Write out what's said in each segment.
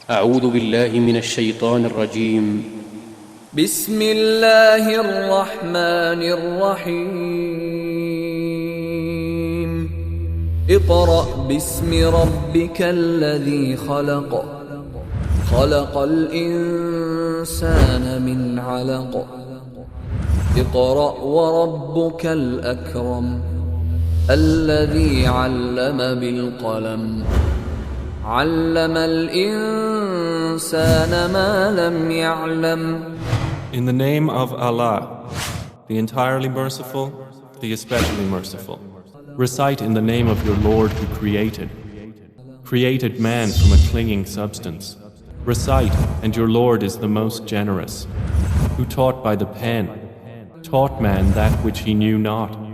أعوذ بالله من الشيطان الرجيم. بسم الله الرحمن الرحيم. اقرأ باسم ربك الذي خلق. خلق الإنسان من علق. اقرأ وربك الأكرم الذي علم بالقلم. علم الإنسان ما لم يعلم. In the name of Allah, the entirely merciful, the especially merciful. Recite in the name of your Lord who created man from a clinging substance. Recite, and your Lord is the most generous, who taught by the pen, taught man that which he knew not.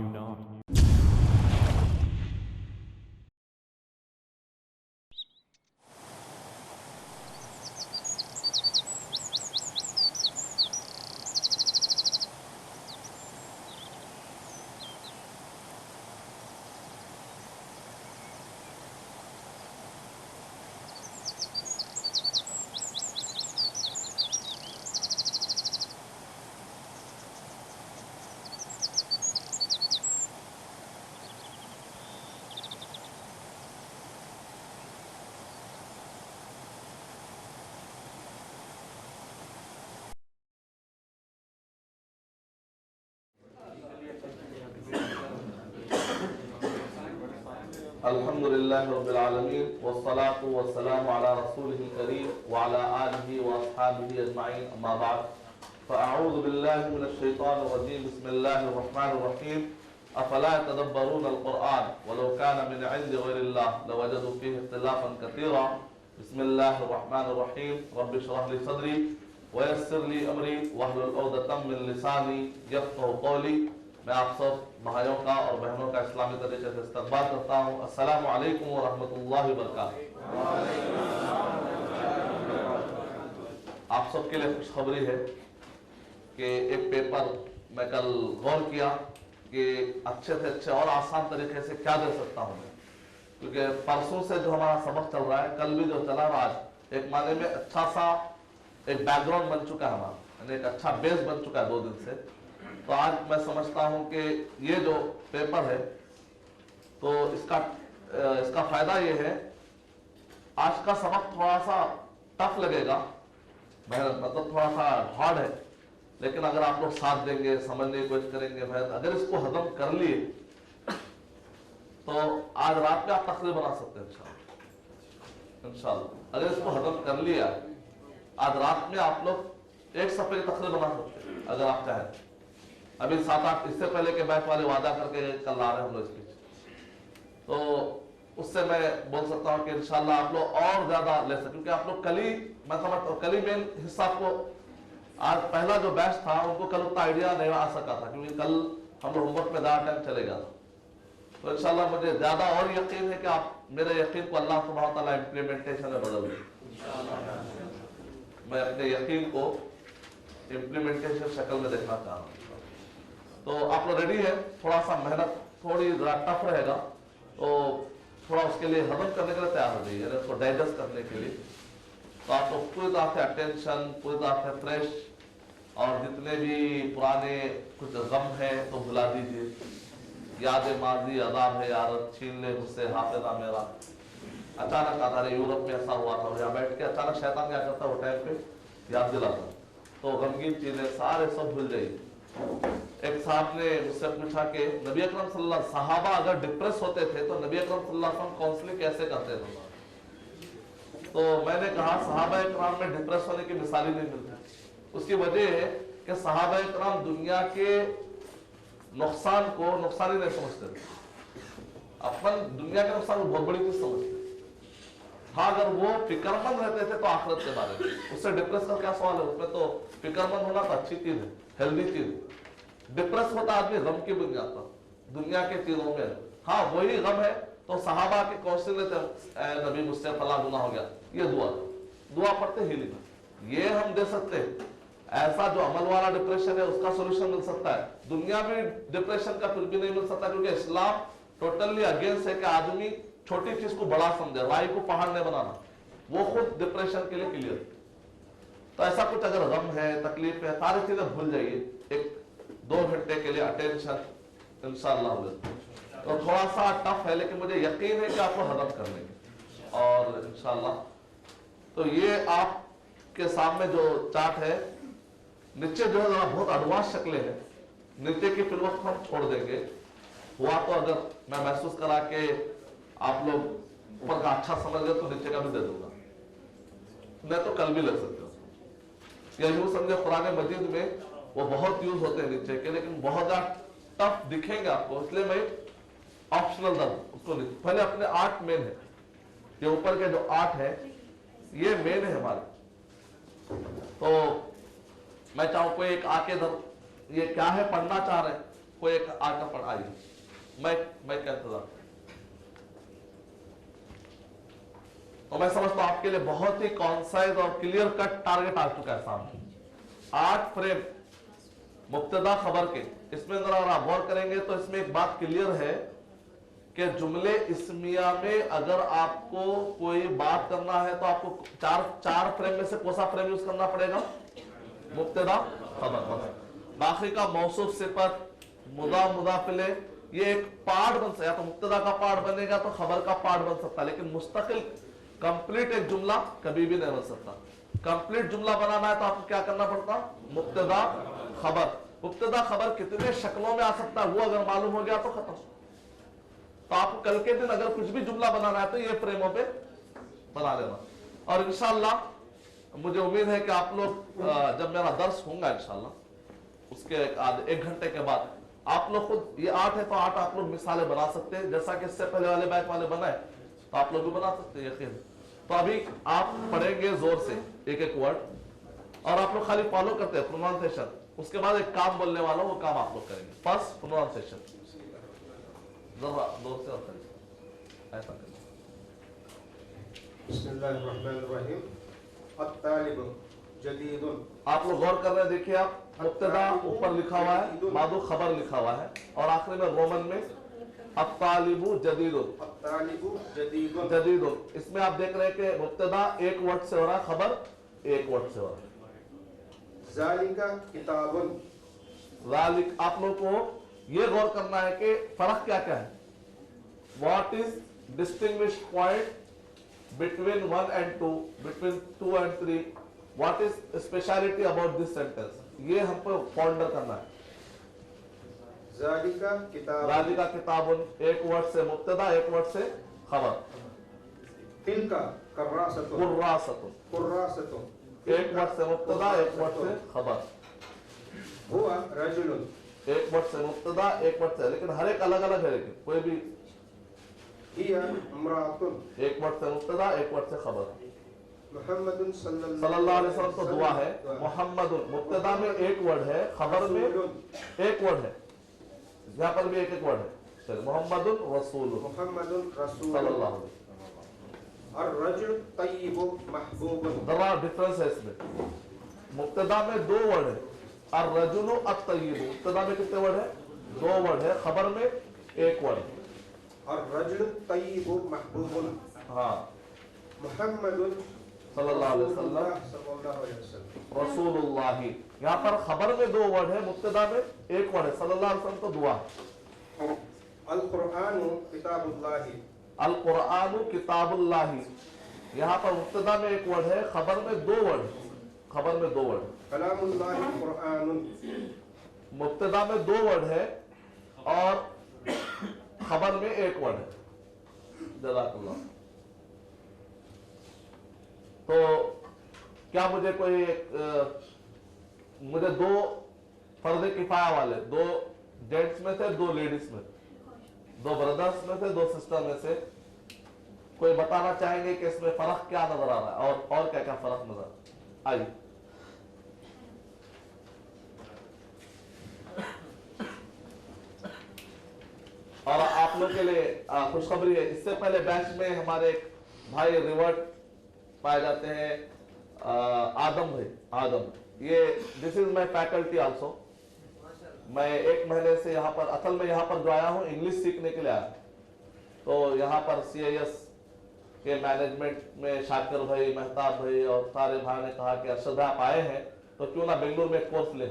الحمد لله رب العالمين والصلاة والسلام على رسوله الكريم وعلى آله وأصحابه أجمعين أما بعد فأعوذ بالله من الشيطان الرجيم بسم الله الرحمن الرحيم أفلا يتدبرون القرآن ولو كان من عند غير الله لوجدوا فيه اختلافا كثيرا بسم الله الرحمن الرحيم رب اشرح لي صدري ويسر لي أمري واحلل عقدة من لساني يفقهوا قولي. میں آپ سب بھائیوں کا اور بہنوں کا اسلامی طریقے سے استقبال کرتا ہوں. السلام علیکم ورحمۃ اللہ وبرکاتہ. آپ سب کے لیے خوشخبری ہے کہ ایک پیپر میں کل غور کیا کہ اچھے سے اچھے اور آسان طریقے سے کیا دے سکتا ہوں میں، کیونکہ پرسوں سے جو ہمارا سبق چل رہا ہے، کل بھی جو چلا رہا ہے، ایک معنی میں اچھا سا ایک بیک گراؤنڈ بن چکا ہے ہمارا، یعنی ایک اچھا بیس بن چکا ہے 2 دن سے. تو آج میں سمجھتا ہوں کہ یہ جو پیپر ہے تو اس کا فائدہ یہ ہے، آج کا سبق تھوڑا سا ٹف لگے گا، مطلب تھوڑا سا ہارڈ ہے، لیکن اگر آپ لوگ ساتھ دیں گے، سمجھنے کی کوشش کریں گے، اگر اس کو ہضم کر لیے تو آج رات میں آپ تقریر بنا سکتے ہیں انشاءاللہ. اگر اس کو ہضم کر لیا آج رات میں آپ لوگ ایک صفحے کی تقریر بنا سکتے ہیں اگر آپ چاہیں. ابھی 7-8 اس سے پہلے کے بیچ والے وعدہ کر کے کل لا رہے ہیں ہم لوگ اسپیچ، تو اس سے میں بول سکتا ہوں کہ انشاءاللہ آپ لوگ اور زیادہ لے سکتے، کیونکہ آپ لوگ کل ہی میں سمجھتا ہوں کل ہی مین حصہ آپ کو، آج پہلا جو بیچ تھا ان کو کل اتنا آئیڈیا نہیں آ سکا تھا کیونکہ کل ہم لوگ ہوم ورک میں زیادہ ٹائم چلے گا. تو انشاءاللہ مجھے زیادہ اور یقین ہے کہ آپ میرے یقین کو اللہ سبحانہ وتعالیٰ امپلیمنٹیشن میں بدل دیں. میں اپنے یقین کو امپلیمنٹیشن شکل میں دیکھنا چاہ رہا ہوں. تو آپ لوگ ریڈی ہے؟ تھوڑا سا محنت تھوڑی ذرا ٹف رہے گا، تو تھوڑا اس کے لیے ہضم کرنے کے لیے تیار ہو جائیے، یعنی اس کو ڈائجسٹ کرنے کے لیے. تو آپ لوگ پوری طرح سے اٹینشن، پوری طرح سے فریش، اور جتنے بھی پرانے کچھ غم ہے تو بھلا دیجیے. یاد ماضی عذاب ہے یارت، چھین لے مجھ سے حافظہ میرا. اچانک آتا ہے، یورپ میں ایسا ہوا تھا، یہاں بیٹھ کے اچانک شیطان کیا کرتا وہ ٹائم پہ یاد دلاتا. تو غمگین چیزیں سارے سب بھول جائیے. ایک صاحب نے مجھ سے پوچھا کہ نبی اکرم صلی اللہ علیہ وسلم صحابہ اگر ڈپریس ہوتے تھے تو نبی اکرم صلی اللہ علیہ وسلم کاؤنسلنگ کیسے کرتے تھے؟ تو میں نے کہا صحابہ اکرام میں ڈپریس ہونے کی مثال ہی نہیں ملتی. اس کی وجہ ہے کہ صحابہ اکرام دنیا کے نقصان کو نقصان ہی نہیں سمجھتے تھے، اپن دنیا کے نقصان کو بہت بڑی چیز سمجھتے تھے. ہاں اگر وہ فکر مند رہتے تھے تو آخرت کے بارے میں، اس سے ڈپریس کا کیا سوال ہے؟ اس میں تو فکر مند ہونا تو اچھی چیز ہے، ہیلدی چیز ہے. ڈپریس ہوتا آدمی غم کی بنیاد پر دنیا کے چیزوں میں. ہاں وہی غم ہے تو صحابہ کے کونسل لیتے، اے نبی مجھ سے فلاں گناہ ہو گیا، یہ دعا پڑھتے ہی نہیں. یہ ہم دے سکتے ہیں. ایسا جو عمل والا ڈپریشن ہے اس کا سولوشن مل سکتا ہے، دنیا میں ڈپریشن کا پھر بھی نہیں مل سکتا، کیونکہ اسلام ٹوٹلی اگینسٹ ہے کہ آدمی چھوٹی چیز کو بڑا سمجھے، رائی کو پہاڑ نہیں بنانا. वो खुद डिप्रेशन के लिए क्लियर। तो ऐसा कुछ अगर गम है, तकलीफ है, सारी चीजें भूल जाइए, एक 2 घंटे के लिए अटेंशन इंशाअल्लाह। तो थोड़ा सा टफ है लेकिन मुझे यकीन है कि आपको हजम कर लेंगे और इंशाअल्लाह। तो ये आपके सामने जो चार्ट है, नीचे जो है बहुत एडवांस शक्लें हैं, नीचे की फिर वक्त हम छोड़ देंगे। हुआ तो अगर मैं महसूस करा के आप लोग ऊपर का अच्छा समझ गए तो नीचे का भी दे दूंगा, नहीं तो कल भी ले सकते हो। या यूं समझे कुरान मजीद में वो बहुत यूज होते हैं नीचे के, लेकिन बहुत ज्यादा टफ दिखेंगे आपको, इसलिए मैं ऑप्शनल दर उसको नहीं। पहले अपने 8 मेन है, ये ऊपर के जो 8 है ये मेन है हमारे। तो मैं चाहूं कोई एक आके दर, ये क्या है पढ़ना चाह रहे हैं, कोई एक आकर पढ़ आइए, मैं क्या इंतजार। तो मैं समझता हूं आपके लिए बहुत ही कॉन्साइज और क्लियर कट टारगेट आ चुका है सामने। 8 फ्रेम मुब्तदा खबर के, इसमें जरा अगर आप गौर करेंगे तो इसमें एक बात क्लियर है कि जुमले इस्मिया में अगर आपको कोई बात करना है तो आपको चार फ्रेम में से कौन सा फ्रेम यूज करना पड़ेगा? मुब्तदा खबर। बाकी का मौसूफ सिफत, मुदा, मुदाफिले, ये एक पार्ट बन सकता है, तो मुब्तदा का पार्ट बनेगा तो खबर का पार्ट बन सकता है, लेकिन मुस्तकिल कंप्लीट एक जुमला कभी भी नहीं बन सकता। कंप्लीट जुमला बनाना है तो आपको क्या करना पड़ता? मुब्तदा खबर। मुब्तदा खबर कितने शक्लों में आ सकता है वो अगर मालूम हो गया तो खत्म। तो आपको कल के दिन अगर कुछ भी जुमला बनाना है तो ये फ्रेमों पे बना लेना। और इंशाअल्लाह मुझे उम्मीद है कि आप लोग जब मेरा दर्स होगा इंशाअल्लाह उसके आधे 1 घंटे के बाद आप लोग खुद, ये 8 है तो 8 आप लोग मिसालें बना सकते हैं, जैसा कि इससे पहले वाले बैच वाले बनाए तो आप लोग भी बना सकते हैं, यकीन। तो अभी आप पढ़ेंगे जोर से एक वर्ड और आप लोग खाली फॉलो करते हैं प्रोनाउंसिएशन, उसके बाद एक काम बोलने वाला वो काम आप लोग करेंगे। फर्स्ट प्रोनाउंसिएशन, जरा जोर से और करें, ऐसा करें। बिस्मिल्लाहिर्रहमानिर्रहीम। अत्तालिब जदीदुन। आप लोग गौर कर रहे हैं, देखिए आप, मुब्तदा ऊपर लिखा हुआ है, मादू खबर लिखा हुआ है और आखिरी में रोमन में अत्तालिबु जदीदुन। अत्तालिबु जदीदुन। जदीदुन, इसमें आप देख रहे हैं कि मुब्तदा 1 वर्ड से हो रहा है, खबर 1 वर्ड से हो रहा है। ज़ालिका किताबुन। ज़ालिक, आप लोग को ये गौर करना है कि फर्क क्या क्या है। What is distinguish point between 1 and 2, between 2 and 3, what is speciality about this sentence, ये हमको पॉन्डर करना है। ज़ालिका किताबुन। ज़ालिका किताबुन 1 वर्ड से मुब्तदा, 1 वर्ड से खबर। तिलका कर्रासतुन। कुर्रासतुन, कुर्रासतुन। 1 वर्ड से मुब्तदा, 1 वर्ड से खबर। हुआ रजुलुन। 1 वर्ड से मुब्तदा, 1 वर्ड से, लेकिन हर एक अलग अलग है, लेकिन कोई भी। हिया इम्राअतुन। 1 वर्ड से मुब्तदा, 1 वर्ड से खबर। मुहम्मदुन सल्लल्लाहु अलैहि वसल्लम तो दुआ है। मुहम्मदुन, मुब्तदा में 1 वर्ड है, खबर में 1 वर्ड है, यहाँ पर भी 1 वर्ड है। मुहम्मदुन रसूलुन। मुहम्मदुन रसूलुन सल्लल्लाहु अलैहि वसल्लम। और रजुल तय्यिबु महबूबुन। जरा डिफरेंस है इसमें, मुब्तदा में 2 वर्ड है और रजुलु अत-तय्यिब, मुब्तदा में कितने वर्ड है? 2 वर्ड है, खबर में 1 वर्ड है। और रजुल तय्यिबु महबूबुन। हाँ, मुहम्मदुन सल्लल्लाहु अलैहि वसल्लम रसूलुल्लाह। यहाँ पर खबर में 2 वर्ड है, मुब्तदा में 1 वर्ड है, सल्लल्लाहु अलैहि वसल्लम तो दुआ। अल कुरानु किताबुल्लाह। अल कुरानु किताबुल्लाह, यहाँ पर मुब्तदा में 1 वर्ड है, खबर में 2 वर्ड, खबर में 2 वर्ड। कलामुल्लाह कुरानुन। मुब्तदा में 2 वर्ड है और खबर में 1 वर्ड है। जज़ाकल्लाह। तो क्या मुझे कोई मुझे 2 फर्ज़े किफाया वाले, 2 जेंट्स में से, 2 लेडीज में, 2 ब्रदर्स में से, 2 सिस्टर में से कोई बताना चाहेंगे कि इसमें फर्क क्या नजर आ रहा है और क्या क्या फर्क नजर आइए। और आप लोग के लिए खुशखबरी है, इससे पहले बैच में हमारे एक भाई रिवर्ट पाए जाते हैं, आदम भाई, आदम, ये this is my faculty also. मैं 1 महीने से यहाँ पर, असल में यहाँ पर जो आया हूँ इंग्लिश सीखने के लिए आया, तो यहाँ पर CIS के मैनेजमेंट में शाकिर भाई, मेहताब भाई और सारे भाई ने कहा कि अरशद आप आए हैं तो क्यों ना बेंगलुरु में कोर्स ले,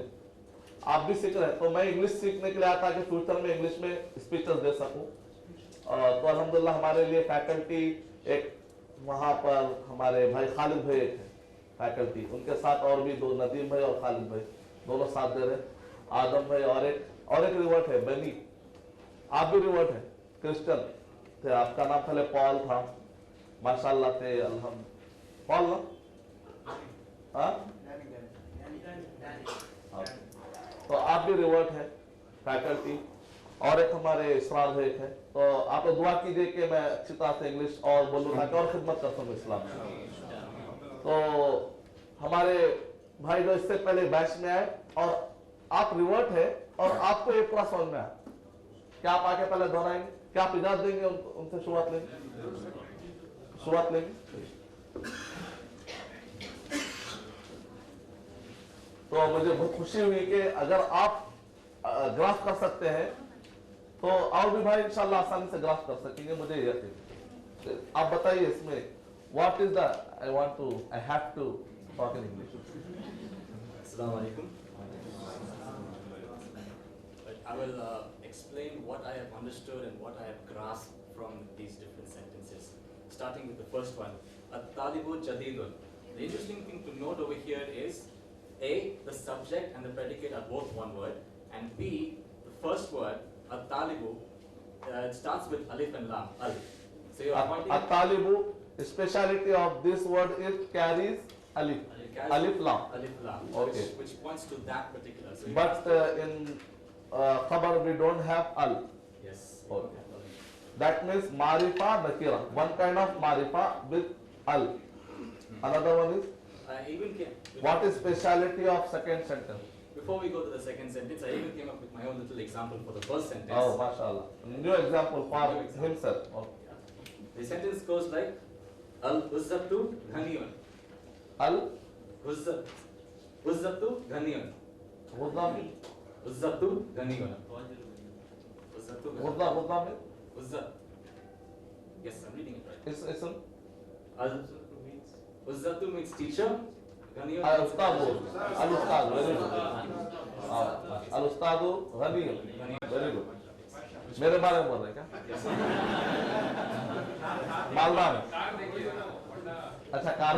आप भी सीख रहे हैं। तो मैं इंग्लिश सीखने के लिए आया था कि फ्यूचर में इंग्लिश में स्पीचेस दे सकूं। तो अल्हम्दुलिल्लाह हमारे लिए फैकल्टी एक वहाँ पर हमारे भाई खालिद भाई एक है फैकल्टी, उनके साथ और भी दो, नदीम भाई और खालिद भाई दोनों साथ दे रहे, आदम भाई और एक रिवर्ट है बनी, आप भी रिवर्ट है, क्रिस्टन थे, आपका नाम पहले पॉल था, माशाल्लाह थे अल्हम्दुलिल्लाह, पॉल ना हाँ? तो आप भी रिवर्ट है फैकल्टी, और एक हमारे इसरार भाई है। तो आप लोग दुआ कीजिए कि मैं अच्छी तरह से इंग्लिश और बोलूँ ताकि और खिदमत कर सकूँ इस्लाम में। तो हमारे भाई जो इससे पहले बैच में आए और आप रिवर्ट है और आपको ये पूरा समझ में आया, क्या आप आके पहले दोहराएंगे, क्या आप इजाजत देंगे उनसे शुरुआत लेंगे? तो मुझे बहुत खुशी हुई कि अगर आप ग्राफ कर सकते हैं तो और भी भाई इंशाल्लाह आसानी से ग्राफ कर सकेंगे, मुझे यकीन। आप बताइए इसमें what is the I have to talk in English. Assalamu alaikum. But I will explain what I have understood and what I have grasped from these different sentences. Starting with the first one, At-talibu jadidun. The interesting thing to note over here is A, the subject and the predicate are both one word, and B, the first word, At-talibu, it starts with alif and lam, al. So you're pointing At-talibu, speciality of this word is carries alif. Alif lam. Alif lam, Okay. which points to that particular. So you But in khabar we don't have al. yes. Okay. That means marifa nakira. One kind of marifa with al. Another one is Even came. what is speciality of second sentence? Before we go to the second sentence, I even came up with my own little example for the first sentence. Oh, mashallah. New example for New example. himself. Okay. The sentence goes like, Al-Uzzatu Ghaniyun. Al Uzzatu Ghaniyun. Ghudda Uzzatu Ghaniyun. Uzzatu Ghaniyun. Uzzat. Yes, I'm reading it right. ism Uzzatu means teacher. Ghaniyun. al ustadu very good. Al ustadu ghani very good. मेरे बारे में बोल रहे क्या? मालदार अच्छा car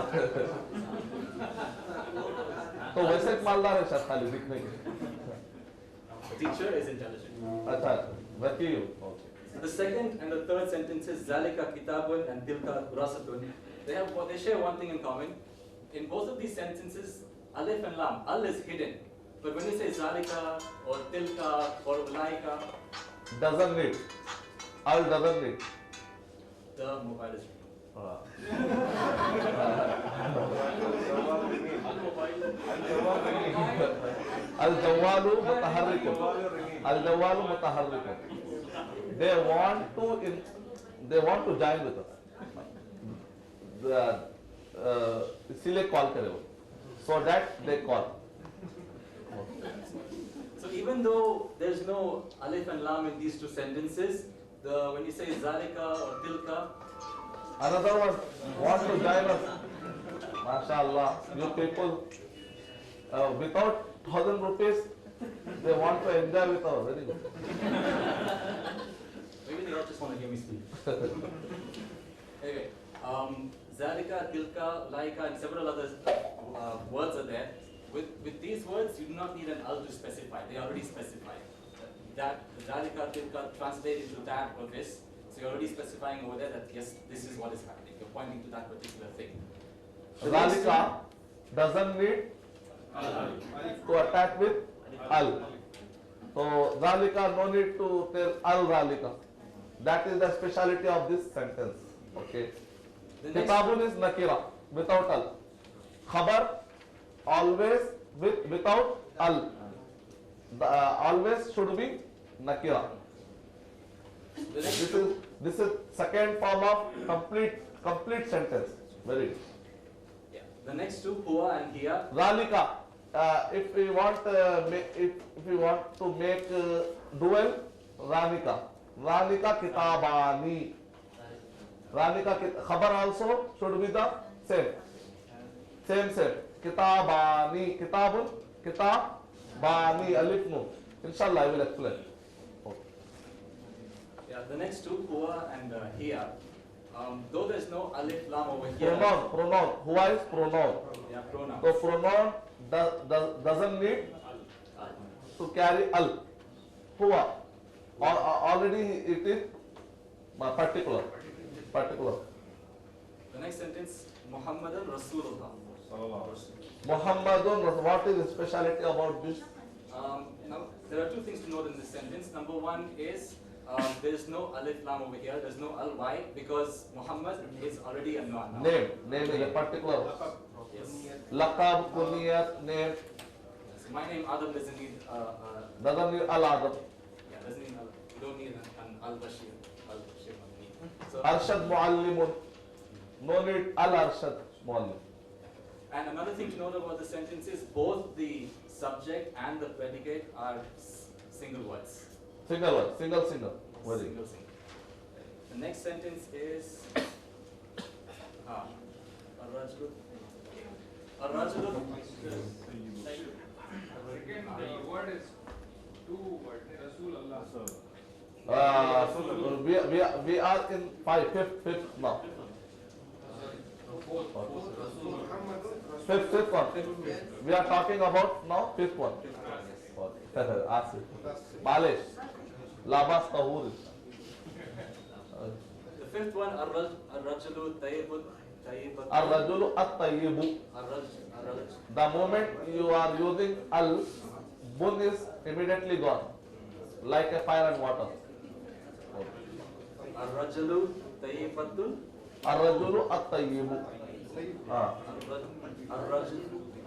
तो वैसे एक मालदार है शायद खाली दिखने के। Teacher is intelligent. अच्छा वकील। The second and the third sentences, Zalika Kitabun and Tilka Rasatun, they share one thing in common. In both of these sentences, Alif and Lam, Al is hidden. But when you say Zalika or Tilka or Ulaika, doesn't need al doesn't need the mobile is al jawalu mutaharrikun they want to join with us इसीलिए call करे वो so that they call. So even though there's no alif and lam in these two sentences, when you say Zalika or Tilka, Another one want to join us. MashaAllah, you people without 1,000 rupees, they want to enjoy with us. Very good. maybe they all just want to hear me speak. Anyway, Zalika, Tilka, Laika, and several other words are there. With these words, you do not need an al to specify. They already specify. That Zalika, Tilka translate into that or this. So you're already specifying over there that yes, this is what is happening. You're pointing to that particular thing. Zalika doesn't need to attach with al. So Zalika no need to tell al Zalika. That is the speciality of this sentence. Okay. Kitabun is nakira without al. Khabar always without al. Always should be nakira. This is second form of complete sentence. Very good. Yeah. The next two, huwa and hiya. Zalika. If we want to make dual, Zalika kitabani. Rani ka khabar also should be the same. Same. Kitabani, kitabun, kitabani, alif nun. Inshallah, I will explain. Okay. Yeah, the next two, huwa and hiya. Though there's no alif lam over here. Pronoun. Huwa is pronoun. Yeah, pronoun. So pronoun doesn't need to carry al. Huwa. Already it is particular. The next sentence, Muhammadan Rasulullah. Muhammadun, what is the speciality about this? Now, there are two things to note in this sentence. Number one is there is no alif lam over here. There's no al. Why? Because Muhammad is already a noun. Name is a particular. Yes. Laqab, kunyat, name. So my name Adam doesn't need Doesn't need al Adam. yeah, doesn't need al. You don't need an al Bashir. Al Bashir on me. So Arshad Muallimun. No need al Arshad Muallim. and another thing to note about the sentence is both the subject and the predicate are single words. Single word, single. Very Single. The next sentence is Ar-Rajulu. word is two words. Rasul Allah. We are in fifth now. Fifth one. We are talking about now fifth one. Ask it. Malish. Labas tahur. The fifth one, Ar-Rajulu Tayyibun. Ar-Rajulu at-tayyibu. The moment you are using al, bun is immediately gone. Like a fire and water. Ar-Rajulu Tayyibatun. Ar-Rajulu at-tayyibu.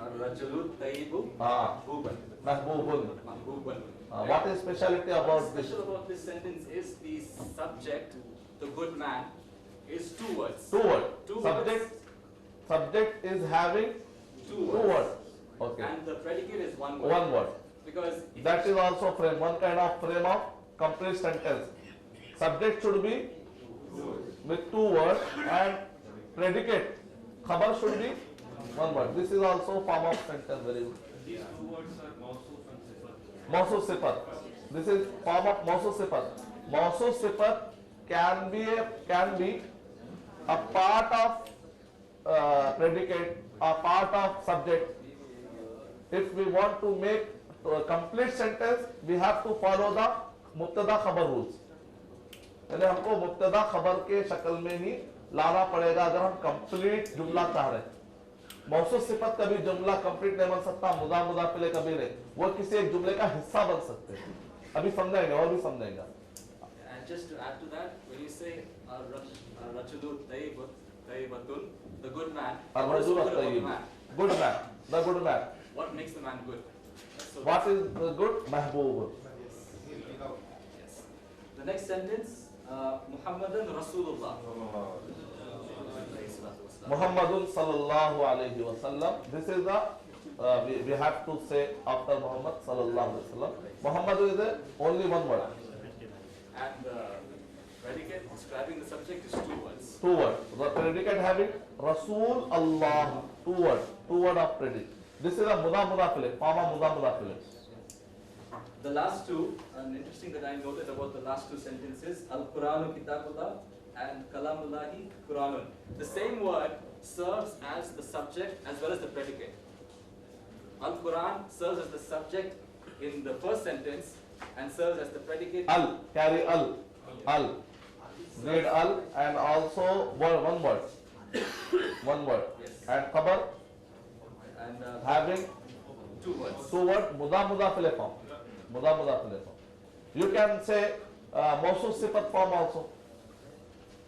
Ar-Rajulu Tayyibu. Mahbuban. Mahbubun. What is speciality about What's this? special about this sentence is the subject, the good man, is two words. Two words. Two Subject is having Two two words. Okay. And the predicate is one word. One word. Because if That is also frame, one kind of frame of complete sentence. Subject should be with two words and predicate. Khabar should be one word. This is also form of sentence. Very good. These two words are mawsuf and sifat. Mawsuf sifat. This is form of mawsuf sifat. Mawsuf sifat can be a part of predicate, a part of subject. If we want to make a complete sentence, we have to follow the mubtada khabar rules. यानी हमको मुब्तदा खबर के शक्ल में ही लाना पड़ेगा अगर हम कंप्लीट जुमला चाह रहे हैं। मौसूफ सिफत कभी जुमला कंप्लीट नहीं बन सकता, मुदाफ इलैह कभी नहीं, वो किसी एक जुमले का हिस्सा बन सकते हैं। अभी समझाएंगे और भी समझाएंगे। And just to add to that, when you say Ar-Rajulu Tayyibatun, the good man, what is Ar-Rajulu good about the at-tayyib. man? Good man, the good man. What makes the man good? So What is the good? Mahbub. yes. The next sentence, Muhammadan Rasulullah. Muhammadun sallallahu alayhi wa sallam. This is the we have to say after Muhammad sallallahu alayhi wa sallam. Muhammad is the only one word. And the predicate describing the subject is two words. Two words. The predicate having Rasul Allah. Two word of predicate. This is a mudaf ilayh, form of mudaf ilayh. The last two, and interesting that I noted about the last two sentences, Al-Quranu Kitabullah and Kalamullahi Quranun. The same word serves as the subject as well as the predicate. Al-Quran serves as the subject in the first sentence and serves as the predicate. Al, carry al. Need al and also one word. One word. Yes. And khabar And having two words. two word mudaf ilayh form. Mudaf ilayh form. You can say mawsuf sifat form also.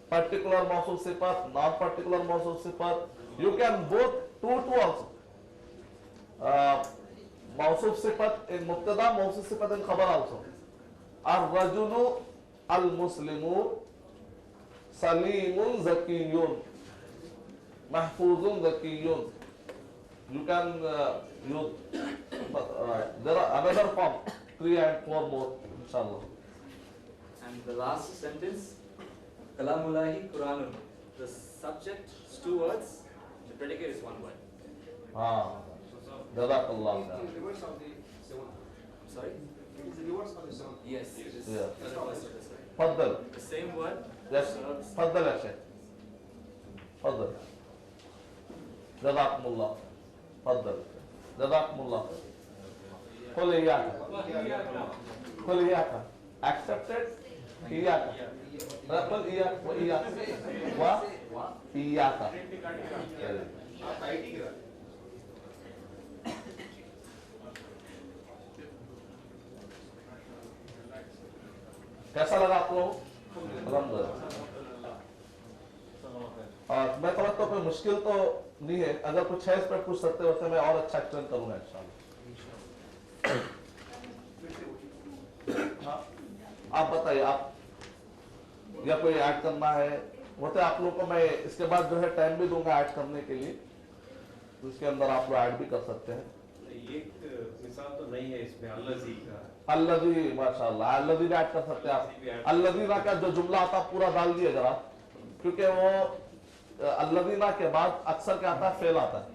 Particular mawsuf sifat, non-particular mawsuf sifat. You can both two also. Mawsuf sifat in mubtada, mawsuf sifat in khabar also. Ar-rajulu al-muslimu salimun zakiyun mahfuzun zakiyun. You can use there are another form, 3 and 4 more, inshallah. And the last sentence, Kalamullahi Quranun. the subject is 2 words, the predicate is 1 word. हाँ, जज़ाकल्लाह खैर। reverse of the seventh. Sorry? It is the reverse of the seventh. Yes, it is Yeah. the reverse of the same. फضल, The same word yes, serves फضल है शेख, फضल, जज़ाकमुल्लाह, फضल, जज़ाकमुल्लाह। खुल इयाका, खुल इयाका, accepted, इयाका, खुल इयाका, व इयाका, व इयाका। आप आईटी करा कैसा लगा आपको? अल्हम्दुलिल्लाह। मैं समझता हूँ कोई मुश्किल तो नहीं है, अगर कुछ है इस पर पूछ सकते हो तो मैं और अच्छा एक्सप्लेन करूंगा इंशाल्लाह। हाँ, आप बताइए, आप या कोई ऐड करना है वो तो आप लोगों को मैं इसके बाद जो है टाइम भी दूंगा ऐड करने के लिए, तो इसके अंदर आप लोग ऐड भी कर सकते हैं। एक मिसाल तो नहीं है इसमें अल्लाजी का। अल्लज़ी, माशाअल्लाह, अल्लज़ी भी ऐड कर सकते हैं आप। अल्लज़ीना का जो जुमला आता है पूरा डाल दिए जरा, क्योंकि वो अल्लज़ीना के बाद अक्सर क्या आता है, फेल आता है,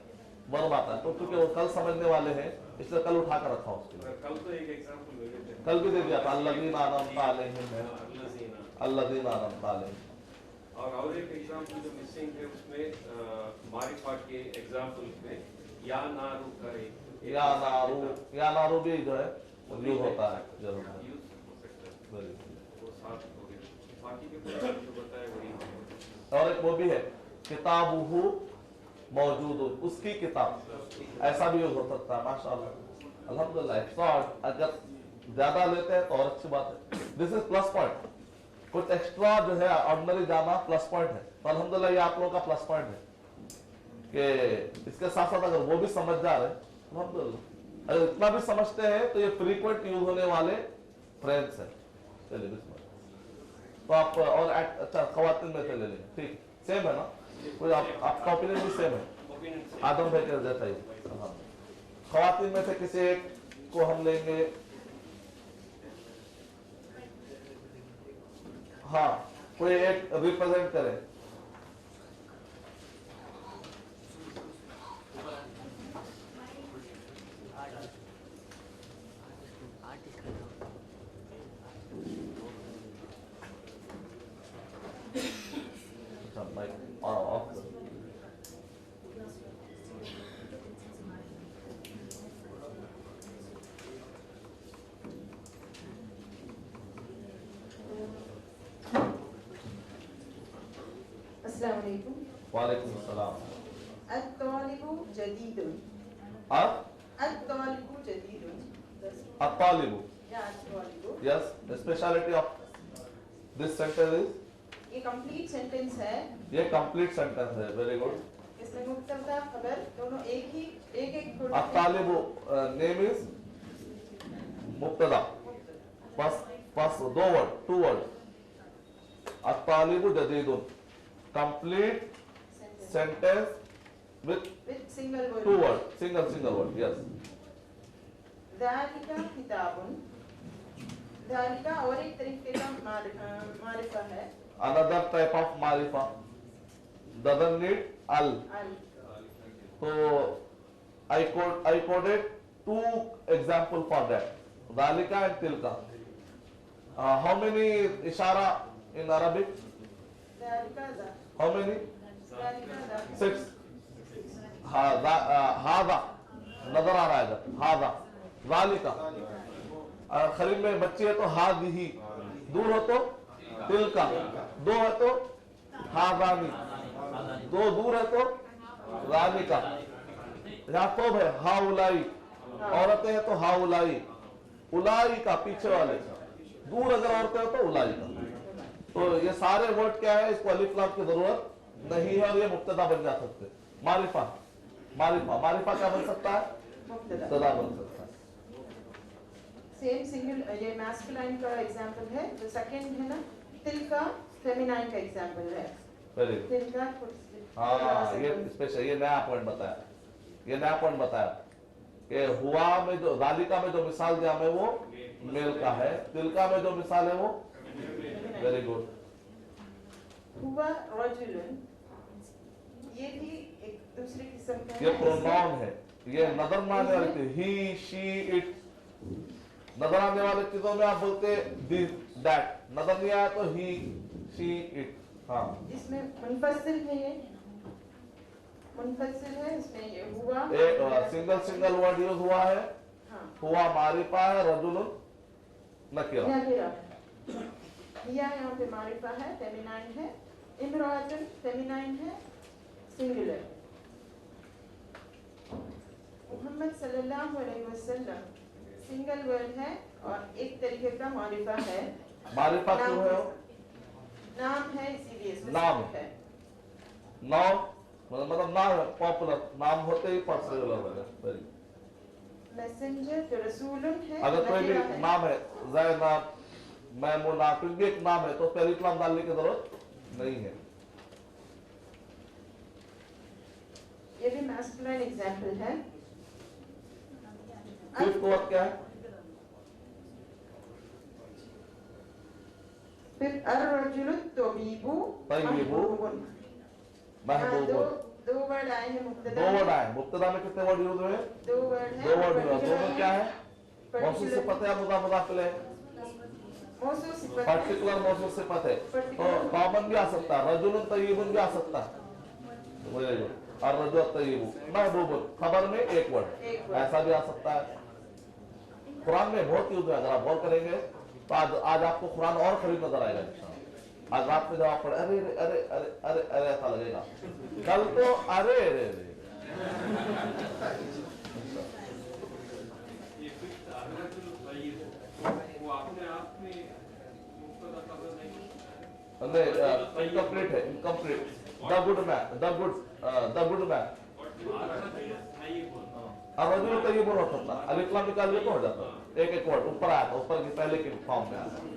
वर्ब आता है, तो क्योंकि वो कल समझने वाले हैं इसलिए कल उठा कर रखा उसके लिए। कल तो एक एग्जांपल ले लेते हैं। कल भी दे दिया था, अल्लज़ीना अनअमता अलैहिम है, अल्लाजीना। अल्लज़ीना अनअमता अलैहिम। और एक एग्जांपल जो मिसिंग है उसमें मारिफा के एग्जांपल में या नारू करे, या नारू भी जो है यूज होता है जरूर। यूज हो सकता है, Very good। वो साथ हो गए। बाकी के पूरा जो बताया वही है। और एक वो भी है, किताबुहु मौजूद, उसकी किताब, ऐसा भी यूज हो सकता है। माशाअल्लाह, अल्हम्दुलिल्लाह। एक्स्ट्रा अगर ज्यादा लेते हैं तो और अच्छी बात है। दिस इज प्लस पॉइंट, कुछ एक्स्ट्रा जो है ऑर्डिनरी जाना प्लस पॉइंट है, तो अल्हम्दुलिल्लाह ये आप लोगों का प्लस पॉइंट है कि इसके साथ साथ अगर वो भी समझ जा रहे हैं, अल्हम्दुलिल्लाह। अगर इतना भी समझते हैं तो ये फ्रीक्वेंट यूज होने वाले फ्रेंड्स हैं। चलिए बिस्मिल्लाह। तो आप और अच्छा खवातीन में से ले लेंगे, ठीक, सेम है ना, कोई आपका ओपिनियन भी सेम है, आदम भाई के जैसा ही। खवातीन में से किसी एक को हम लेंगे। हाँ, कोई एक रिप्रेजेंट करे। अच्छा, माइक ऑफ कर। अस्सलाम वालेकुम। वालेकुम सलाम। अत्तालिबु जदीदुन। अत्तालिबु जदीदुन। अत्तालिबु, या अत्तालिबु। yes, the speciality of this sentence is, ये कंप्लीट सेंटेंस है। ये कंप्लीट सेंटेंस है। Very good. इसमें मुब्तदा खबर दोनों एक अत्तालिबु नेम इज मुब्तदा, बस दो वर्ड, 2 वर्ड। अत्तालिबु जदीदुन, complete sentence with single word, 2 words, single word, yes. ज़ालिका किताबुन। ज़ालिका और एक तरीके का मारिफा है। Another type of marifa doesn't need al. So I quoted 2 example for that, ज़ालिका and tilka. How many ishara in Arabic? ज़ालिका ज़ा। How many? ज़ालिका ज़ा। 6. हादा नजर आ रहा है, हादा, ज़ालिका। खरीब में बच्ची है तो हादिही, दूर हो तो तिलका, 2 है तो हादानी, 2 दूर है तो ज़ालिका। यहाँ तो है हाउलाई, औरतें हैं तो हाउलाई, उलाई का पीछे वाले, दूर अगर औरतें हो तो उलाई का। तो ये सारे वर्ड क्या है, इसको अलिफ लाम की जरूरत नहीं है और ये मुब्तदा बन जा सकते। मारिफा क्या बन सकता है, मुब्तदा बन सकता है। सेम सिंगल, ये मैस्कुलाइन का एग्जांपल है। जो सेकंड है ना, तिलका फेमिनाइन का एग्जांपल है। Very good. तिलका हाँ, ये स्पेशल, ये नया पॉइंट बताया कि हुआ में जो ज़ालिका में जो मिसाल दिया मैं वो मेल का है, तिलका में जो मिसाल है वो। Very good. हुआ रजुलन। ये भी एक दूसरे किस्म का ये है। प्रोनाउन है, ये नजर में आने वाली चीज, ही शी इट, नजर आने वाली चीजों में आप बोलते दिस दैट, नजर नहीं आया तो ही शी इट। हाँ इसमें मुनफसिल है, ये मुनफसिल है, इसमें ये हुआ एक सिंगल वर्ड यूज हुआ है, हाँ हुआ मारिफा है, रजुल नकीरा। नकीरा। हिया यहाँ पे मारिफा है, फेमिनाइन है, इमरातन फेमिनाइन है, सिंगुलर। मोहम्मद सल्लल्लाहु अलैहि वसल्लम सिंगल वर्ड है और एक तरीके का मारिफा है। मारिफा क्यों है? नाम है इसीलिए नाम specific है। नाम मतलब नाम है, पॉपुलर नाम होते ही पॉपुलर है। मैसेंजर जो रसूलुन है, अगर कोई भी नकीरा है। नाम है, ज़ैनब, मैमुना, कोई भी एक नाम है तो पहले इस्लाम डालने की जरूरत नहीं है। ये भी मैस्कुलिन एग्जांपल है। फिफ्थ वर्ड क्या है? फिर अर्रजुलु तबीबु तय्यिबु, महबूबुन। दो वर्ड आए हैं मुब्तदा दो में। वर्ड आए, मुब्तदा में कितने वर्ड यूज हुए? दो वर्ड है। दो वर्ड यूज। दोनों क्या है? Particular- मौसूफ सिफत है, मुदाफ इलैह। मौसूफ सिफत है। पर्टिकुलर मौसूफ सिफत है तो कॉमन भी आ सकता है, रजुल तय्यिबुन भी आ सकता है। Very good. और रजुल तय्यिबु, महबूबुन, खबर में एक एक वर्ड वर्ड। ऐसा भी आ सकता है। कुरान में बहुत यूज है, अगर आप गौर करेंगे तो आज आपको कुरान और करीब नजर आएगा इंशाअल्लाह। आज रात में जब आप पढ़े अरे अरे अरे अरे अरे ऐसा लगेगा, कल तो अरे अरे अरे। ये फिफ्थ अर्रजुल तय्यिब, वो अपने आप में मुब्तदा खबर नहीं, इनकम्प्लीट है, incomplete. The good man, the good man, और रजुल तय्यिबुन हो सकता है, अलिफ लाम निकाल लिया तो हो जाता है। एक एक वर्ड ऊपर आया था, ऊपर की पहले के फॉर्म में आता है।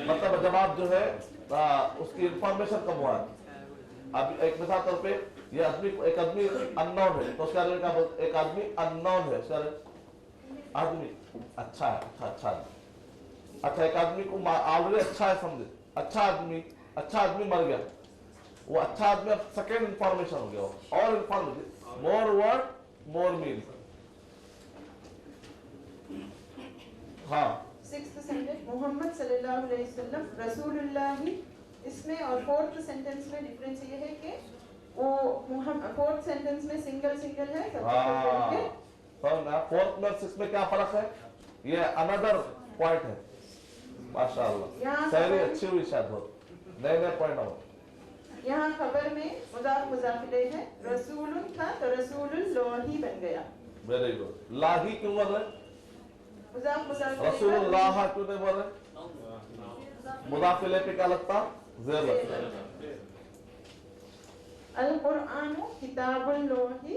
मतलब जब आप जो है उसकी इंफॉर्मेशन कम हुआ है। अब एक मिसाल तौर पे ये आदमी, एक आदमी अननोन है तो उसका क्या बोलते, एक आदमी अननोन है, उसका आदमी अच्छा है, अच्छा आदमी। अच्छा एक आदमी को ऑलरेडी अच्छा है समझे, अच्छा आदमी मर गया, वो अच्छा आदमी अब सेकेंड इंफॉर्मेशन हो गया, और इंफॉर्मेशन, मोर वर्ड मोर मीन। हाँ सिक्स्थ सेंटेंस मोहम्मद सल्लल्लाहु अलैहि वसल्लम रसूलुल्लाह, इसमें और फोर्थ सेंटेंस में डिफरेंस ये है कि वो फोर्थ सेंटेंस में सिंगल है, फोर्थ में सिक्स में क्या फर्क है? ये अनदर पॉइंट है। माशाअल्लाह, शायरी अच्छी हुई शायद, बहुत नए पॉइंट हो। यहाँ खबर में मुजाफ मुजाफ इलैह है, रसूलुन था तो रसूलुल्लाही बन गया। Very good. लाही क्यों बोल रहे? मुजाफ मुजाफ इलैह रसूलुल्लाह क्यों नहीं बोल रहे? मुजाफ इलैह पे क्या लगता? ज़ेर लगता है। अल कुरान किताबुल्लाही,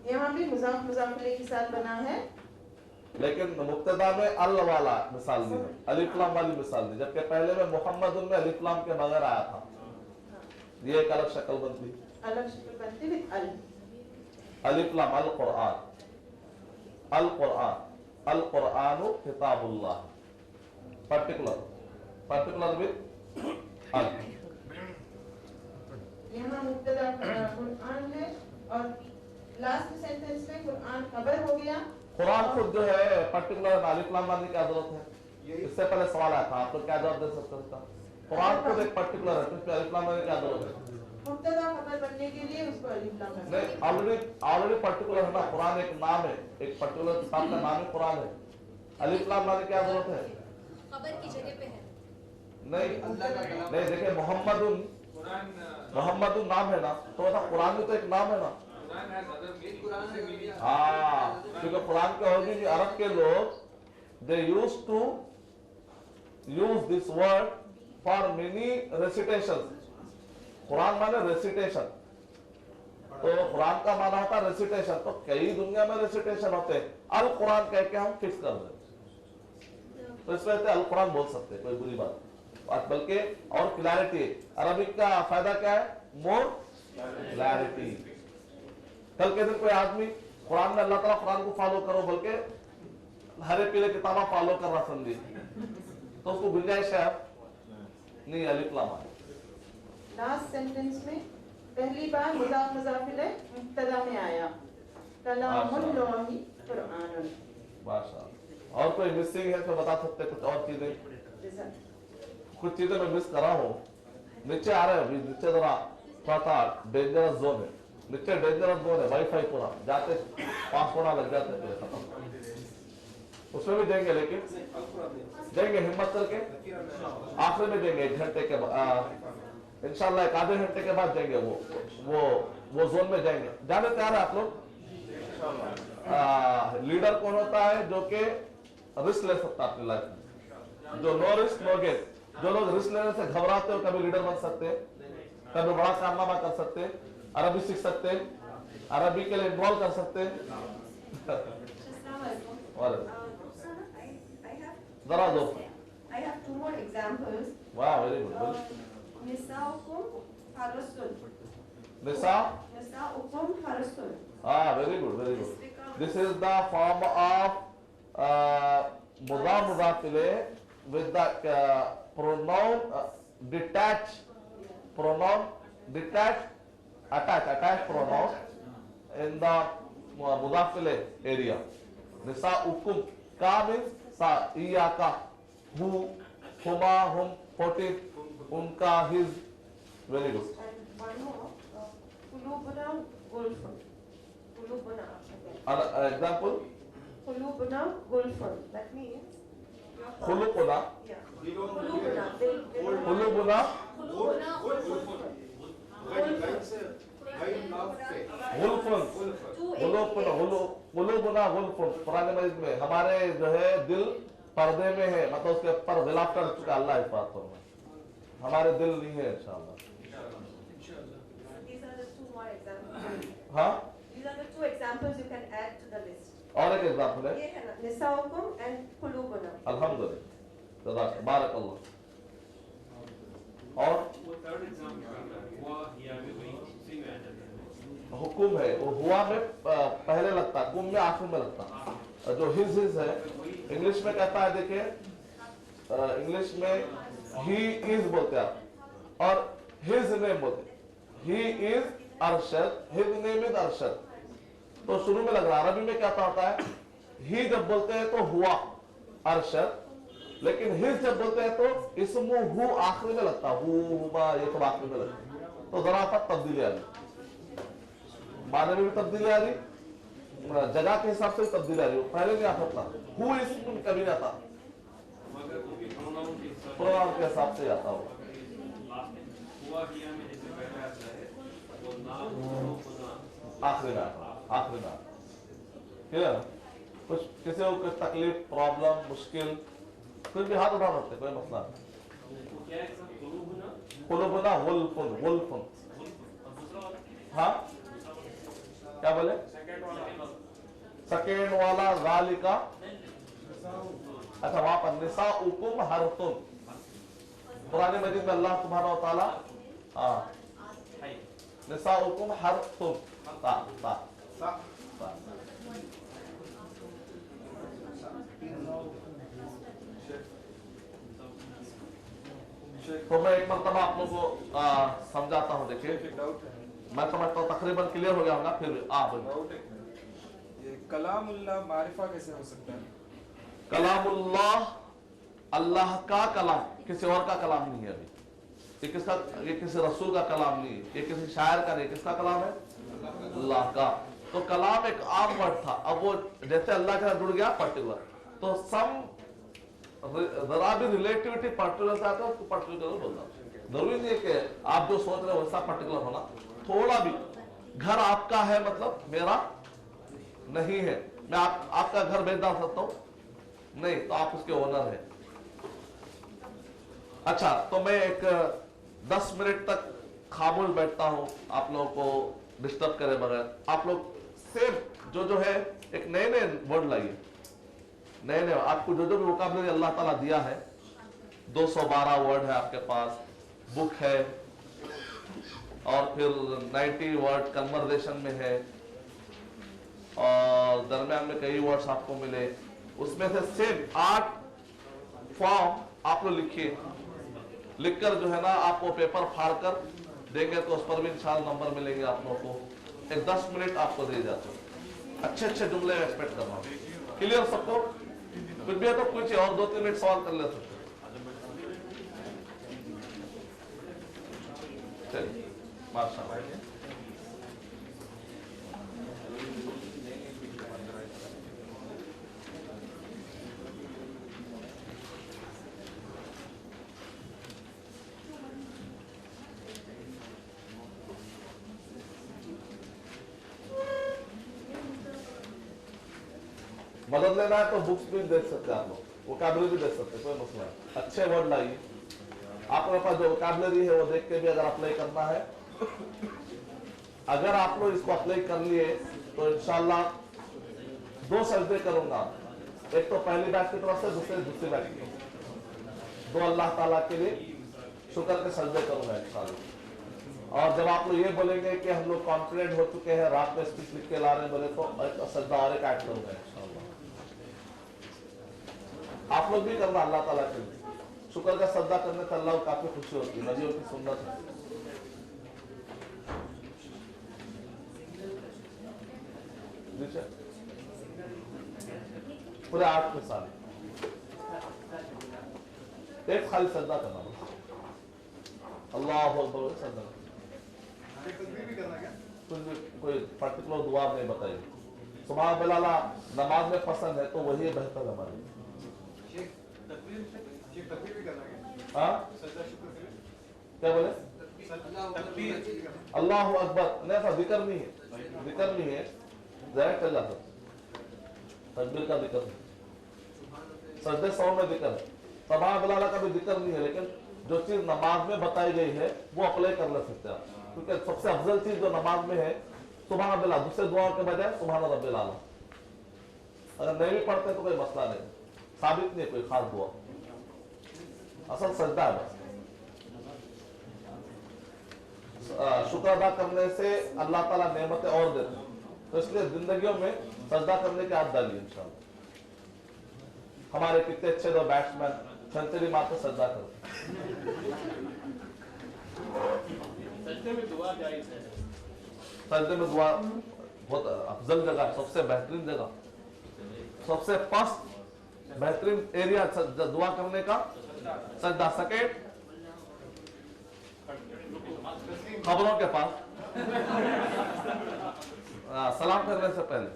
यहाँ भी मुजाफ मुजाफ इलैह के साथ बना है, लेकिन मुब्तदा में अल वाला मिसाल दी है, अलिफ लाम वाली मिसाल दी, जबकि पहले में मोहम्मद में अलिफ लाम के बगैर आया था। ये एक अलग शक्ल बनती, अलग शक्ल बनती विद अल। अलिफ लाम अल कुरान, अल कुरान, अल कुरानु किताबुल्लाह, पर्टिकुलर विद अल। यहाँ मुब्तदा कुरान है और लास्ट सेंटेंस में कुरान खबर हो गया। कुरान खुद जो है पर्टिकुलर अलिफ लाम वाली क्या जरूरत है? इससे पहले सवाल आया था, आप लोग क्या जवाब दे सकते हैं? कुरान खुद एक पर्टिकुलर है, तो इसमें अलिफ लाम वाली क्या जरूरत है? मुब्तदा खबर बनने के लिए उसको अलिफ लाम लगा। नहीं, ऑलरेडी पर्टिकुलर है ना, कुरान एक नाम है, एक पर्टिकुलर किताब का नाम है कुरान है, अलिफ लाम वाली क्या जरूरत है? खबर की जगह पे है। नहीं देखिए, मोहम्मद नाम है ना, तो ऐसा कुरान भी तो एक नाम है ना। हाँ, क्योंकि कुरान के और भी अरब के लोग they use to use this word for many recitation. Quran माने रेसिटेशन, तो कुरान का माना होता है रेसिटेशन, तो कई दुनिया में रेसिटेशन होते हैं। अल कुरान कह के हम फिक्स कर देते, तो इस वजह से अल कुरान बोल सकते हैं, कोई बुरी बात, बल्कि और क्लैरिटी। अरबिक का फायदा क्या है? More clarity. कल के दिन कोई आदमी कुरान में अल्लाह ताला कुरान को फॉलो करो बल्कि हरे पीले किताबा फॉलो कर रहा समझे, तो उसको गुंजाइश है नहीं अलिफ लाम है। लास्ट सेंटेंस में पहली बार मुजाफ मुजाफ इलैह मुब्तदा में आया कलामुल्लाहि कुरआनुन। माशाअल्लाह। और कोई मिसिंग है तो बता सकते हैं कुछ और चीजें? कुछ चीजें मैं मिस कर रहा हूँ। नीचे आ रहे हैं अभी, नीचे जरा थोड़ा सा डेंजरस जोन है, नीचे डेंजरस जोन है, वाईफाई पूरा जाते 5 मिनट लग जाते हैं खत्म। उसमें भी देंगे, लेकिन देंगे हिम्मत करके, आखिर में देंगे 1 घंटे के बाद इंशाल्लाह, 1 आधे घंटे के बाद देंगे। वो जोन में जाएंगे। जाने तैयार है आप लोग? लीडर कौन होता है जो कि रिस्क ले सकता है अपनी लाइफ में? जो नो रिस्क नो गेन, जो लोग रिस्क लेने से घबराते हो, कभी लीडर बन सकते हैं, कभी बड़ा कारनामा कर सकते हैं, अरबी सीख सकते हैं, अरबी के लिए इन्वॉल्व कर सकते हैं। और जरा दो। I have 2 more examples. वाह, very good. Nisaukum harasun. Nisaukum harasun. very good, very good. This is the form of mudaf mudaf ilayh with the pronoun detached attached pronoun in the mudaf ilayh area. Nisaukum ka means sa, iyaka, hu, huma, hum, 14, unka, his. Very good. And one more, Qulubuna gulfun. Qulubuna. Example? Qulubuna gulfun. That means Khulubuna. yeah. Qulubuna. Khulubuna. गुल्फुन, गुलुबुना गुल्फुन। पुराने मजीद में हमारे जो है दिल पर्दे में है, मतलब उसके ऊपर गिलाफ कर चुका अल्लाह इस बात पर, हमारे दिल नहीं है इंशाअल्लाह। These are the 2 more examples. हाँ, These are the 2 examples you can add to the list. और एक एग्जाम्पल है ये है ना, Nisaukum and Qulubuna. अल्हम्दुलिल्लाह, बारकल्लाह। और वो थर्ड एग्जांपल हुआ या भी वही उसी में आ जाता है। हुकुम है, वो हुआ में पहले लगता है, कुम में आखिर में लगता है। जो हिज है इंग्लिश में कहता है, देखिए इंग्लिश में ही इज बोलते हैं और हिज नेम बोलते, he is Arshad, his name is Arshad. तो शुरू में लग रहा है। अरबी में क्या होता है, ही जब बोलते हैं तो हुआ अरशद, लेकिन हिज जब बोलते हैं तो इसमु हु आखिर में लगता है, हुमा ये सब आखिर में लगता है। तो जरा सा तब्दीली आ रही, माने में भी तब्दीली आ रही, जगह के हिसाब से भी तब्दीली आ रही। पहले नहीं आता था, हु इसम कभी नहीं आता, मगर वो भी प्रोनाउन के हिसाब से आता हो। हुआ किया में जैसे पहले आता है वो ना होना आखिरी में आता, आखिरी में आता। क्लियर? कुछ किसी को कुछ तकलीफ, प्रॉब्लम, मुश्किल, कुछ भी हाथ उठा सकते, कोई मसला नहीं। क्या है सब कुलूबना कुलुबना वुल्फुन, वुल्फुन। हाँ, क्या बोले? सेकेंड वाला गालिका। अच्छा, वहां पर निसाउकुम हरतुन। पुराने मजीद में अल्लाह सुब्हानहु व तआला निसाउकुम हरतुन, ता ता ता। तो मैं एक मरतबा आप लोगों को समझाता हूँ। देखिए, मैं समझता हूँ तकरीबन क्लियर हो गया होगा। फिर आप ये कलामुल्लाह मारिफा कैसे हो सकता है? कलामुल्लाह अल्लाह का कलाम, किसी और का कलाम नहीं है। अभी ये किसका? ये किसी रसूल का कलाम नहीं है, ये किसी शायर का नहीं। किसका कलाम है? अल्लाह का। तो कलाम एक आम वर्ड था, अब वो जैसे अल्लाह के साथ जुड़ गया पर्टिकुलर, तो सम जरा भी रिलेटिविटी पर्टिकुलर से आता है, उसको पर्टिकुलर बोलना। जरूरी नहीं है कि आप जो सोच रहे हो वैसा पर्टिकुलर होना। थोड़ा भी, घर आपका है मतलब मेरा नहीं है, मैं आपका घर बेच डाल सकता हूं? नहीं, तो आप उसके ओनर हैं। अच्छा, तो मैं एक 10 मिनट तक खामोश बैठता हूं, आप लोगों को डिस्टर्ब करे बगैर। आप लोग सेम जो है एक नए नए वर्ड लाइए, नए आपको जो भी वोकैबुलरी अल्लाह ताला दिया है। 212 वर्ड है आपके पास, बुक है, और फिर 90 वर्ड कन्वर्सेशन में है, और दरमियान में कई वर्ड्स आपको मिले। उसमें से सिर्फ 8 फॉर्म आप लोग लिखिए, लिखकर जो है ना आपको पेपर फाड़ कर देंगे तो उस पर भी इंशाल्लाह नंबर मिलेंगे आप लोगों को। एक 10 मिनट आपको दे जाते हैं, अच्छे अच्छे जुमले एक्सपेक्ट करना। क्लियर सबको? फिर भी है तो कुछ और 2-3 मिनट सवाल कर ले सकते। चलिए माशाअल्लाह। मदद लेना है तो बुक्स भी देख सकते हैं आप लोग, वोकैबुलरी भी देख सकते हैं, कोई मसला नहीं। अच्छे वर्ड लाइए, आपके पास जो वोकैबुलरी है वो देख के भी अगर अप्लाई करना है, अगर आप लोग इसको अप्लाई कर लिए तो इंशाल्लाह 2 सजदे करूंगा, एक तो पहली बैच की तरफ से, दूसरी बैच की तरफ से। 2 अल्लाह ताला के लिए शुक्र के सजदे करूंगा इंशाल्लाह। और जब आप लोग ये बोलेंगे कि हम लोग कॉन्फिडेंट हो चुके हैं, रात में स्पीच लिख के ला रहे हैं बोले तो एक सजदा और एक ऐड करूंगा इंशाल्लाह। आप लोग भी करना अल्लाह ताला के लिए। शुक्र का सजदा करने से अल्लाह को काफी खुशी होती है, नबियों की सुन्नत है। पूरे 8 मिसाल, एक खाली सजदा करना, अल्लाह अकबर सजदा। कोई पर्टिकुलर दुआ नहीं बताइए, सुबह बिलाला नमाज में पसंद है तो वही बेहतर है हमारे लिए। हाँ क्या बोले? अल्लाह अकबर नहीं, ऐसा जिक्र नहीं है, जिक्र नहीं है, जरा चल जाता तकबीर का जिक्र नहीं, सजदे सौ में जिक्र है, सुबह बिलाला का भी जिक्र नहीं है। लेकिन जो चीज नमाज में बताई गई है वो अप्लाई कर ले सकते हैं, क्योंकि सबसे अफजल चीज जो नमाज में है सुबह बिला, दूसरे दुआओं के बजाय सुबह रब्बिल आला। अगर नहीं भी पढ़ते तो कोई मसला नहीं, साबित नहीं है कोई खास दुआ, असल सजदा है बस। शुक्र अदा करने से अल्लाह ताला नेमतें और देते हैं, तो इसलिए जिंदगियों में सजदा करने की आदत डालिए इंशाल्लाह। हमारे कितने अच्छे दो बैट्समैन सेंचुरी मारते सजदा करते। सजदे में दुआ जायज है, सजदे में दुआ बहुत अफजल जगह, सबसे बेहतरीन जगह, सबसे फर्स्ट बेहतरीन एरिया दुआ करने का सजदा। सेकेंड खबरों के पास, सलाम करने से पहले,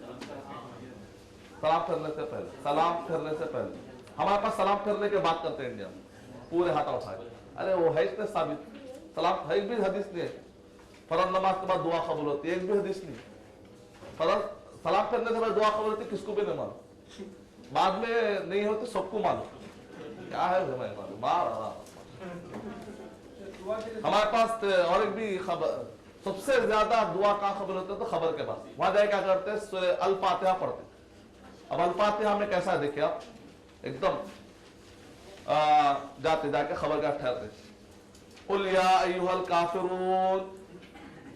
सलाम करने से पहले, सलाम करने से पहले। हमारे पास सलाम करने के बात करते हैं इंडिया में, पूरे हाथ उठाए, अरे वो है इसमें साबित, सलाम है एक भी हदीस नहीं है। फर्ज नमाज के बाद दुआ कबूल होती है, एक भी हदीस नहीं। फर्ज सलाम करने से बाद दुआ कबूल होती है, किसको भी नहीं मालूम, बाद में नहीं होती सबको मालूम, क्या है हमें मालूम। हमारे पास और एक भी खबर, सबसे ज्यादा दुआ का खबर होता है तो खबर के पास, वहां जाए क्या करते हैं, अल फातिहा पढ़ते। अब अल फातिहा में कैसा है देखिए आप, एकदम जाते जाके खबर का ठहरते, कुल या अय्युहल काफिरून,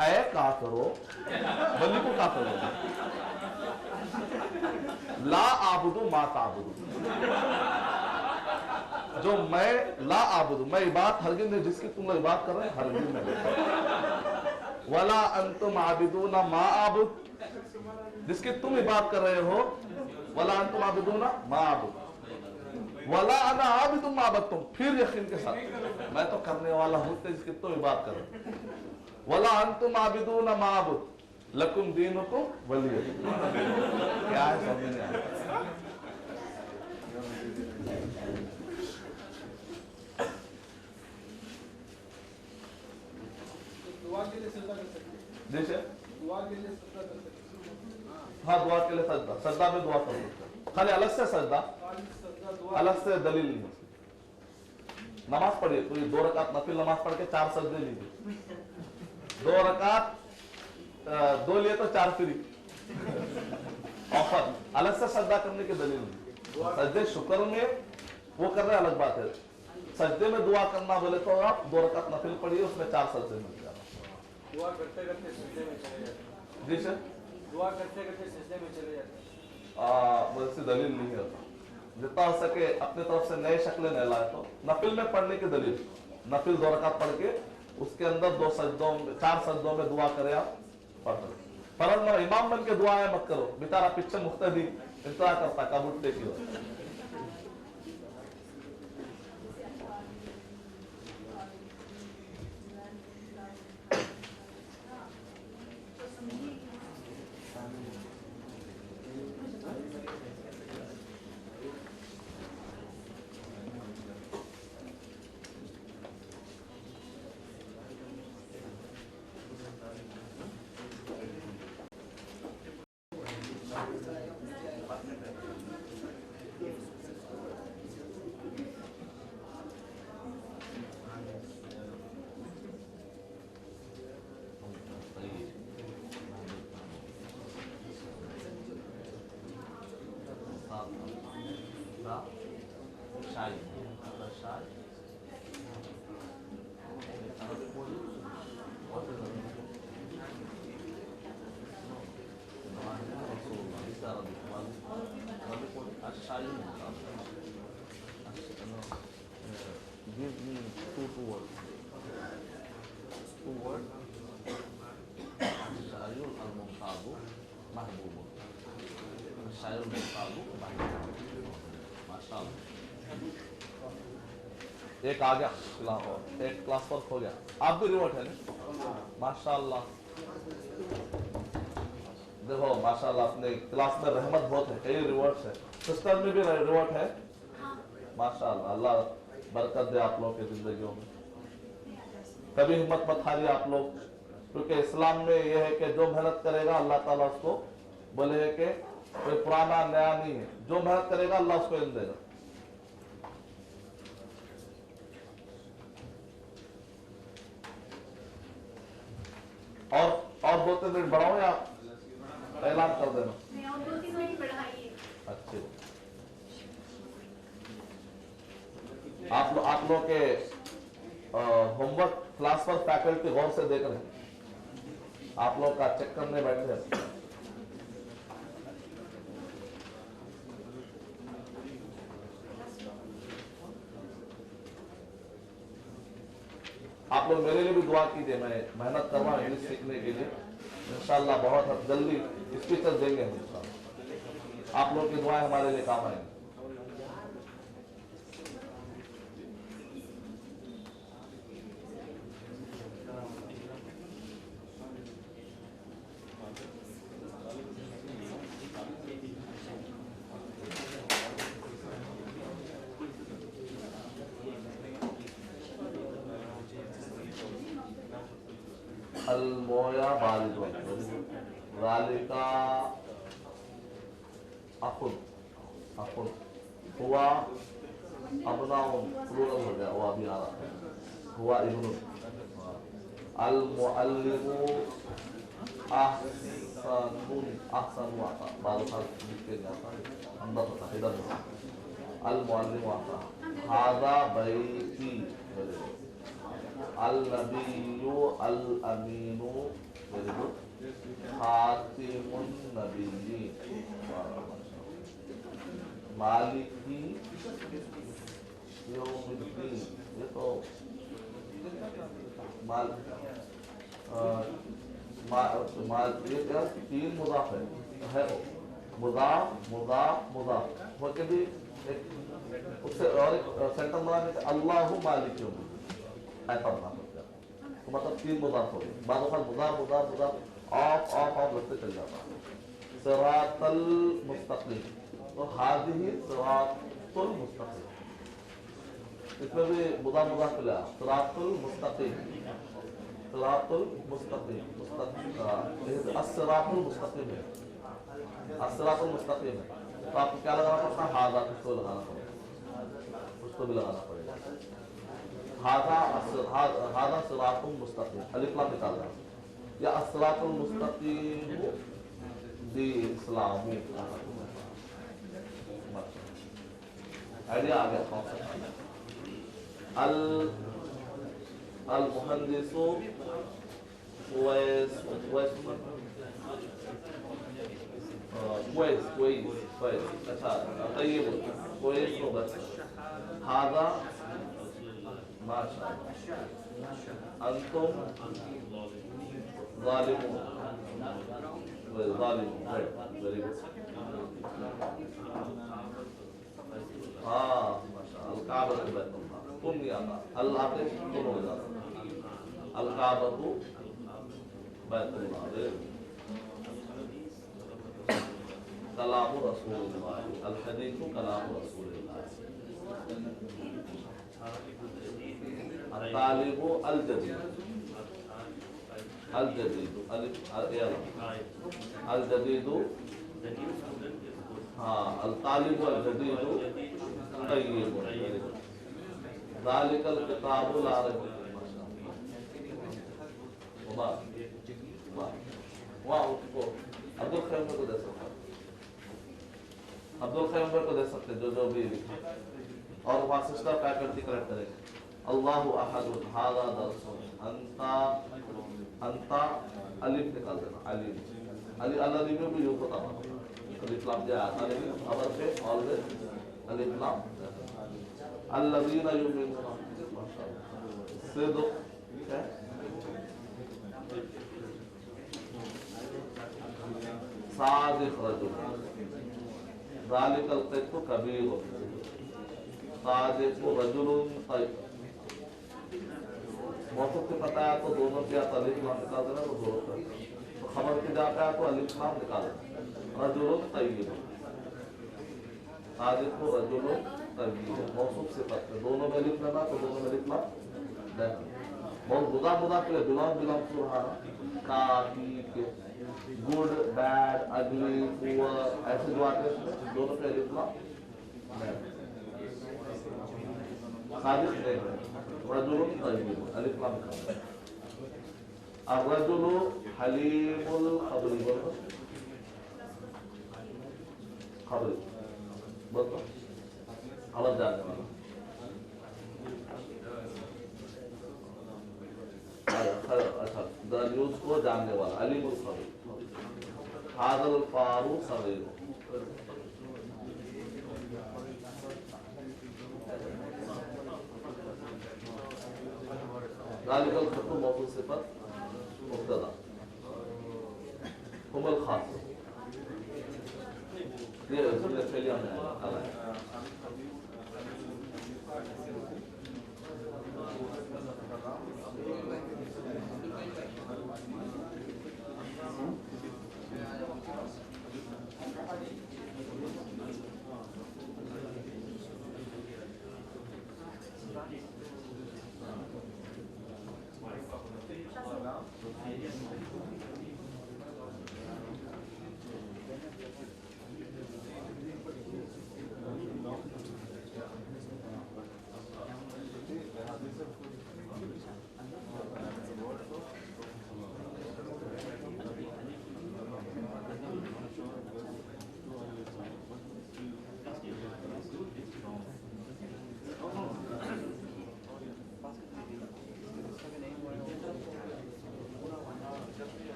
ऐ काफिरो, बल्ली को काफिर बोलते, ला आबुदु मा ताबुदु, जो मैं ला आबुदु, मैं इबादत हरगिज़ नहीं जिसकी तुम लोग इबादत कर रहे हैं, हरगिज़ नहीं। वला अंतुम आबिदूना मा आबुद, जिसकी तुम इबादत कर रहे हो, वला अंतुम आबिदूना मा आबुद, वला अना आबिदुम मा अबदतुम, फिर यकीन के साथ मैं तो करने वाला हूं जिसकी तुम इबादत कर रहे हो। वला अंतुम आबिदूना मा आबुद लकुम दीनुकुम वलिय दीन। क्या है समझ नहीं आया। दुआ के लिए सजदा कर सकते हैं, जैसे दुआ के लिए सजदा कर सकते हैं। हाँ दुआ के लिए सजदा, सजदा में दुआ कर सकते हैं, खाली अलग से सजदा, अलग से दलील नहीं है। नमाज पढ़िए, कोई 2 रकात नफिल नमाज पढ़ के 4 सजदे लीजिए, 2 रकात 2 लिए तो 4 फ्री ऑफर। अलग से सजदा करने की दलील नहीं। सजदे शुक्र में वो कर रहे अलग बात है, सजदे में दुआ करना बोले तो आप 2 रकात नफिल पढ़िए, उसमें 4 सजदे मिल जाएगा। दुआ करते करते सजदे में चले जाते हैं, जी सर, दुआ करते करते सजदे में चले जाते हैं। वैसे दलील नहीं है, जितना हो सके अपने तरफ से नए शक्लें नहीं लाए तो नफिल में पढ़ने की दलील, नफिल 2 रकात पढ़ के उसके अंदर 2 सजदों में 4 सजदों में दुआ करे आप पढ़ लो। फर्ज में इमाम बन के दुआ मत करो, बेचारा पीछे मुख्तदी इंतजार करता कब उठने की हो। Give me two words. Syarul al-Mumtabu Mahbubun. Syarul al-Mumtabu Mahbubun. माशाल्लाह। एक आ गया एक क्लास वर्क हो गया। आप भी रिवॉर्ड है ना? माशाल्लाह। देखो माशाल्लाह अपने क्लास में रहमत बहुत है, कई रिवॉर्ड्स है। सिस्टर में भी रिवॉर्ड है माशाल्लाह। अल्लाह बरकत दे आप लोगों की जिंदगियों में। कभी हिम्मत मत हारिए आप लोग, क्योंकि इस्लाम में यह है कि जो मेहनत करेगा अल्लाह ताला उसको बोले है कि कोई पुराना नया नहीं है, जो मेहनत करेगा अल्लाह उसको इल्म देगा। और 2-3 मिनट बढ़ाओ या ऐलान कर देना? नहीं, और 2-3 मिनट बढ़ाइए। अच्छे आप लोग के होमवर्क क्लास पर फैकल्टी गौर से देख रहे हैं, आप लोग का चेक करने बैठे हैं। आप लोग मेरे लिए भी दुआ कीजिए, मैं मेहनत कर रहा हूँ इंग्लिश सीखने के लिए। इंशाल्लाह बहुत जल्दी स्पीचर देंगे हम इंशाल्लाह। आप लोग की दुआएं हमारे लिए काम आएंगी। المويا بالغ ذلك أخ هو أبناء plural हो गया, वो अभी आ रहा है। हुआ इब्न المعلم أحسن वाता بعض الناس लिखते जाता है अंदर होता है इधर المعلم वाता هذا بيتي النبي الأمين خاتم النبيين मालिकी यौमुद्दीन। ये तो ये 3 मुदाफ है मुदाफ मुदाफ मुदाफ हो के भी एक उससे और एक सेंटेंस बनाने का अल्लाहु मालिक यौमुद्दीन ऐसा बना सकते हैं। तो मतलब 3 मुदाफ हो गए, बाद मुदाफ मुदाफ मुदाफ ऑफ लगते चल जाता है। सिरातल मुस्तकीम तो हादिही सिरातुल मुस्तकीम, इसमें भी मुदाफ मुदाफ मिला सिरातुल मुस्तकीम सिरातुल मुस्तकीम अस्सिरातुल मुस्तकीम है अस्सिरातुल मुस्तकीम है। तो आपको क्या लगाना पड़ता है? हादा कुछ तो लगाना पड़ेगा, कुछ तो भी लगाना पड़ेगा। हादा सिरातुल मुस्तकीम अलिफ लाम निकालना या अस्सिरातुल मुस्तकीम दी इस्लामी आइडिया आ गया कौन सा? अल मुहंदिसु अच्छा तय्यब हादा माशाअल्लाह अंतुम ज़ालिमून ज़ालिमून वेरी गुड हाँ माशाअल्लाह अल-काबा बैतुल्लाह तुम नहीं आता अल्लाह के तुम हो जाता अल-काबा बैतुल्लाह कलाम रसूलुल्लाह अल-हदीस कलाम रसूलुल्लाह तालिबु अल-जदीद अल-जदीद अल-जदीद हाँ अल-तालिबु अल-जदीद तय्यब ज़ालिकल किताबु ला रैब वाह उसको अब्दुल खैम को दे सकते अब्दुल खैम को दे सकते जो भी लिखे और वहाँ सिस्टर फैकल्टी करेक्ट करेंगे अल्लाहु अहदुन हादा दरसुन अंता अलिफ निकाल देना अलिफ अली अल्लाह में भी यूं होता है अलिफ लाम जाए अलिफ खबर पे ऑलवेज अलिफ लाम अल्लज़ीना युमिनूना माशाअल्लाह सिद्क़ है सादिक रजुल ज़ालिकल क़ित्तु कबीर सादिक रजुलुन तय्यब मौसम से पता है तो दोनों के साथ अलिफ लाम निकाल देना तो दोनों का तो खबर के जाता है तो अलिफ लाम निकाल देना रजुलुन तय्यब सादिक रजुलुन तय्यब मौसम से पता दोनों में अलिफ लेना तो दोनों में अलिफ लाम देना बहुत बुदा के बिलोंग टू रहा काफी के गुड बैड अगली पुअर ऐसे जो आते हैं दोनों पे अलिफ लाम सादिक नहीं रजुलुन तय्यब अलिफ लाम अर्रजुलु हलीमुल खबरी खबरी बोलो अलग जानने वाला अच्छा द न्यूज़ को जानने वाला अलीमुल खबरी हादल फारू सगीर ज़ालिकल क़ित्तु मौसूल सिफ़त मुब्तदा हुमुल खास ये इसमें फेलियर में आया है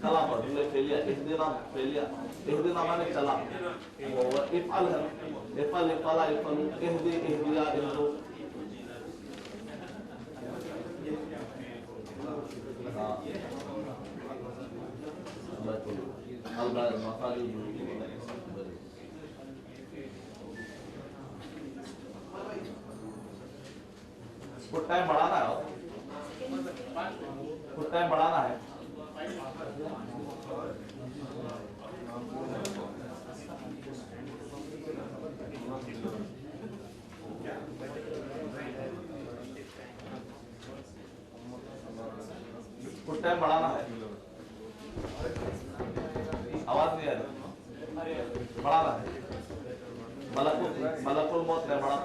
कला पर फेलियर इहदिना माने चला और इफअल है इफअल इफला इफलु इहदी इहदिया इहदु अल्लाह मसाली कुछ टाइम बढ़ाना है कुछ टाइम बढ़ाना है कुछ टाइम बढ़ाना है आवाज नहीं आ रही बढ़ाना है मलकुल मौत है बढ़ा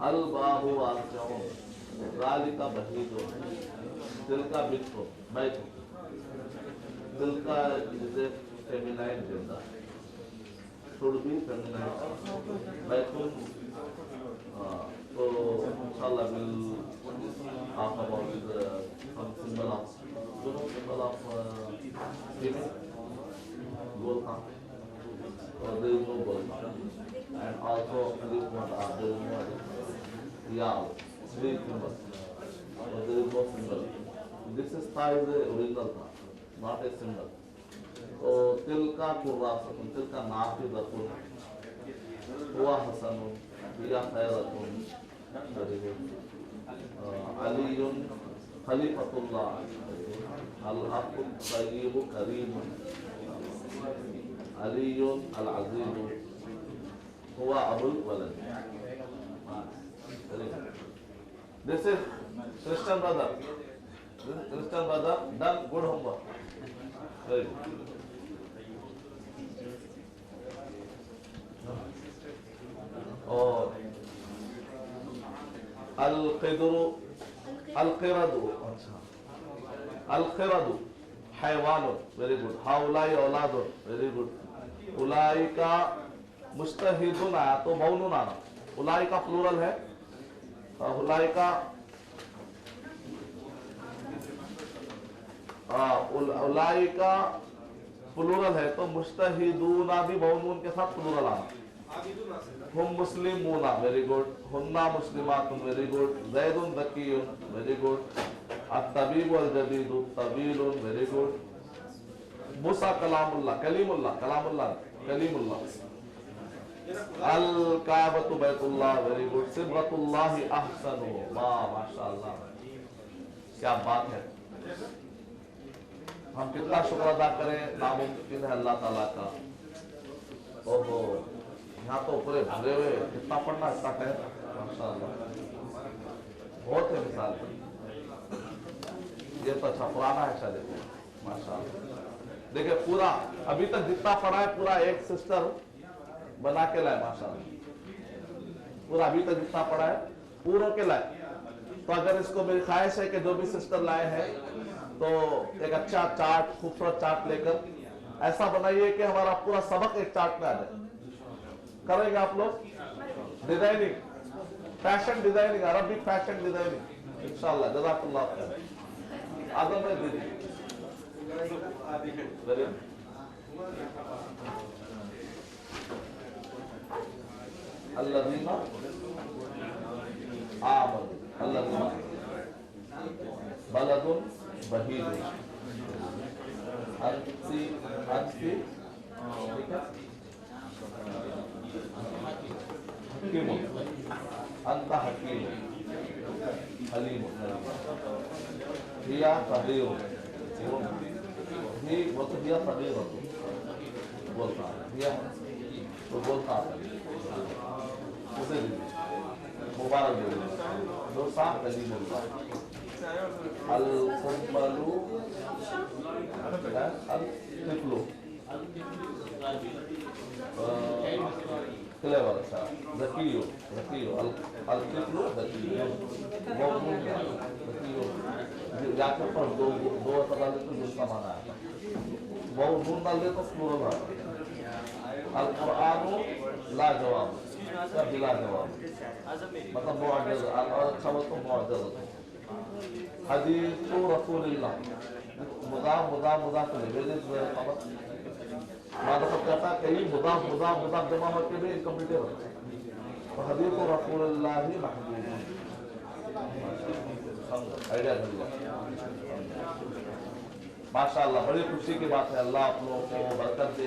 الباب واسع ذلك بعيد تلك بنت بيت تلك is a feminine gender should be feminine بيت so inshallah we'll talk about some symbol of symbol of female golka or there is no golka and also this one there is no yeah three symbols so there is no symbol this is the original tha not a symbol so tilka kurrasatun tilka nafidatun huwa hasanun hiya khairatun very good aliyun khalifatullah al-aqu tayyib kareem aliyun al-aziz huwa abul walad. This is Christian brother. This is Christian brother done good homework. Very good. Oh, al-qidru al-qiradu. Al-qiradu haywanun. Very good. Haulai auladun. Very good. Ulaika मुस्तहिदुन आया तो मौनून आना उलाई का plural है उलाई का उलाई का प्लूरल है तो मुस्तहिदूना भी मौनून के साथ प्लूरल आना हम मुस्लिमूना वेरी गुड हुन्ना मुस्लिमातुन वेरी गुड ज़ैदुन ज़कीयुन वेरी गुड अत-तबीब वल जदीदु तवीलुन वेरी गुड मूसा कलामुल्लाह कलीमुल्लाह अल-काबतु बैतुल्लाह वेरी गुड सिबरतुल्लाहि अहसनु वाह माशाअल्लाह क्या बात है हम कितना शुक्र अदा करें नामुमकिन है अल्लाह ताला का ओहो यहाँ तो पूरे भरे हुए कितना पढ़ना इतना टाइम माशाअल्लाह बहुत है मिसाल ये तो अच्छा पुराना है शायद माशाअल्लाह देखिए पूरा अभी तक जितना पढ़ा है पूरा एक सिस्टर बना के लाए माशाअल्लाह पूरा अभी तक जितना पढ़ा है पूरों के लाए तो अगर इसको मेरी ख्वाहिश है कि जो भी सिस्टर लाए हैं तो एक अच्छा चार्ट खूबसूरत चार्ट लेकर ऐसा बनाइए कि हमारा पूरा सबक एक चार्ट में आ जाए करेंगे आप लोग designing fashion designing Arabic fashion designing इंशाल्लाह जज़ाकल्लाह खैर आदम भाई दीदी الذين آمنوا الذين بلد بهيد أنت حكيم أنت حكيم حليم هي صغير هي صغيرة बोलता है तो बोलता है उसे मुबारक दे दो साथ कली बोलता है अल-कुम्बलु अल-तिफलु क्लेवर अच्छा ज़कियो अल-तिफलु ज़कियो मौजूद है ज़कियो जाकर पर दो तरह से दूसरा माना है मौजूद डाल दे तो प्लूरल है अल-कुरानु ला जवाब सब बिला जवाब मतलब मुअज्जज़ अच्छा वो तो मुअज्जज़ हदीसु रसूलिल्लाह मुदाफ वेरियस खबर माना सब कहता है कई मुदाफ जमा होकर भी इनकम्प्लीट है तो हदीसु रसूलिल्लाह ही महदूद आइडिया मिल गया माशाअल्लाह बड़ी खुशी की बात है अल्लाह आप लोगों को बरकत दे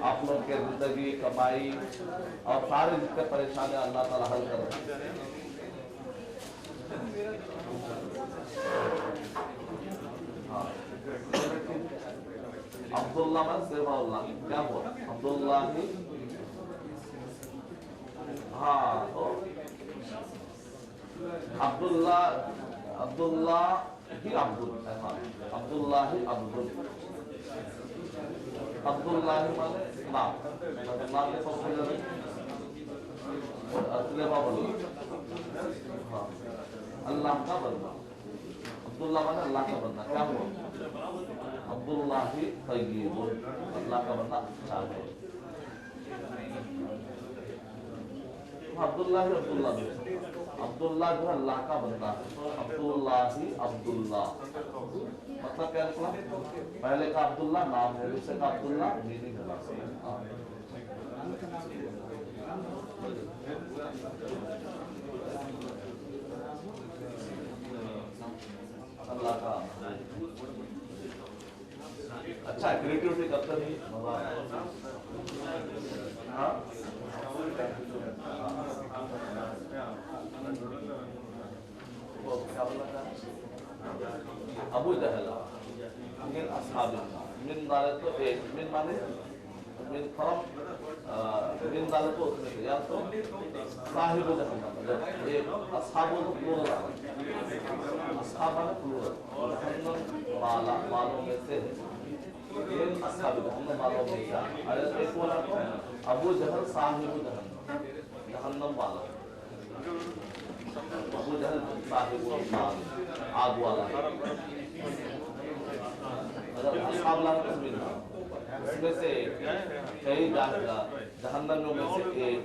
आप लोगों के जिंदगी कमाई और सारे जितने परेशानियां अल्लाह ताला हल कर अब्दुल्ला मन सेवाउल्लाह क्या हुआ अब्दुल्ला ही हाँ तो अब्दुल्ला ही अब्दुल्लाही माने नाम के साथ हाँ, अल्लाह का बंदा, अब्दुल्ला माने अल्लाह का बंदा, क्या हुआ? अब्दुल्लाही तय्यिबुन, अल्लाह का बंदा अच्छा है। अब्दुल्ला ही अब्दुल्ला भी, अब्दुल्ला जो है अल्लाह का बंदा है, अब्दुल्ला ही अब्दुल्ला मतलब क्या निकला? पहले का अब्दुल्ला नाम है, दूसरे का अब्दुल्ला मीनिंग है। अल्लाह का अच्छा क्रिएटिविटी करते नहीं हाँ अबू जहल मिन अस्हाबी मिन डाले तो एक मिन माने मिन फरम मिन डाले तो उसमें या तो साहिब जहन्नम एक अस्हाबो तो प्लूरल अस्हाब माने प्लूरल जहन्नम वालों में से मिन अस्हाबी जहन्नम वालों में से अरे एक बोला तो अबू जहल साहिब जहन्नम वाला अबू जहल साहिब आग वाला अगर अस्हाब लाना तो इसमें से कई जहन्नम में से एक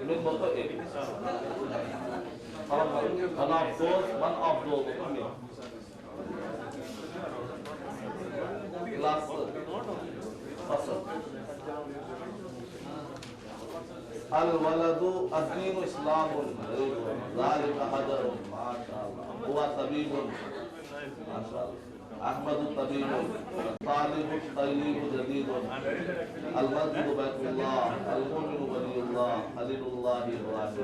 मिन बोल तो एक वन ऑफ दो क्लास फसल अल वलदु अदीनु इस्लामुन ज़ालिका हजरुन माशाअल्लाह हुआ तबीबुन माशाअल्लाह अहमदु तबीबुन तालिबु तय्यिबु जदीदुन अल मस्जिदु बैतुल्लाह अल मुमिनु वलियुल्लाह खलीलुल्लाह इब्राहीम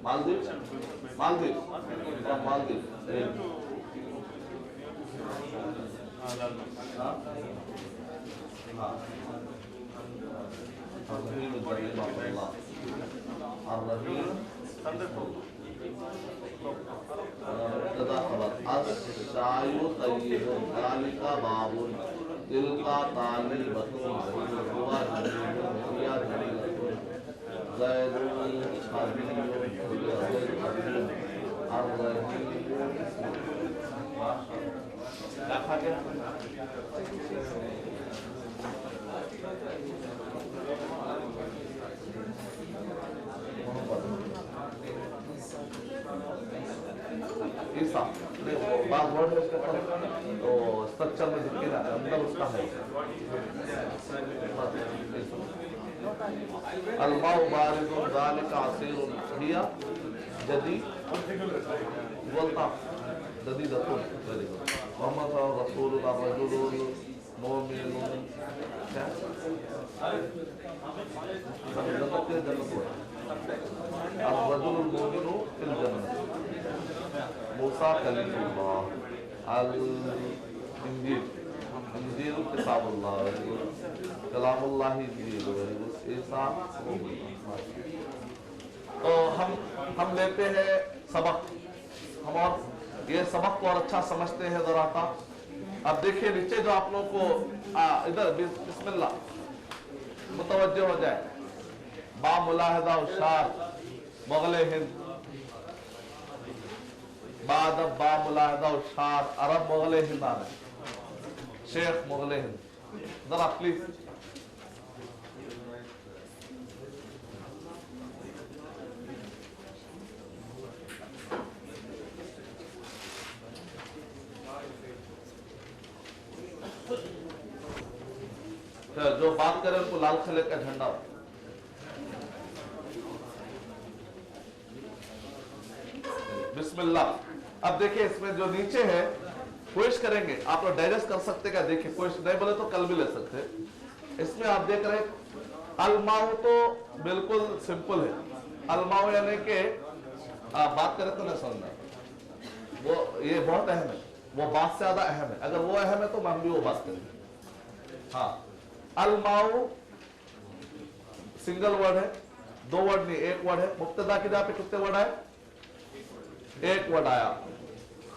मालदीव मालदीव हाँ الرحيم الكريم الله الرحيم ابتدا خبر الشاي طيب ذلك باب تلك طالبة هو جميل هي جميلة زيد خبير الرحيم क्या खा गया ईसा बात वर्ड है इसका तो स्ट्रक्चर में दिखे ना अंदर उसका है अलमाउ बारिदुन ज़ालिका असीरुन हिया जदी बोलता जदीदतुन मोहम्मद रसूलुल्लाह रजूलुल मोमिनुन क्या जन्नत के जन्नत अब रजूलुल मोमिनु फिल जन्नत मूसा कलीमुल्लाह अल इंजील इंजील किताबुल्लाह कलामुल्लाह इंजील ईसा तो हम लेते हैं सबक हम और ये सबक को और अच्छा समझते हैं जरा सा अब देखिए नीचे जो आप लोगों को इधर बिस्मिल्लाह मुतवज्जह हो जाए बा मुलाहिदा उशार मुगल हिंद बाद बा मुलाहिदा उशार अरब मुगल हिंद आ रहे शेख मुगल हिंद जरा प्लीज जो बात करें उनको लाल किले का झंडा बिस्मिल्लाह। अब देखिए इसमें जो नीचे है कोशिश करेंगे आप लोग डाइजेस्ट कर सकते क्या देखिए कोशिश नहीं बोले तो कल भी ले सकते इसमें आप देख रहे अलमाऊ तो बिल्कुल सिंपल है अलमाऊ यानी कि बात करें तो नहीं समझना वो ये बहुत अहम है वो बात से ज्यादा अहम है अगर वो अहम है तो हम भी वो बात करेंगे हाँ अलमाऊ सिंगल वर्ड है दो वर्ड नहीं एक वर्ड है मुब्तदा की जगह पे कितने वर्ड आए एक वर्ड आया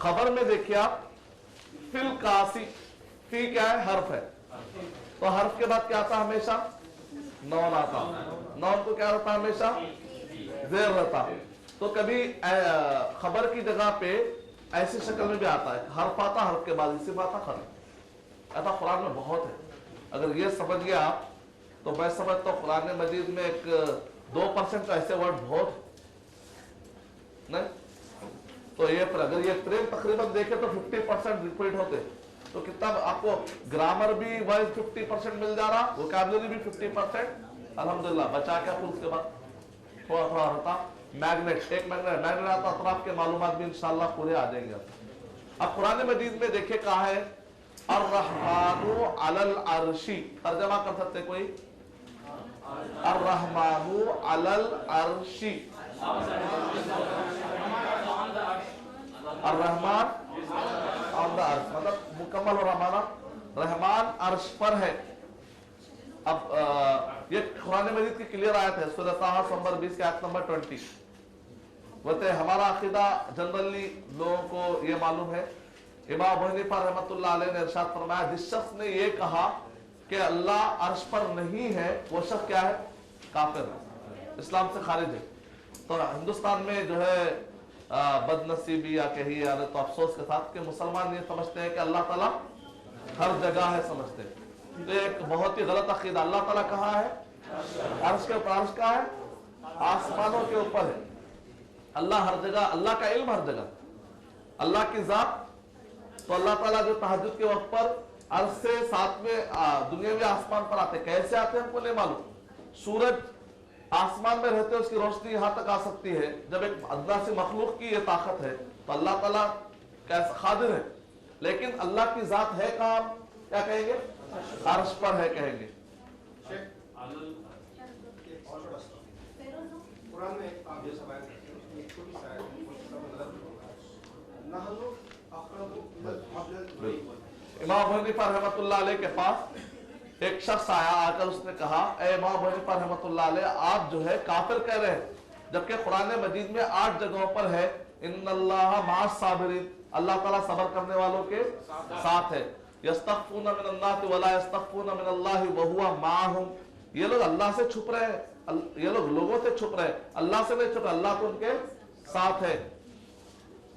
खबर में देखिए आप फिल कासी फी क्या है हर्फ है तो हर्फ के बाद क्या आता हमेशा नॉन आता नॉन को क्या रहता हमेशा जेर रहता तो कभी खबर की जगह पे ऐसी शक्ल में भी आता है, हर्फ आता, हर्फ के बाद इसी आता खत्म। ऐसा कुरान में बहुत है। अगर ये समझ गया आप तो मैं समझता हूँ कुरान मजीद में एक 2% तो ऐसे वर्ड बहुत नहीं। तो ये पर अगर ये प्रेम तकरीबन देखे तो 50% रिपीट होते, तो कितना आपको ग्रामर भी वाइज 50% मिल जा रहा, वोकैबुलरी भी 50%, अल्हम्दुलिल्लाह बचा के। फिर उसके बाद थोड़ा थोड़ा होता मैग्नेट, एक मैग्नेट आता तो आपके मालूमात भी इंशाल्लाह पूरे आ जाएंगे। अब कुरान मजीद में देखिए कहा है अर्रहमानु अलल अर्शी, तर्जमा कर सकते कोई? अर्रहमानु अलल अर्शी, अर्रहमान ऑन द अर्श, मतलब मुकम्मल हो रहा, रहमान अर्श पर है। अब ये कुरान मजीद की क्लियर आयत है, सूरह ताहा नंबर 20 के आयत नंबर 20। बोलते हमारा अकीदा जनरली लोगों को ये मालूम है, इमाम अबू हनीफा रहमतुल्लाह अलैह ने इरशाद फरमाया जिस शख्स ने ये कहा कि अल्लाह अर्श पर नहीं है वो शख्स क्या है? काफिर है, इस्लाम से खारिज है। तो हिंदुस्तान में जो है बदनसीबी या कहिए या तो अफसोस के साथ कि मुसलमान ये समझते हैं कि अल्लाह ताला हर जगह है, समझते हैं। तो एक बहुत ही गलत अकीदा। अल्लाह ताला कहाँ है? अर्श के ऊपर। अर्श कहाँ है? आसमानों के ऊपर है। अल्लाह हर जगह, अल्लाह का इल्म हर जगह, अल्लाह की जात। तो अल्लाह ताला जो तहज्जुद के वक्त पर अर्श से साथ में दुनियावी आसमान पर आते, कैसे आते हैं हमको नहीं मालूम। सूरज आसमान में रहते उसकी रोशनी यहां तक आ सकती है, जब एक अदना सी मखलूक की ये ताकत है तो अल्लाह ताला कैसे कादिर है। लेकिन अल्लाह की जात है कहाँ? क्या कहेंगे? अर्श पर है कहेंगे। कुरान में आप जैसा बयान करते हैं एक छोटी सी आयत इमाम अबू हनीफा रहमतुल्लाह अलैह के पास एक शख्स आया, आकर उसने कहा ए इमाम अबू हनीफा रहमतुल्लाह अलैह आप जो है काफिर कह रहे हैं, जबकि कुरान मजीद में 8 जगहों पर है इन्नल्लाह माअस साबिरीन, अल्लाह ताला सब्र करने वालों के साथ है। यस्तख्फूना मिनन्नास वला यस्तख्फूना मिनल्लाहि व हुवा माअहुम, ये लोग अल्लाह से छुप रहे हैं, ये लोग लोगों से छुप रहे हैं, अल्लाह से नहीं छुप, अल्लाह तो उनके साथ है।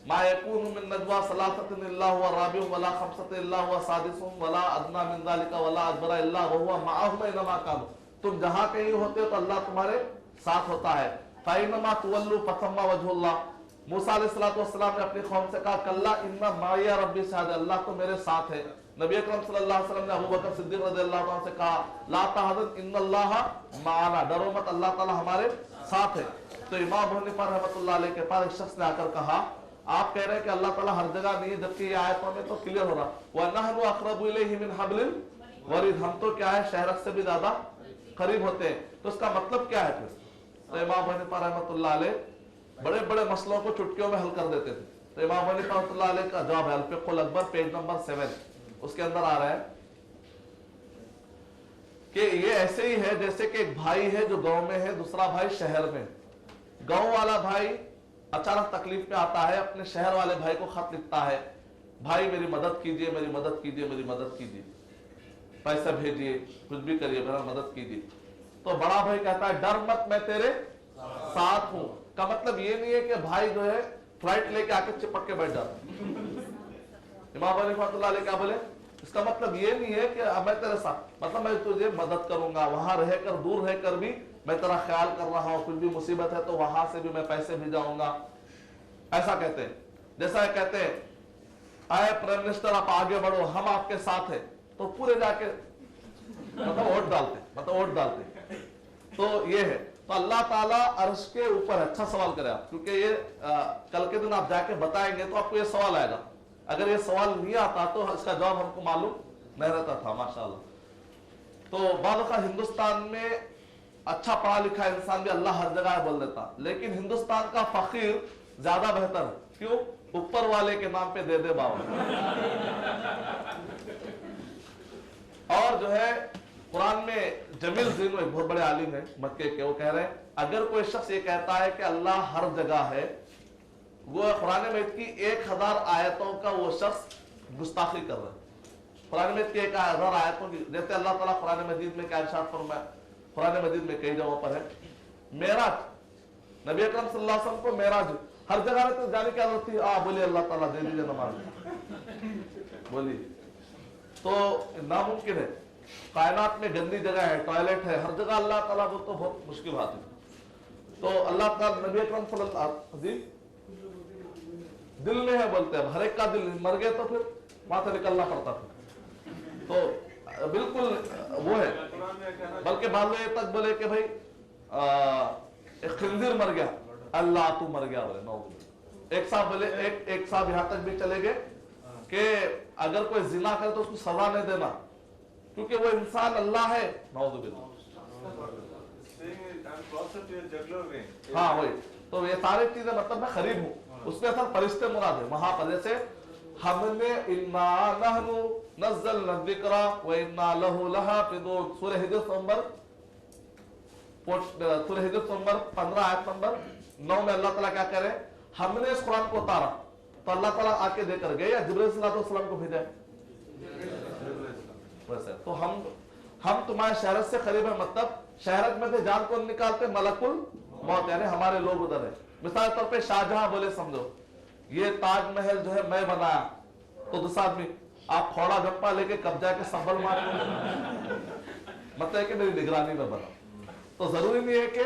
मा यकूनु मिन नजवा सलासतिन इल्ला हुवा राबिउहुम वला खमसतिन इल्ला हुवा सादिसुहुम वला अदना मिन ज़ालिका वला अकबरा इल्ला हुवा मअहुम ऐनमा कानू, तुम जहां कहीं होते हो तो अल्लाह तुम्हारे साथ होता है। फइन्नमा तुवल्लू फसम्मा वजहुल्लाह, मूसा अलैहिस्सलातु वस्सलाम ने अपनी कौम से कहा कल्ला इन्ना माया रब्बी शाहद, अल्लाह तो मेरे साथ है। नबी अकरम सल्लल्लाहु अलैहि वसल्लम ने अबू बकर सिद्दीक रज़ियल्लाहु अन्हु से कहा ला तहज़न इन्नल्लाह माअना, डरो मत अल्लाह ताला हमारे साथ है। तो इमाम अबू हनीफा रहमतुल्लाह अलैह के पास एक शख्स ने आकर कहा आप कह रहे हैं कि अल्लाह ताला हर जगह नहीं है, जबकि ये आयतों में तो क्लियर हो रहा व नहनु अक़रबु इलैहि मिन हब्लिल वरीद, हम तो क्या है शहरक से भी ज्यादा करीब होते हैं। तो इसका मतलब क्या है? फिर तो इमाम अबू हनीफा रहमतुल्लाह अलैह बड़े बड़े मसलों को चुटकियों में हल कर देते थे। तो इमाम अबू हनीफा रहमतुल्लाह अलैह का जवाब है अल-फ़िक़्हुल अकबर पेज नंबर 7, उसके अंदर आ रहा है कि ये ऐसे ही है जैसे कि एक भाई है जो गांव में है, दूसरा भाई शहर में। गांव वाला भाई अचानक तकलीफ में आता है, अपने शहर वाले भाई को खत लिखता है भाई मेरी मदद कीजिए, मेरी मदद कीजिए, मेरी मदद कीजिए, पैसा भेजिए, कुछ भी करिए, मेरा मदद कीजिए। तो बड़ा भाई कहता है डर मत मैं तेरे साथ हूं। का मतलब ये नहीं है कि भाई जो है फ्लाइट लेके आके चिपक के बैठ जाता। इमाम अली रहमतुल्लाह अलैह क्या बोले? इसका मतलब ये नहीं है कि मैं तेरे साथ, मतलब मैं तुझे मदद करूंगा, वहां रहकर दूर रहकर भी मैं तेरा ख्याल कर रहा हूं, कुछ भी मुसीबत है तो वहां से भी मैं पैसे भेजाऊंगा, ऐसा कहते हैं। जैसा कहते हैं आए प्राइम मिनिस्टर आप आगे बढ़ो हम आपके साथ है, तो पूरे जाके मतलब वोट डालते। तो ये है। तो अल्लाह ताला अर्श के ऊपर, अच्छा सवाल करें आप, क्योंकि ये कल के दिन आप जाके बताएंगे तो आपको ये सवाल आएगा। अगर ये सवाल नहीं आता तो इसका जवाब हमको मालूम नहीं रहता था माशाअल्लाह। तो बाद का हिंदुस्तान में अच्छा पढ़ा लिखा इंसान भी अल्लाह हर जगह बोल देता, लेकिन हिंदुस्तान का फकीर ज्यादा बेहतर है। क्यों? ऊपर वाले के नाम पे दे दे बाबा। और जो है कुरान में जमील ज़ीन एक बहुत बड़े आलिम है मक्के के, वो कह रहे हैं अगर कोई शख्स ये कहता है कि अल्लाह हर जगह है, वो कुरान मजीद की 1000 आयतों का वो शख्स गुस्ताखी कर रहा है। कुरान मजीद की 1000 आयतों की, जैसे अल्लाह ताला कुरान मजीद में क्या इरशाद फरमाया, कुरान मजीद में कई जगहों पर है मेराज नबी अकरम सल्लल्लाहु अलैहि वसल्लम को मेराज हर जगह तो जाने की जरूरत थी, बोलिए अल्लाह ताला दे दीजिए नमाज बोलिए, तो नामुमकिन है। कायनात में गंदी जगह है, टॉयलेट है, हर जगह अल्लाह ताला बोल तो बहुत मुश्किल बात है। तो अल्लाह ताला नबी अकरम सल्लल्लाहु अलैहि दिल में है बोलते हैं, हर एक का दिल, मर गए तो फिर वहां से निकलना पड़ता था। तो बिल्कुल वो है, बल्कि बाद में तक बोले कि भाई एक खिंजीर मर गया, अल्लाह तू मर गया बोले, नौ एक साहब बोले, एक साहब यहाँ तक भी चले गए कि अगर कोई जिना करे तो उसको सजा नहीं देना, क्योंकि वो इंसान अल्लाह है। नौजुबिल्लाह। हाँ वही, तो ये सारी चीजें मतलब मैं करीब हूँ, उसमें असल फरिश्ते मुराद है वहां पर। जैसे हमने इन्ना नहनु नज़्ज़लना ज़िक्रा व इन्ना लहु लहाफ़िज़ून, सूरह हिज्र नंबर 15 आयत नंबर 9 में अल्लाह ताला क्या कह रहे हैं, हमने इस कुरान को उतारा तो अल्लाह ताला आके देकर गए या जिब्रील सल्लल्लाहु को भेजा? वैसे तो हम तुम्हारे शहरत से करीब है, मतलब शहरत में से जान को निकालते मलकुल मौत, यानी हमारे लोग उधर है। मिसाल तौर पे शाहजहां बोले, समझो ये ताजमहल जो है मैं बनाया, तो दूसरा आदमी आप थोड़ा गप्पा लेके कब्जा के संभल मार, मतलब कि मेरी निगरानी में बना। तो जरूरी नहीं है कि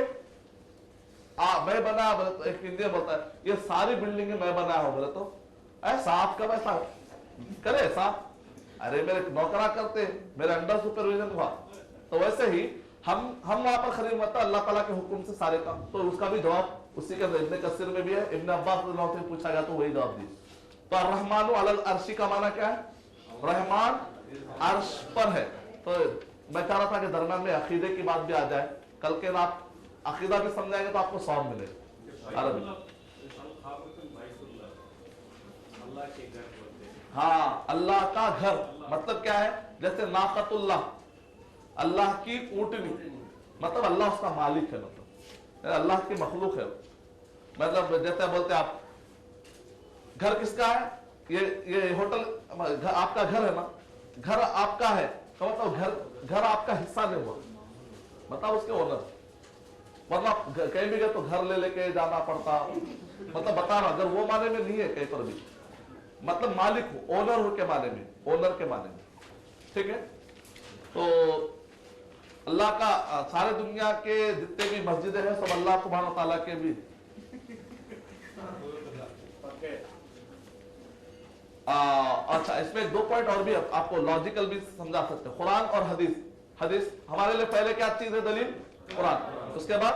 मैं बनाया बोले तो एक इंडिया बोलता है ये सारी बिल्डिंग मैं बनाया हूं बोले तो साहब कब ऐसा करे साहब, अरे मेरे नौकरा करते, मेरे अंडर सुपरविजन हुआ। तो वैसे ही हम वहां पर खरीद मत अल्लाह ताला के हुक्म से सारे काम, तो उसका भी जवाब उसी के अंदर इब्न कसीर में भी है। इब्न अब्बास से पूछा गया तो वही जवाब दिए। तो रहमानु अलल अर्शी का माना क्या है? रहमान अर्श पर है। तो मैं चाह रहा था कि दरम्यान में अकीदे की बात भी आ जाए, कल के रात अकीदा भी समझाएंगे तो आपको सवाब मिलेगा। हाँ, अल्लाह का घर मतलब क्या है? जैसे नाकतुल्लाह, अल्लाह की ऊँटनी, मतलब अल्लाह उसका मालिक है, मतलब अल्लाह की मखलूक है। मतलब जैसे बोलते आप घर किसका है? ये होटल आपका घर है ना, घर आपका है तो मतलब घर आपका हिस्सा नहीं हुआ, मतलब उसके ओनर। वरना कहीं भी गए तो घर ले लेके जाना पड़ता, मतलब बता रहा, अगर वो माने में नहीं है कहीं पर भी, मतलब मालिक हो, ओनर हो के माने में, ओनर के माने में, ठीक है। तो अल्लाह का सारे दुनिया के जितने भी मस्जिदें हैं सब अल्लाह सुब्हानहू तआला के भी। अच्छा, इसमें 2 पॉइंट और भी आपको लॉजिकल भी समझा सकते हैं। कुरान और हदीस। हदीस हमारे लिए पहले क्या चीज है? दलील कुरान, उसके बाद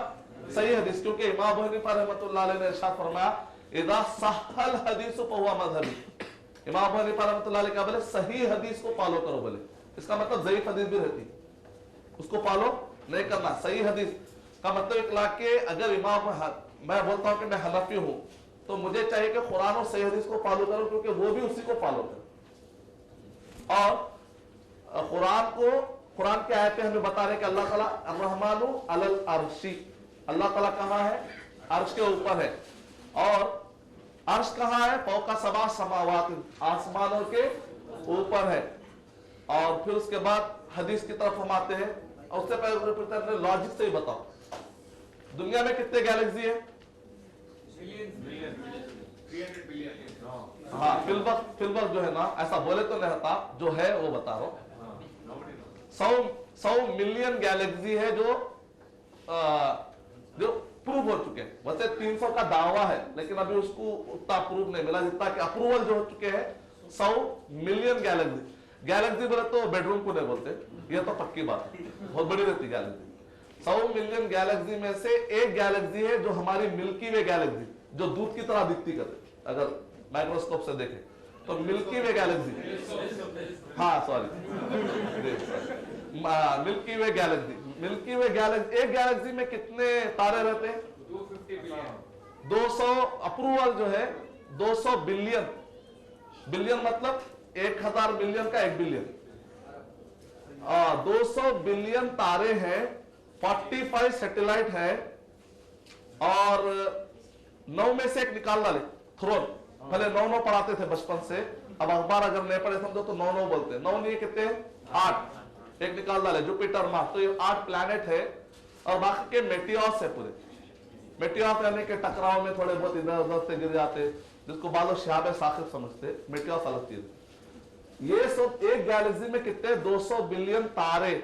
सही हदीस, क्योंकि इमाम अबू हनीफा रहमतुल्लाह अलैह ने इरशाद फरमाया इज़ा सह्हल हदीस फहुवा मज़हबी। इमाम अबू हनीफा रहमतुल्लाह अलैह क्या बोले? सही हदीस को फॉलो करो बोले। इसका मतलब ज़ईफ हदीस भी रहती, उसको फॉलो नहीं करना। सही हदीस का मतलब इकला के अगर इमाम, मैं बोलता हूं कि मैं हनफी हूं तो मुझे चाहिए कि कुरान और सही हदीस को फॉलो करो, क्योंकि वो भी उसी को फॉलो करो। और कुरान की आयतें हमें बता रहे कि अल्लाह ताला अर्रहमानु अलल अर्शी, अल्लाह ताला कहां है? अर्श के ऊपर है। और अर्श कहां है? फौका सबा समावात, आसमानों के ऊपर है। और फिर उसके बाद हदीस की तरफ हम आते हैं, और उससे पहले लॉजिक से ही बताओ, दुनिया में कितने गैलेक्सी है? हाँ, फिलवक्त जो है ना, ऐसा बोले तो नहीं होता, जो है वो बता रहा हूं। 100 मिलियन गैलेक्सी है जो प्रूव हो चुके हैं। वैसे 300 का दावा है, लेकिन अभी उसको उतना प्रूव नहीं मिला जितना कि अप्रूवल जो हो चुके हैं 100 मिलियन गैलेक्सी। गैलेक्सी बोले तो बेडरूम को नहीं बोलते, ये तो पक्की बात है, बहुत बड़ी रहती गैलेक्सी। 100 मिलियन गैलेक्सी में से एक गैलेक्सी है जो हमारी मिल्की वे गैलेक्सी, जो दूध की तरह दिखती करे, अगर माइक्रोस्कोप से देखें तो मिल्की वे गैलेक्सी, हाँ सॉरी, मिल्की वे गैलेक्सी, एक गैलेक्सी में कितने तारे रहते हैं? 200 अप्रूवल जो है 200 बिलियन, बिलियन मतलब 1000 मिलियन का 1 बिलियन। 200 बिलियन तारे हैं, 45 सैटेलाइट है, और 9 में से एक निकाल डाले थ्रोन। पहले 9 पढ़ाते थे बचपन से, अब अखबार अगर नहीं पढ़े समझो तो 9 बोलते हैं। 9 नहीं कितने? 8, एक निकाल डाले जुपिटर मार्स, तो ये 8 प्लैनेट है, और बाकी के मेटियोर्स है पूरे। मेटियास यानी कि टकराव में थोड़े बहुत इधर उधर से गिर जाते, जिसको बाद में शहाब साकिब समझते, मेटियास अलग चीज। ये सब एक गैलेक्सी में कितने 200 बिलियन तारे,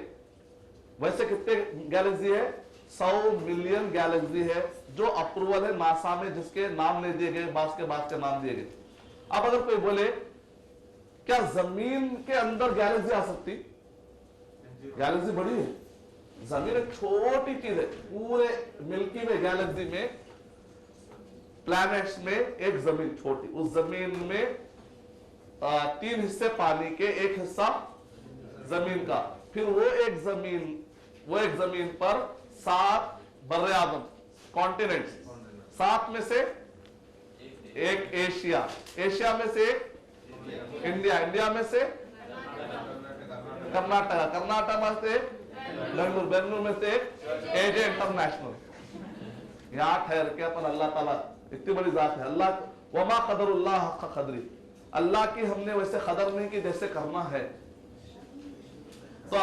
वैसे कितने गैलेक्सी है 100 मिलियन गैलेक्सी है जो अप्रूवल है नासा में, जिसके नाम नहीं दिए गए, बास के नाम दिए गए। अब अगर कोई बोले क्या जमीन के अंदर गैलेक्सी आ सकती? गैलेक्सी बड़ी है, जमीन एक छोटी चीज है, पूरे मिल्की वे गैलेक्सी में प्लैनेट्स में एक जमीन छोटी, उस जमीन में 3 हिस्से पानी के, 1 हिस्सा जमीन का, फिर वो एक जमीन पर 7 बर्रे आज़म कॉन्टिनेंट्स, 7 में से एक एशिया, एशिया में से एक इंडिया, इंडिया में से कर्नाटका, कर्नाटक में से बेंगलुरु, बेंगलुरु में से एक एजे इंटरनेशनल। यहां ठहर के अपन अल्लाह ताला इतनी बड़ी जात है, अल्लाह वमा कदरुल्लाह हक़ क़द्री, अल्लाह की हमने वैसे कदर नहीं की जैसे करना है। तो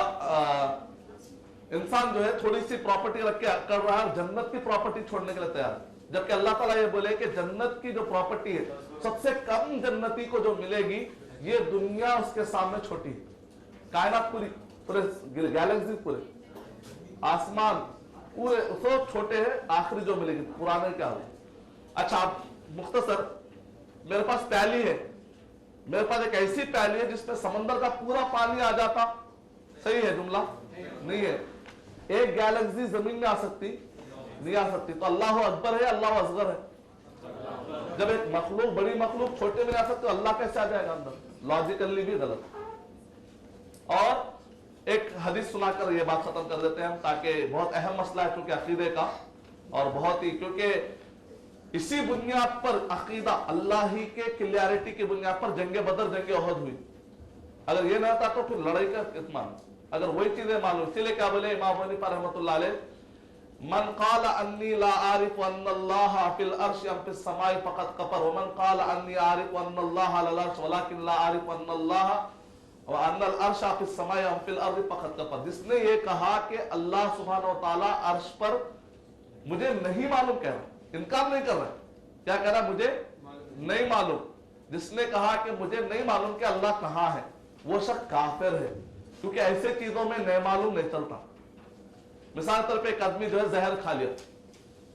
इंसान जो है थोड़ी सी प्रॉपर्टी रख के कर रहा है, जन्नत की प्रॉपर्टी छोड़ने के लिए तैयार, जबकि अल्लाह ताला ये बोले कि जन्नत की जो प्रॉपर्टी है, सबसे कम जन्नती को जो मिलेगी, ये दुनिया उसके सामने छोटी है, कायनात पूरे गैलेक्सी पूरे आसमान पूरे सब छोटे हैं, आखिरी जो मिलेगी पुराने क्या हो। अच्छा मुख्तसर, मेरे पास प्याली है, मेरे पास एक ऐसी प्याली है जिसमें समंदर का पूरा पानी आ जाता, सही है जुमला? नहीं है। एक गैलेक्सी जमीन में आ सकती? नहीं आ सकती। तो अल्लाह अकबर है, अल्लाह असगर है। जब एक मखलूक बड़ी मखलूक छोटे में आ सकते, तो अल्लाह कैसे आ जाएगा अंदर? लॉजिकली भी गलत। और एक हदीस सुनाकर ये बात खत्म कर देते हैं हम, ताकि बहुत अहम मसला है क्योंकि अकीदे का, और बहुत ही, क्योंकि इसी बुनियाद पर अकीदा अल्लाह ही के क्लियरिटी की बुनियाद पर जंगे बदर जंगे ओहद हुई। अगर ये ना था तो फिर लड़ाई का इत्मीनान, अगर वही चीजें मालूम। इसीलिए क्या बोले इमाम अबू हनीफा रहमतुल्लाह अलैह, मन क़ाल अन्नी ला आरिफ़ु अन्नल्लाह फिल अर्श अम फिस समाई फ़क़द कफ़र, व मन क़ाल अन्नी आरिफ़ु अन्नल्लाह अलल अर्श वलाकिन ला आरिफ़ु अन्नल्लाह व अन्नल अर्श फिस समाई अम फिल अर्ज़ फ़क़द कफ़र। जिसने ये कहा कि अल्लाह सुब्हानहु व तआला अर्श पर मुझे नहीं मालूम कह रहा, इनकार नहीं कर रहा, क्या कह रहा? मुझे नहीं मालूम। जिसने कहा कि मुझे नहीं मालूम कि अल्लाह कहां है, वो शख्स काफिर है, क्योंकि ऐसे चीजों में नहीं मालूम नहीं चलता। मिसाल तौर पे एक आदमी जो है जहर खा लिया,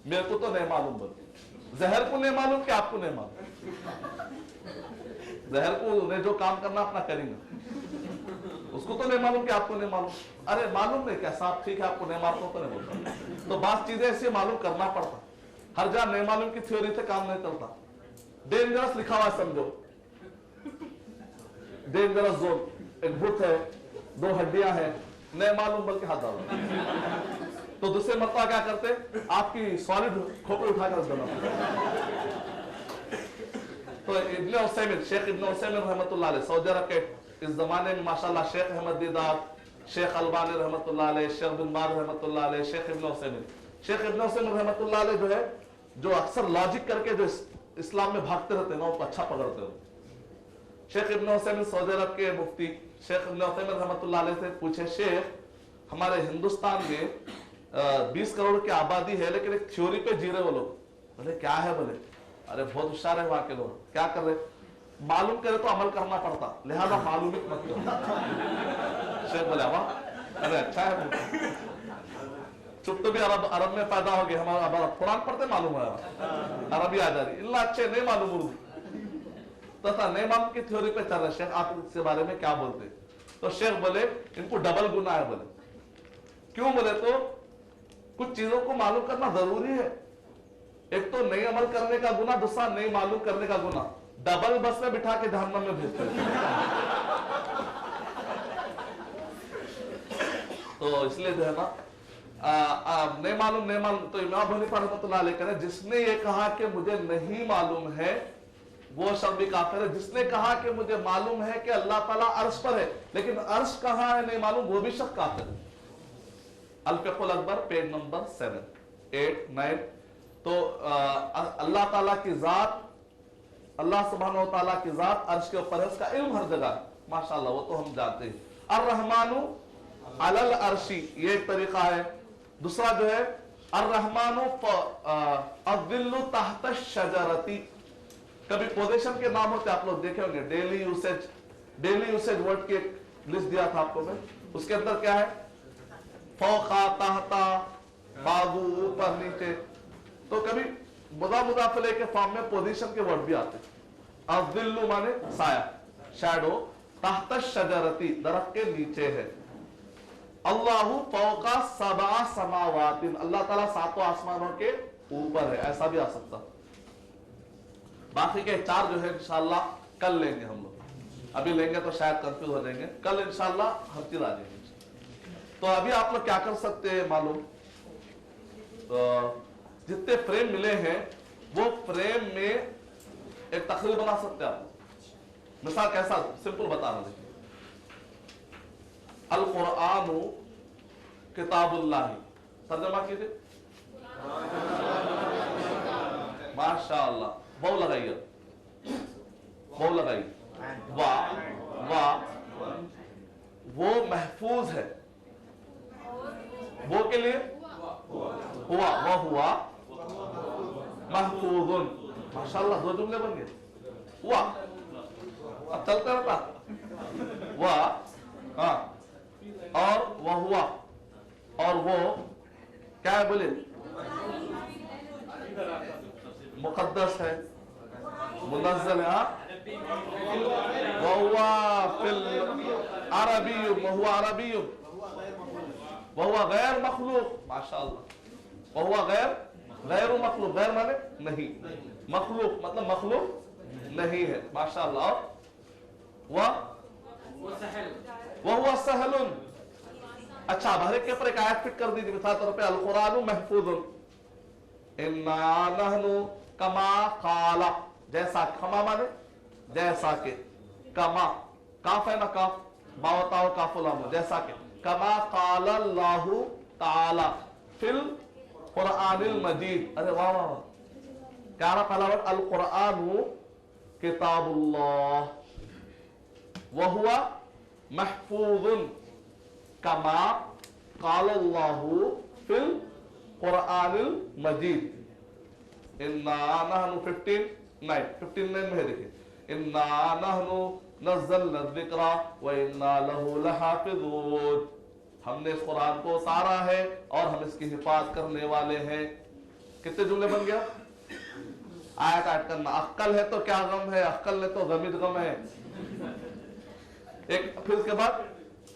मेरे को तो नहीं मालूम, बोल जहर को नहीं मालूम कि आपको नहीं मालूम, जहर को उन्हें जो काम करना अपना करेंगे, उसको तो नहीं मालूम कि आपको नहीं मालूम। अरे मालूम नहीं क्या साहब, ठीक है आपको नहीं मालूम तो नहीं बोलता। तो बात चीजें ऐसी मालूम करना पड़ता, हर जगह नहीं मालूम की थ्योरी से काम नहीं चलता। डेंजरस लिखा हुआ समझो, डेंजरस जोन, एक भूत है, 2 हड्डियां हैं, नहीं मालूम बल्कि हाथ डालो, तो दूसरे मरतबा क्या करते? आपकी सॉलिड खोपड़ी उठाकर देना। तो इब्न उसैमिन, शेख इब्न उसैमिन रहमतुल्लाह अलैह, सऊदी अरब के इस जमाने में माशाल्लाह शेख अहमद दीदार, शेख अलबानी रहमतुल्लाह अलैह, शेख बिन बाज रहमतुल्लाह अलैह, शेख इब्न उसैमिन, शेख इब्न उसैमिन रहमतुल्लाह अलैह जो है, जो अक्सर लॉजिक करके जो इस्लाम में भागते रहते हैं ना, उनको अच्छा पकड़ते हो। शेख इब्न उसैमिन सऊदी अरब के मुफ्ती शेख इब्न उसैमिन रहमतुल्लाह अलैह से पूछे, शेख हमारे हिंदुस्तान में 20 करोड़ की आबादी है, लेकिन एक थ्योरी पे जी रहे वो लोग। बोले क्या है? बोले अरे बहुत होशियार है वहां के लोग, क्या कर रहे? मालूम करे तो अमल करना पड़ता, लिहाजा मालूम ही मत करो। शेख बोले वाह, अरे अच्छा है, चुप तो भी अरब में पैदा हो गए, हमारा कुरान पढ़ते मालूम है, अरबी आ जा रही, इल्ला अच्छे नहीं मालूम उर्दू, तो नहीं मालूम की थ्योरी पे चल रहे। शेख आप इसके बारे में क्या बोलते? तो शेख बोले इनको डबल गुनाह है। बोले क्यों? बोले तो कुछ चीजों को मालूम करना जरूरी है, एक तो नहीं अमल करने का गुनाह, दूसरा नहीं मालूम करने का गुनाह, डबल बस में बिठा के जहन्नम में भेजते हैं। तो इसलिए जो है ना नहीं मालूम, तो इमाम अबू हनीफा रहमतुल्लाह अलैह कह, जिसने ये कहा कि मुझे नहीं मालूम है वो शख्स भी काफिर है। जिसने कहा कि मुझे मालूम है कि अल्लाह ताला अर्श पर है, लेकिन अर्श कहां है नहीं मालूम, वो भी शख्स काफिर है। अल-फिक़्हुल अकबर पेज नंबर 7, 8, 9। तो अल्लाह ताला की जात, अल्लाह सुब्हानहु व तआला की जात अर्श के ऊपर है, उसका इल्म हर जगह माशाअल्लाह, वो तो हम जानते हैं। अर्रहमानु अलल अर्शी, ये एक तरीका है। दूसरा जो है अर्रहमानु अज़िल्लु तहत शजरती, कभी पोजीशन के नाम होते आप लोग देखे होंगे, डेली यूसेज वर्ड के लिस्ट दिया था आपको मैं, उसके अंदर क्या है, फौका, तहता, बाजू, ऊपर, नीचे। तो कभी मुदाफिले के फॉर्म में पोजीशन के वर्ड भी आते हैं। अज़िल्लु माने साया, शैडो, तहत शजरती दरख्त के नीचे है। अल्लाहु फौका सबा समावातिन, अल्लाह ताला सातों आसमानों के ऊपर है, ऐसा भी आ सकता। बाकी के चार जो है इंशाअल्लाह कल लेंगे हम लोग, अभी लेंगे तो शायद कंफ्यूज हो जाएंगे, कल इंशाअल्लाह हर चीज आ जाएगी। तो अभी आप लोग क्या कर सकते हैं मालूम, तो जितने फ्रेम मिले हैं वो फ्रेम में एक तकरीर बना सकते हैं आप। मिसाल कैसा, सिंपल बता रहा देखिए, अल कुरानु किताबुल्लाह, तर्जमा कीजिए। माशाअल्लाह, वो लगाइए, वो लगाइए, वाह, वो महफूज है, वो के लिए हुआ, वो हुआ महफूजुन, माशाअल्लाह दो जुमले बन गए। हुआ अब चलता रहता, वाह, हाँ, और वह हुआ, और वो क्या है बोले, मुकद्दस है, मुनज़्ज़ल है, वहुवा फिल अरबिय्युम, वहुवा अरबिय्युम, वहुवा गैर मखलूक, माशाअल्लाह, वहुवा गैर मखलूक, गैर माने नहीं, मखलूक मतलब मखलूक नहीं है, माशाअल्लाह। और वहुवा सहलुन, अच्छा हर एक के ऊपर एक आयत फिट कर दीजिए, मिसाल तौर पे अल कुरानु महफूजुन, इन्ना नहनु कमा काला, जैसा, खमा माने जैसा के, कमा, काफ है ना, काफ बावताओ काफुलाम, जैसा के, कमा काला अल्लाहु ताला फिल कुरानिल मजीद। अरे वाह वाह, क्या रहा पहला वर्ड, अल कुरानु किताबुल्लाह वहुवा महफूजुन कमा काला अल्लाहु फिल कुरानिल मजीद। इन्ना नहनु 59 में देखिए, इन्ना नहनु नज़्ज़लना ज़िक्रा व इन्ना लहु लहाफ़िज़ून, हमने इस कुरान को उतारा है और हम इसकी हिफाजत करने वाले हैं। कितने जुमले बन गया, आयत आयत करना। अक्ल है तो क्या गम है, अक्ल है तो गमित गम है। एक फिर उसके बाद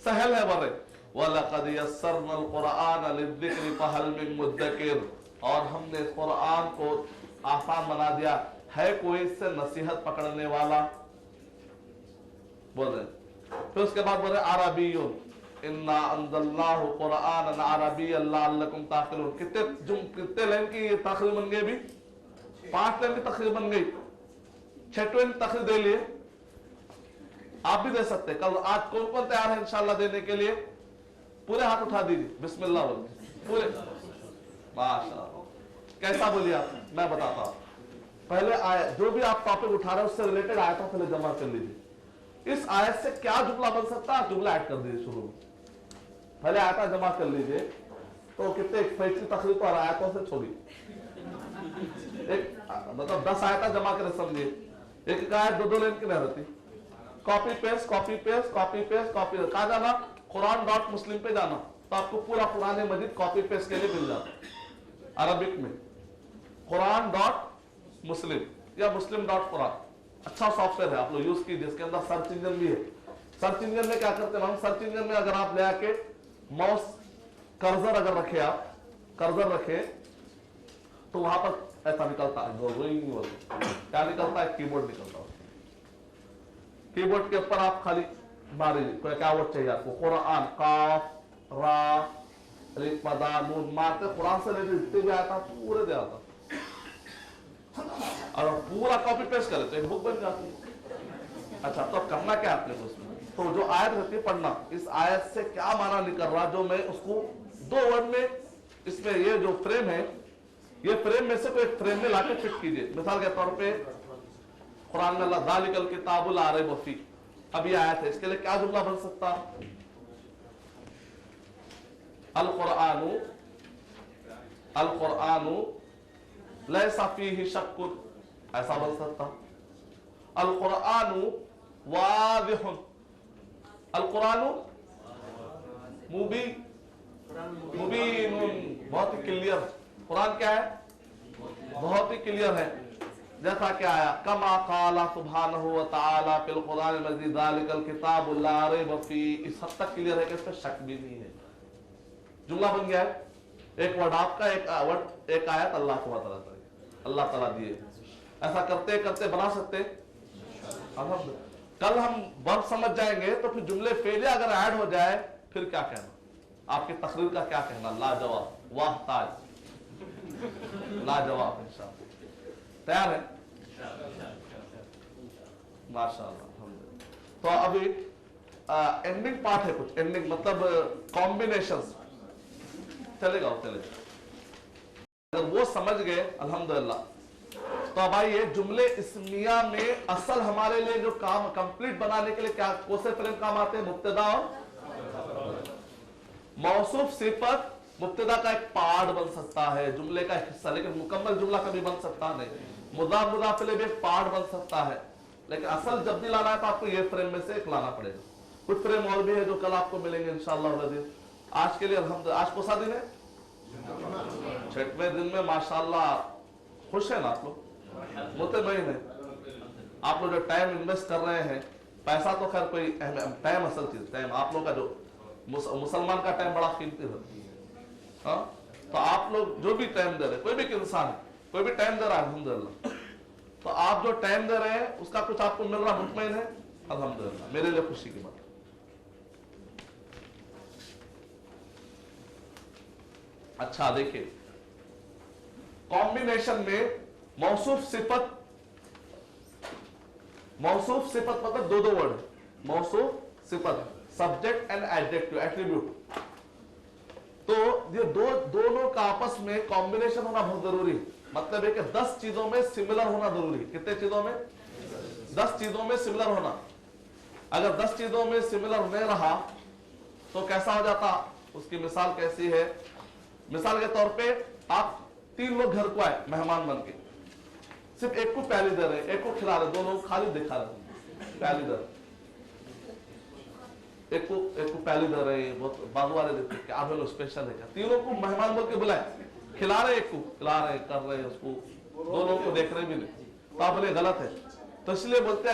सहल है बरे, वलक़द यस्सरनल क़ुरआन लिज़्ज़िक्रि फ़हल मिन मुद्दकिर, और हमने इस कुरान को आसान बना दिया, है कोई इससे नसीहत पकड़ने वाला, बोल रहे। फिर उसके बाद बोल रहे अरबियुन, इन्ना अंज़लनाहु क़ुरआनन अरबिय्यन लअल्लकुम ताक़िलून। कितने लाइन की ये तक़रीर बन गई, भी 5 लाइन की तक़रीर बन गई, 6वें तक़रीर दे लिए, आप भी दे सकते। कल आज कौन कौन तैयार है इंशाअल्लाह देने के लिए, पूरे हाथ उठा दीजिए, बिस्मिल्लाह बोल पूरे, माशाअल्लाह। कैसा बोलिए आप, मैं बताता हूं। पहले आयत, जो भी आप टॉपिक उठा रहे हैं उससे रिलेटेड आयतों पहले जमा कर लीजिए। इस आयत से क्या जुमला बन सकता है, जुमला ऐड कर दीजिए शुरू में, पहले आयता जमा कर लीजिए। तो कितने फैसली तकरीर तो आयतों से छोड़िए, एक मतलब 10 आयता जमा कर समझिए, एक आयत 2 लाइन की नहीं रहती। Copy paste copy paste copy paste copy, कहा जाना Quran.muslim पे जाना, तो आपको पूरा कुरान मजीद कॉपी पेस्ट के लिए मिल जाता अरबिक में। Quran.muslim या muslim.quran, अच्छा सॉफ्टवेयर है, आप लोग यूज कीजिए। इसके अंदर सर्च इंजन भी है। सर्च इंजन में क्या करते हैं हम, सर्च इंजन में अगर आप ले आके माउस कर्सर अगर रखे, आप कर्सर रखे तो वहां पर ऐसा निकलता है, क्या निकलता है, कीबोर्ड निकलता है। कीबोर्ड के ऊपर आप खाली मारिए, क्या वर्ड चाहिए आपको, कुरान, काफ रा रिक मदा नून मारते, कुरान से रिलेटेड जितने भी आया था पूरे दे आता, और पूरा कॉपी पेस्ट करे तो एक बुक बन जाती है। अच्छा, तो करना क्या आपने उसमें, तो जो आयत रहती है पढ़ना, इस आयत से क्या माना निकल रहा, जो मैं उसको 2 वर्ड में, इसमें ये जो फ्रेम है, ये फ्रेम में से कोई एक फ्रेम में लाके फिट कीजिए। मिसाल के तौर पे कुरान में ज़ालिकल किताबुल ला रैब फीह, अब ये आयत है, इसके लिए क्या जुमला बन सकता, अल कुरानु अल कुरानु लैसा फीही शक्कुन, ऐसा बन सकता। अल कुरानु वादिहुन, अल कुरानु मुबीन, बहुत ही क्लियर। कुरान क्या है? बहुत ही क्लियर है। जैसा कि आया कमा काला सुब्हानहु व तआला फिल कुरान मजीद ज़ालिकल किताबु ला रैब फीह, इस हद तक क्लियर है कि इसमें शक भी नहीं है। जुमला बन गया है, एक वर्ड आपका, एक वर्ड, एक आयत अल्लाह को अल्लाह ताला दिए। ऐसा करते करते बना सकते। कल हम वर्ब समझ जाएंगे तो फिर जुमले फेले अगर ऐड हो जाए फिर क्या कहना, आपकी तकरीर का क्या कहना? लाजवाब, वाह ताज, लाजवाब। इंशाअल्लाह तैयार है? माशाअल्लाह। तो अभी एंडिंग पार्ट है, कुछ एंडिंग मतलब कॉम्बिनेशंस चलेगा, चलेगा। अगर वो समझ गए अल्हम्दुलिल्लाह। तो अब आइए जुमले इस्मिया में असल हमारे लिए जो काम कंप्लीट बनाने के लिए क्या कौन से फ्रेम काम आते हैं? मुब्तदा और मौसूफ सिफत। मुब्तदा का एक पार्ट बन सकता है, जुमले का एक हिस्सा, लेकिन मुकम्मल जुमला कभी बन सकता नहीं। मुदाफ मुदाफ इलैह भी एक पार्ट बन सकता है, लेकिन असल जब भी लाना है तो आपको ये फ्रेम में से एक लाना पड़ेगा। कुछ फ्रेम और भी है जो कल आपको मिलेंगे इंशाअल्लाह। आज के लिए अल्हम्दुलिल्लाह। आज कौन सा दिन है? 6वें दिन में। माशाअल्लाह खुश है ना आप लोग? मुतमईन है आप लोग? जो टाइम इन्वेस्ट कर रहे हैं, पैसा तो खैर कोई टाइम असल चीज, टाइम आप लोग का जो मुसलमान का टाइम बड़ा कीमती होता है। हाँ, तो आप लोग जो भी टाइम दे रहे हैं, कोई भी इंसान है, कोई भी टाइम दे रहा है अल्हम्दुलिल्लाह, तो आप जो टाइम दे रहे हैं उसका कुछ आपको मिल रहा, मुतमईन है अल्हम्दुलिल्लाह, मेरे लिए खुशी की बात। अच्छा देखिए, कॉम्बिनेशन में मौसूफ सिफत, मौसूफ सिफत मतलब दो वर्ड है। मौसूफ सिफत, सब्जेक्ट एंड एडजेक्टिव, एट्रीब्यूट। तो ये दोनों का आपस में कॉम्बिनेशन होना बहुत जरूरी है। मतलब है कि 10 चीजों में सिमिलर होना जरूरी है। कितने चीजों में? 10 चीजों में सिमिलर होना। अगर 10 चीजों में सिमिलर नहीं रहा तो कैसा हो जाता? उसकी मिसाल कैसी है? मिसाल के तौर पे आप 3 लोग घर को आए मेहमान बन के, सिर्फ एक को प्याली दे रहे, एक को खिला रहे, 2 लोग खाली दिखा रहे, प्याली दे रहे, एक को प्याली दे रहे, बहुत बाजू वाले देखते क्या आप लोग स्पेशल है क्या? 3 को मेहमान बोल के बुलाए, खिला रहे, एक को खिला रहे, कर रहे, उसको 2 लोगों को देख रहे भी नहीं, तो आप बोले गलत है। तो इसलिए बोलते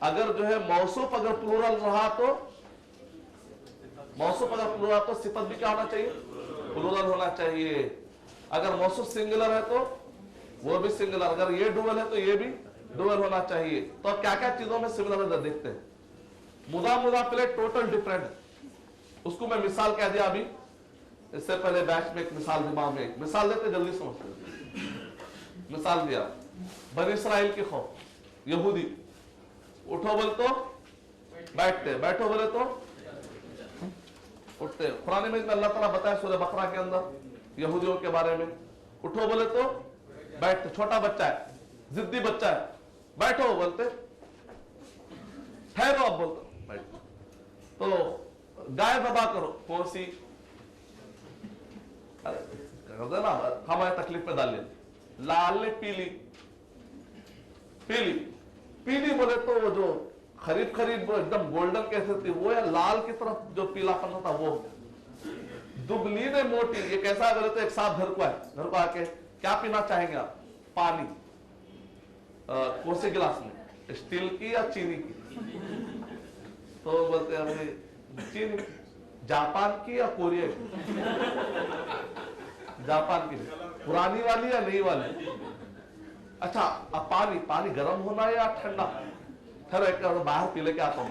अगर जो है मौसूफ अगर प्लूरल रहा तो, मौसूफ अगर प्लूरल तो सिफत भी क्या होना चाहिए? प्लूरल होना चाहिए। अगर मौसूफ सिंगुलर है तो वो भी सिंगुलर, अगर ये डुअल है तो ये भी डुअल होना चाहिए। तो क्या क्या चीजों में सिमिलर है देखते हैं। मुदाफ इलैह टोटल डिफरेंट है, उसको मैं मिसाल कह दिया अभी, इससे पहले बैच में एक मिसाल दिमाग में, एक मिसाल देते जल्दी समझते। मिसाल दिया, बनी इस्राइल के खौफ, यहूदी उठो बोले तो बैठते, बैठो बोले तो उठते। कुरान में अल्लाह ताला बताया सूरह बकरा के अंदर यहूदियों के बारे में, उठो बोले तो बैठते। छोटा बच्चा है, जिद्दी बच्चा है, बैठो बोलते, ठहरो अब बोलते बैठो। तो गाय दबा करो, कौन सी? ना हमारे तकलीफ में डाल ले, लाल ने पीली, पीली पीली बोले तो वो जो खरीद एकदम गोल्डन कैसे थी वो, या लाल की तरफ जो पीलापन होता वो। दुबली ने मोटी, ये कैसा? बोले तो एक साथ घर को आए, घर को आके क्या पीना चाहेंगे आप? पानी। कौन से गिलास में? स्टील की या चीनी की? तो बोलते हैं भाई चीनी। जापान की या कोरिया की? जापान की। पुरानी वाली या नई वाली? अच्छा, अब पानी गर्म होना या ठंडा? खैर एक बाहर पी लेके आता हूँ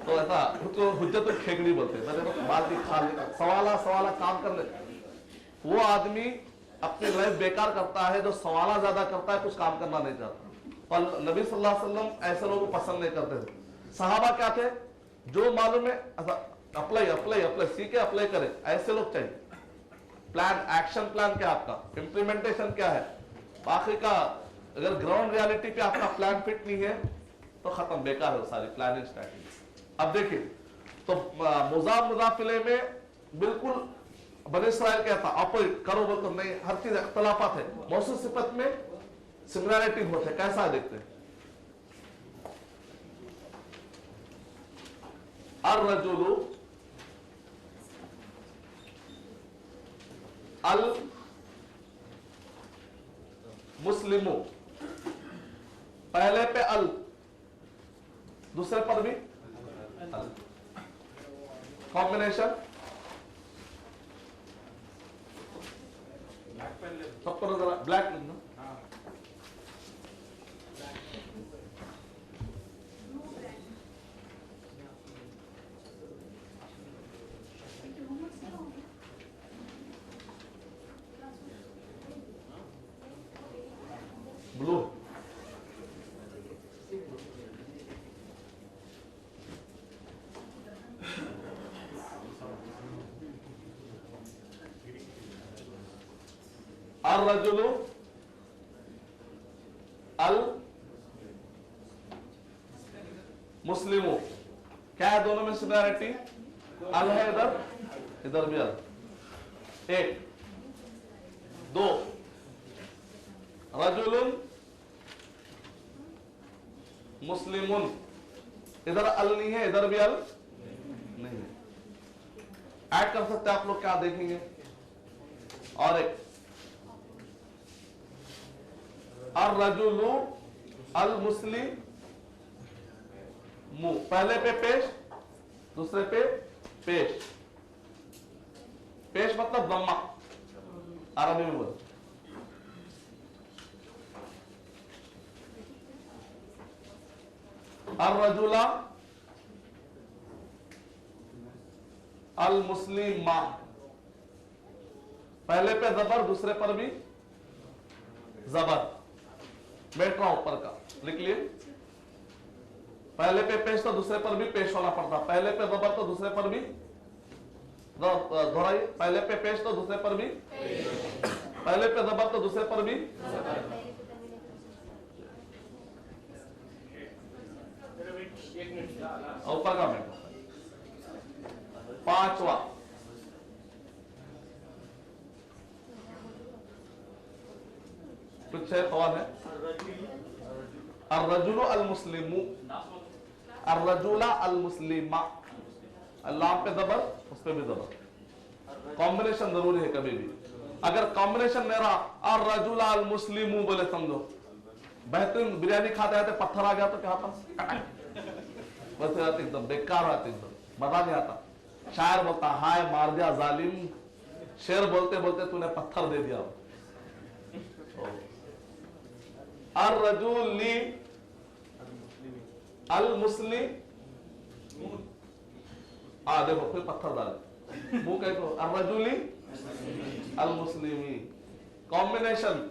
तो ऐसा तो हुज्जतुल खेगड़ी बोलते हैं, बाल्टी खा ले, सवाला काम कर ले। वो आदमी अपनी लाइफ बेकार करता है जो सवाला ज्यादा करता है, कुछ काम करना नहीं चाहता। और नबी सल्लल्लाहु अलैहि वसल्लम ऐसे लोगों को पसंद नहीं करते थे। सहाबा क्या थे? जो मालूम है अप्लाई सीखे, अप्लाई करे, ऐसे लोग चाहिए। प्लान, एक्शन प्लान क्या आपका, इंप्लीमेंटेशन क्या है, बाकी का अगर ग्राउंड रियलिटी पे आपका प्लान फिट नहीं है तो खत्म, बेकार है सारी प्लानिंग स्ट्रैटेजी। अब देखिए, तो मुजाफ इलैह में बिल्कुल बने इसराइल कहता अपोजिट करो बोल तो नहीं, हर चीज अख्तलाफात है, मौसूफ सिफत में सिमिलैरिटी होते हैं। कैसा है देखते हैं। अर्रजुलु अल मुस्लिमु, पहले पे अल, दूसरे पर भी अल, कॉम्बिनेशन सबको नजर ब्लैक लिखना। ब्लू अर्रजुलु अल मुस्लिमु, क्या है दोनों में सिमिलैरिटी? अल है इधर, इधर भी अल। एक दो, रजुलुन मुस्लिमुन, इधर अल नहीं है, इधर भी अल नहीं है। ऐड कर सकते हैं आप लोग, क्या देखेंगे। और एक अर्रजुलु अल मुस्लिम, पहले पे पेश, दूसरे पे पेश। पेश मतलब दम्मा, अरबी में बोल। अर्रजुला अल मुस्लिमा, पहले पे जबर, दूसरे पर भी जबर। बैठ रहा ऊपर का, लिख लिए। पहले पे पेश तो दूसरे पर भी पेश होना पड़ता, पहले पे जबर तो दूसरे पर भी दोहराइए। पहले पे पेश तो दूसरे पर भी, पहले पे जबर तो दूसरे पर भी। ऊपर का मिनट। पांचवा कुछ है सवाल है। अर्रजुलु अल मुस्लिमु, अर्रजुला अल मुस्लिमा, अल्लाह पे जबर, उस पे भी जबर। कॉम्बिनेशन जरूरी है कभी भी। अगर कॉम्बिनेशन नहीं रहा, अर्रजुला अल मुस्लिमु बोले समझो बेहतरीन बिरयानी खाते आते पत्थर आ गया तो क्या होता? वैसे आते एकदम बेकार आते, एकदम मजा नहीं आता। शायर बोलता हाय मार दिया जालिम, शेर बोलते बोलते तूने पत्थर दे दिया। अर्रजुली अल मुस्लिम, देखो फिर पत्थर डाले, मुंह कह दो अर्रजुली अल मुस्लिमी। कॉम्बिनेशन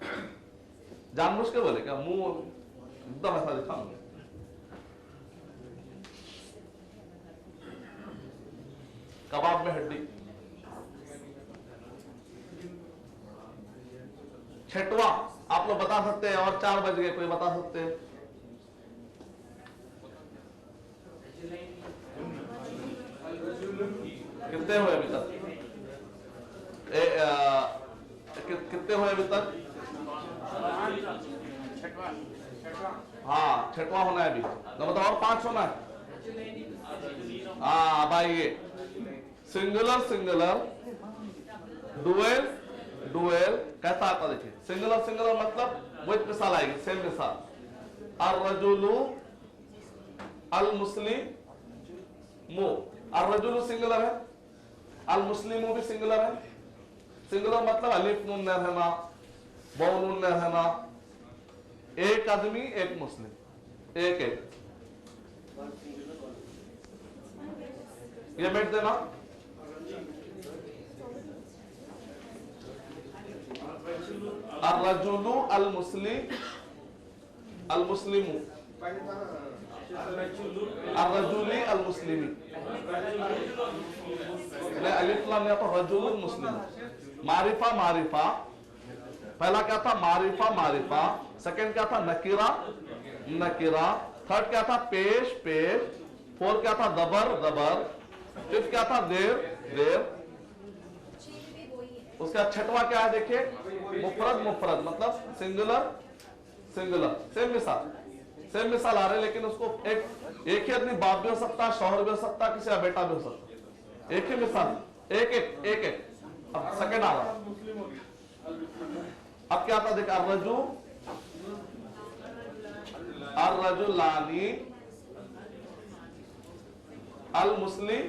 जानबूझ के बोले क्या? मुंह एकदम ऐसा दिखा। कबाब में हड्डी। छठवा आप लोग बता सकते हैं, और 4 बज गए, कोई बता सकते हैं? कितने हुए अभी तक? कितने हुए अभी तक? हाँ, छठवा होना है अभी। तो मतलब और 5 होना है। हाँ, अब आइए। सिंगुलर सिंगुलर, डुएल डुएल कैसा आता देखिए। सिंगुलर सिंगुलर मतलब वही मिसाल आएगी, सेम मिसाल। अर्रजुलु अल मुस्लिमु, अर्रजुलु सिंगुलर है, अल मुस्लिमु भी सिंगुलर है। सिंगुलर मतलब अलिफ नून न रहना, बौ नून न रहना, एक आदमी एक मुस्लिम, एक एक। ये बैठ देना। अर्रजुलु अल मुस्लिम, अल मुस्लिमु, अर्रजुली अल मुस्लिमी। अलिफ लाम या तो रजुल मुस्लिम। मारिफा मारिफा, पहला क्या था? मारिफा मारिफा। सेकंड क्या था? नकीरा नकीरा। थर्ड क्या था? पेश पेश। फोर्थ क्या था? दबर दबर। फिफ्थ क्या था? देर देर। उसका छठवां क्या है देखिए, मुफरद मुफरद मतलब सिंगुलर सिंगुलर। सेम मिसाल आ रहे, लेकिन उसको एक ही आदमी बाप भी हो सकता, शौहर भी हो सकता, किसी का बेटा भी हो सकता। एक ही मिसाल, एक एक एक एक। अब सेकंड आ रहा, अब क्या था देखा, अर्रजुलानी अल मुस्लिम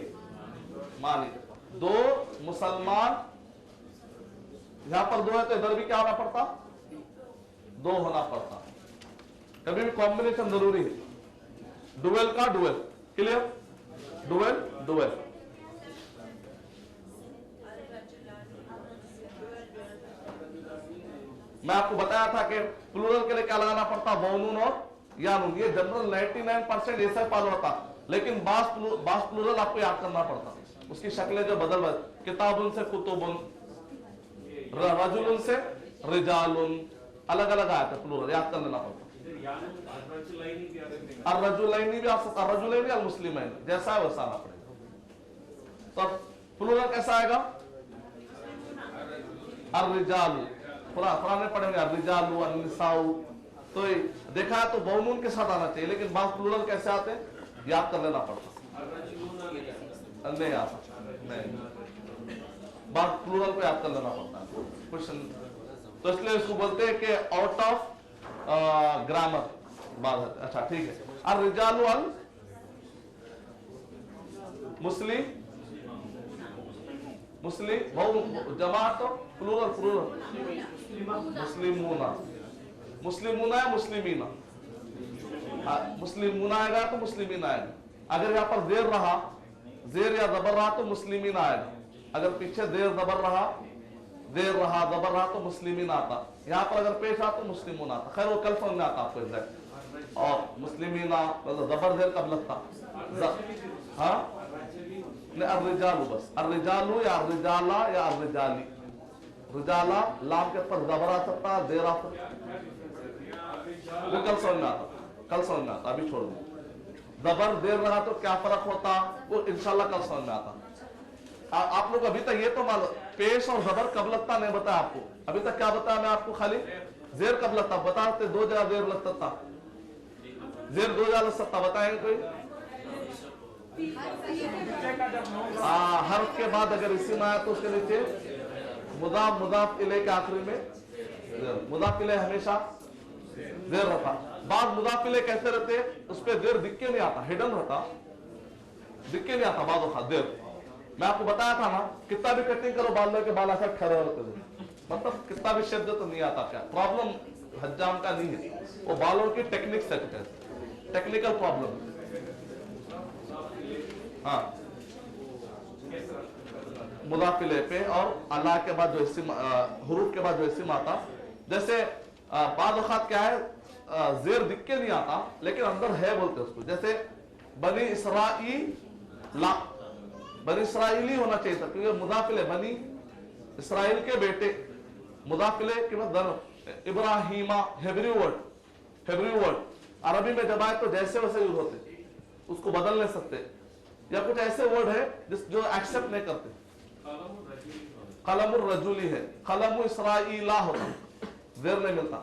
मानी, दो मुसलमान। यहां पर दो है तो इधर भी क्या होना पड़ता, दो होना पड़ता। कभी भी कॉम्बिनेशन जरूरी है, डुएल का डुएल, क्लियर, डुएल डुएल। मैं आपको बताया था कि प्लूरल के लिए क्या लगाना पड़ता, वाउनून और या नून। ये जनरल 99% ऐसा फॉलो होता, लेकिन बास प्लूरल आपको याद करना पड़ता, उसकी शक्लें जो बदल किताबुन से कुतुबुन, रजुलुन से रिजालुन, अलग अलग आया था प्लूरल, याद कर लेना पड़ता। अर्रजुलैनी भी आ सकता, अर्रजुलैनी अल मुस्लिमैन, जैसा है वैसा आना पड़ेगा। तो प्लूरल कैसा आएगा, अर्रिजालु, पुराने पढ़ेंगे अर्रिजालु अन्निसाउ। तो देखा है तो वाउनून के साथ आना चाहिए, लेकिन बात प्लूरल कैसे आते हैं याद कर लेना पड़ता, नहीं आता नहीं, बात प्लूरल को याद कर लेना पड़ता है क्वेश्चन। तो इसलिए इसको बोलते हैं कि आउट ऑफ ग्रामर बात है। अच्छा ठीक है, अर्रिजालु अल मुस्लिम, मुस्लिम जमा तो प्लूरल मुस्लिमूना, मुस्लिमूना है मुस्लिमीना, मुस्लिमूना आएगा तो मुस्लिमीन आएगा। अगर यहाँ पर देर रहा, जेर या जबर रहा तो मुस्लिमीन आएगा। अगर पीछे देर जबर रहा, देर रहा जबर रहा तो मुस्लिमीन आता। यहाँ पर अगर पेश आता तो मुस्लिमून आता। खैर वो कल समझ में आता आपको एग्जैक्ट। और मुस्लिमीना जबर देर कब लगता, हाँ अर्रिजालु, बस अर्रिजालु या अर्रिजाला या अर्रिजाली। रिजाला लाम के ऊपर जबर आ सकता, देर आ सकता, वो कल समझ में आता, कल समझ में आता, अभी छोड़ दो। जबर देर रहा तो क्या फर्क होता, वो इंशाल्लाह कल समझ में आता। आप लोग अभी तक ये तो मालूम, पेश और जबर कब लगता नहीं बताया आपको। अभी तक क्या बताया मैं आपको, खाली जेर कब लगता बताते, दो जगह देर लगता था, जेर दो जगह लग सकता, बताएंगे कोई। हर्फ के बाद अगर इसी में आया तो उसके नीचे मुदाफ, मुदाफ इले के आखिरी में मुदाफ इले हमेशा देर रहता। बाद मुदाफ इले कैसे रहते, उस पर देर दिख के नहीं आता, हिडन रहता, दिख के नहीं आता बाद देर। मैं आपको बताया था ना, कितना भी कटिंग करो बालों के बाल ऐसा खड़े होते थे, मतलब कितना भी शब्द तो नहीं आता। क्या प्रॉब्लम हज्जाम का नहीं है, वो बालों की टेक्निक सेट है, टेक्निकल प्रॉब्लम। हाँ मुदाफिले पे और अल्लाह के बाद जो इस्म, हुरूफ के बाद जो इस्म आता, जैसे बाद वक़्त क्या है, जेर दिख के नहीं आता लेकिन अंदर है बोलते उसको। जैसे बनी इसराइल, बनी इसराइली होना चाहिए था, क्योंकि मुदाफिले बनी इसराइल के बेटे, मुदाफिले के बाद इब्राहिमा, हेब्री वर्ड अरबी में जब आए तो जैसे वैसे यूज होते, उसको बदल नहीं सकते। या कुछ ऐसे वर्ड है जो एक्सेप्ट नहीं करते, कलमुर रजूली है, कलमु इसराइला होता, देर नहीं मिलता।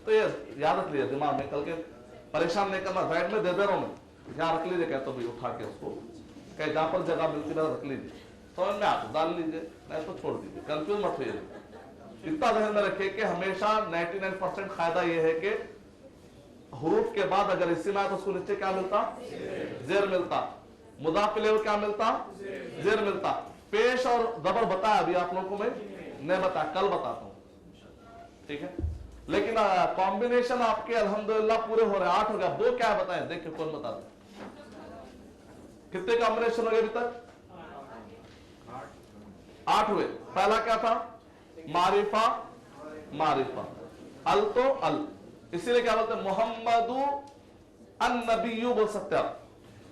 तो ये याद रख लीजिए दिमाग में, कल के परेशान नहीं करना, साइड में दे दे रहा हूं मैं, यहाँ रख लीजिए, कहते भाई उठा के उसको, कहीं जहां पर जगह मिलती है रख लीजिए, समझ में आता डाल लीजिए, नहीं तो छोड़ दीजिए, कंफ्यूज मत होइए। इतना ध्यान में रखिए कि हमेशा 99% फायदा यह है कि हुरूफ के बाद अगर इसी में आए तो उसको नीचे क्या मिलता, जेर मिलता। मुदाफिले क्या मिलता, जेर मिलता। पेश और जबर बताया अभी आप लोगों को मैं नहीं बताया, कल बताता हूं, ठीक है। लेकिन कॉम्बिनेशन आपके अल्हम्दुलिल्लाह पूरे हो रहे हैं, 8 हो गया। 2 क्या बताएं, देखिए कौन बता दे, कितने कॉम्बिनेशन हो गए अभी तक, 8 हुए। पहला क्या था, मारिफा, मारिफा, अल तो अल, इसीलिए क्या बोलते हैं मोहम्मदू अन नबीयू बोल सकते आप,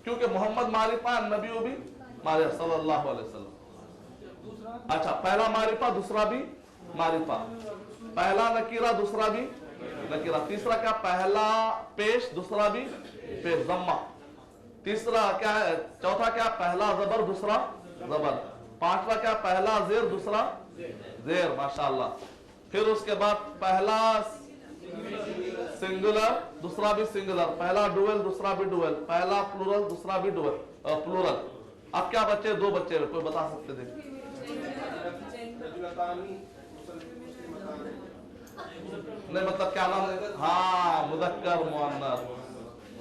क्योंकि मोहम्मद मारिफा, अन नबीयू भी मारिफा सल्लल्लाहु अलैहि वसल्लम। अच्छा, पहला मारिफा दूसरा भी मारिफा, पहला नकीरा दूसरा भी नकीरा, तीसरा क्या, पहला पेश दूसरा भी पेश, जम्मा। तीसरा क्या है, चौथा क्या, पहला जबर दूसरा जबर। पांचवा क्या, पहला जेर दूसरा जेर, माशाअल्लाह। फिर उसके बाद पहला सिंगुलर, दूसरा भी सिंगुलर, पहला डुअल, दूसरा भी डुअल, पहला प्लूरल, दूसरा भी डुअल प्लूरल। अब क्या बच्चे? दो बच्चे, कोई बता सकते थे? नहीं, मतलब क्या नाम है? हाँ, मुदक्कर मुअन्नस।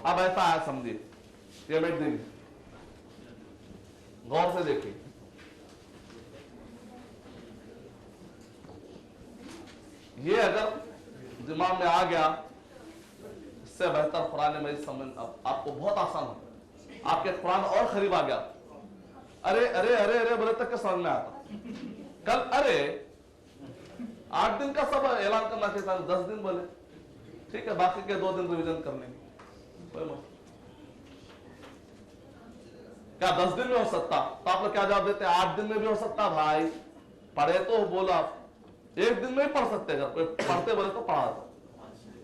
अब ऐसा है, समझिए, ये मिट देंगे, गौर से देखिए। ये अगर दिमाग में आ गया, इससे बेहतर कुरान मजीद समझ आपको बहुत आसान हो, आपके कुरान और करीब आ गया। अरे अरे अरे अरे बोले तक के समझ में आता। कल अरे 8 दिन का सब ऐलान करना चाहिए था, 10 दिन बोले, ठीक है, बाकी के 2 दिन रिवीजन कर लेंगे। क्या 10 दिन में हो सकता? तो आप लोग क्या जवाब देते? 8 दिन में भी हो सकता। भाई पढ़े तो बोला, 1 दिन में ही पढ़ सकते। अगर कोई पढ़ते बोले तो पढ़ा दो,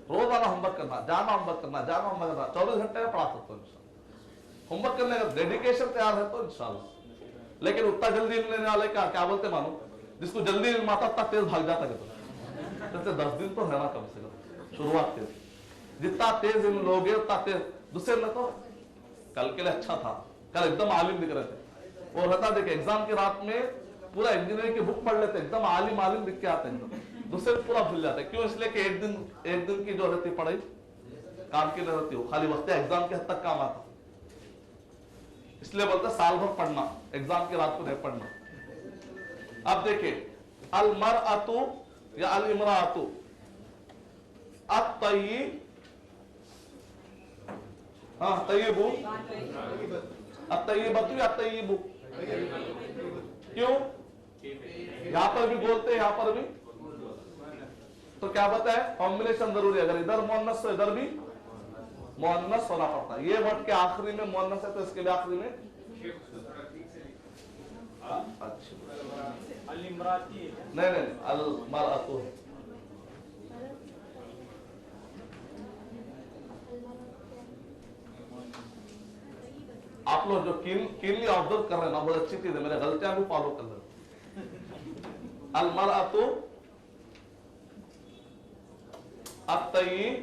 रोजाना होमवर्क करना, जाना होमवर्क करना, जाना होमवर्क करना, 24 घंटे में पढ़ा सकते हो इंशाल्लाह। होमवर्क करने का डेडिकेशन तैयार है तो इंशाल्लाह। लेकिन उतना जल्दी लेने वाले का क्या बोलते मानो, जिसको जल्दी इल्म आता उतना तेज भाग जाता है। जैसे 10 दिन तो है ना कम से कम शुरुआत तेज, जितना तेज इल्म लोगे उतना तेज। दूसरे में तो कल के लिए अच्छा था, कल एकदम आलिम दिख रहे थे, और रहता देखिए एग्जाम की रात में पूरा इंजीनियरिंग की बुक पढ़ लेते, एकदम आलिम आलिम दिख के आते हैं, दूसरे पूरा भूल जाते हैं। क्यों? इसलिए कि एक दिन की जो रहती पढ़ाई काम की नहीं रहती, वो खाली वक्त एग्जाम के हद तक काम आता। इसलिए बोलते साल भर पढ़ना, एग्जाम की रात को नहीं पढ़ना। अब देखिए, अल मरअतु या अल इमराअतु, अत्तय्यिब, हाँ तय्यिबु, अत्तय्यिबतु या अत्तय्यिबु। क्यों? यहां पर भी बोलते हैं, यहां पर भी, तो क्या बताए? कॉम्बिनेशन जरूरी है। अगर इधर मुअन्नस तो इधर भी मुअन्नस होना पड़ता है। ये वर्ड के आखिरी में मुअन्नस है तो इसके भी आखिरी में नहीं नहीं अल मरअतु। आप लोग जो कीनली ऑब्जर्व कर रहे हैं ना, बहुत अच्छी चीज है, मेरे गलतियां भी फॉलो कर रहे हैं। अल मरअतु अत्तय्यिबतु,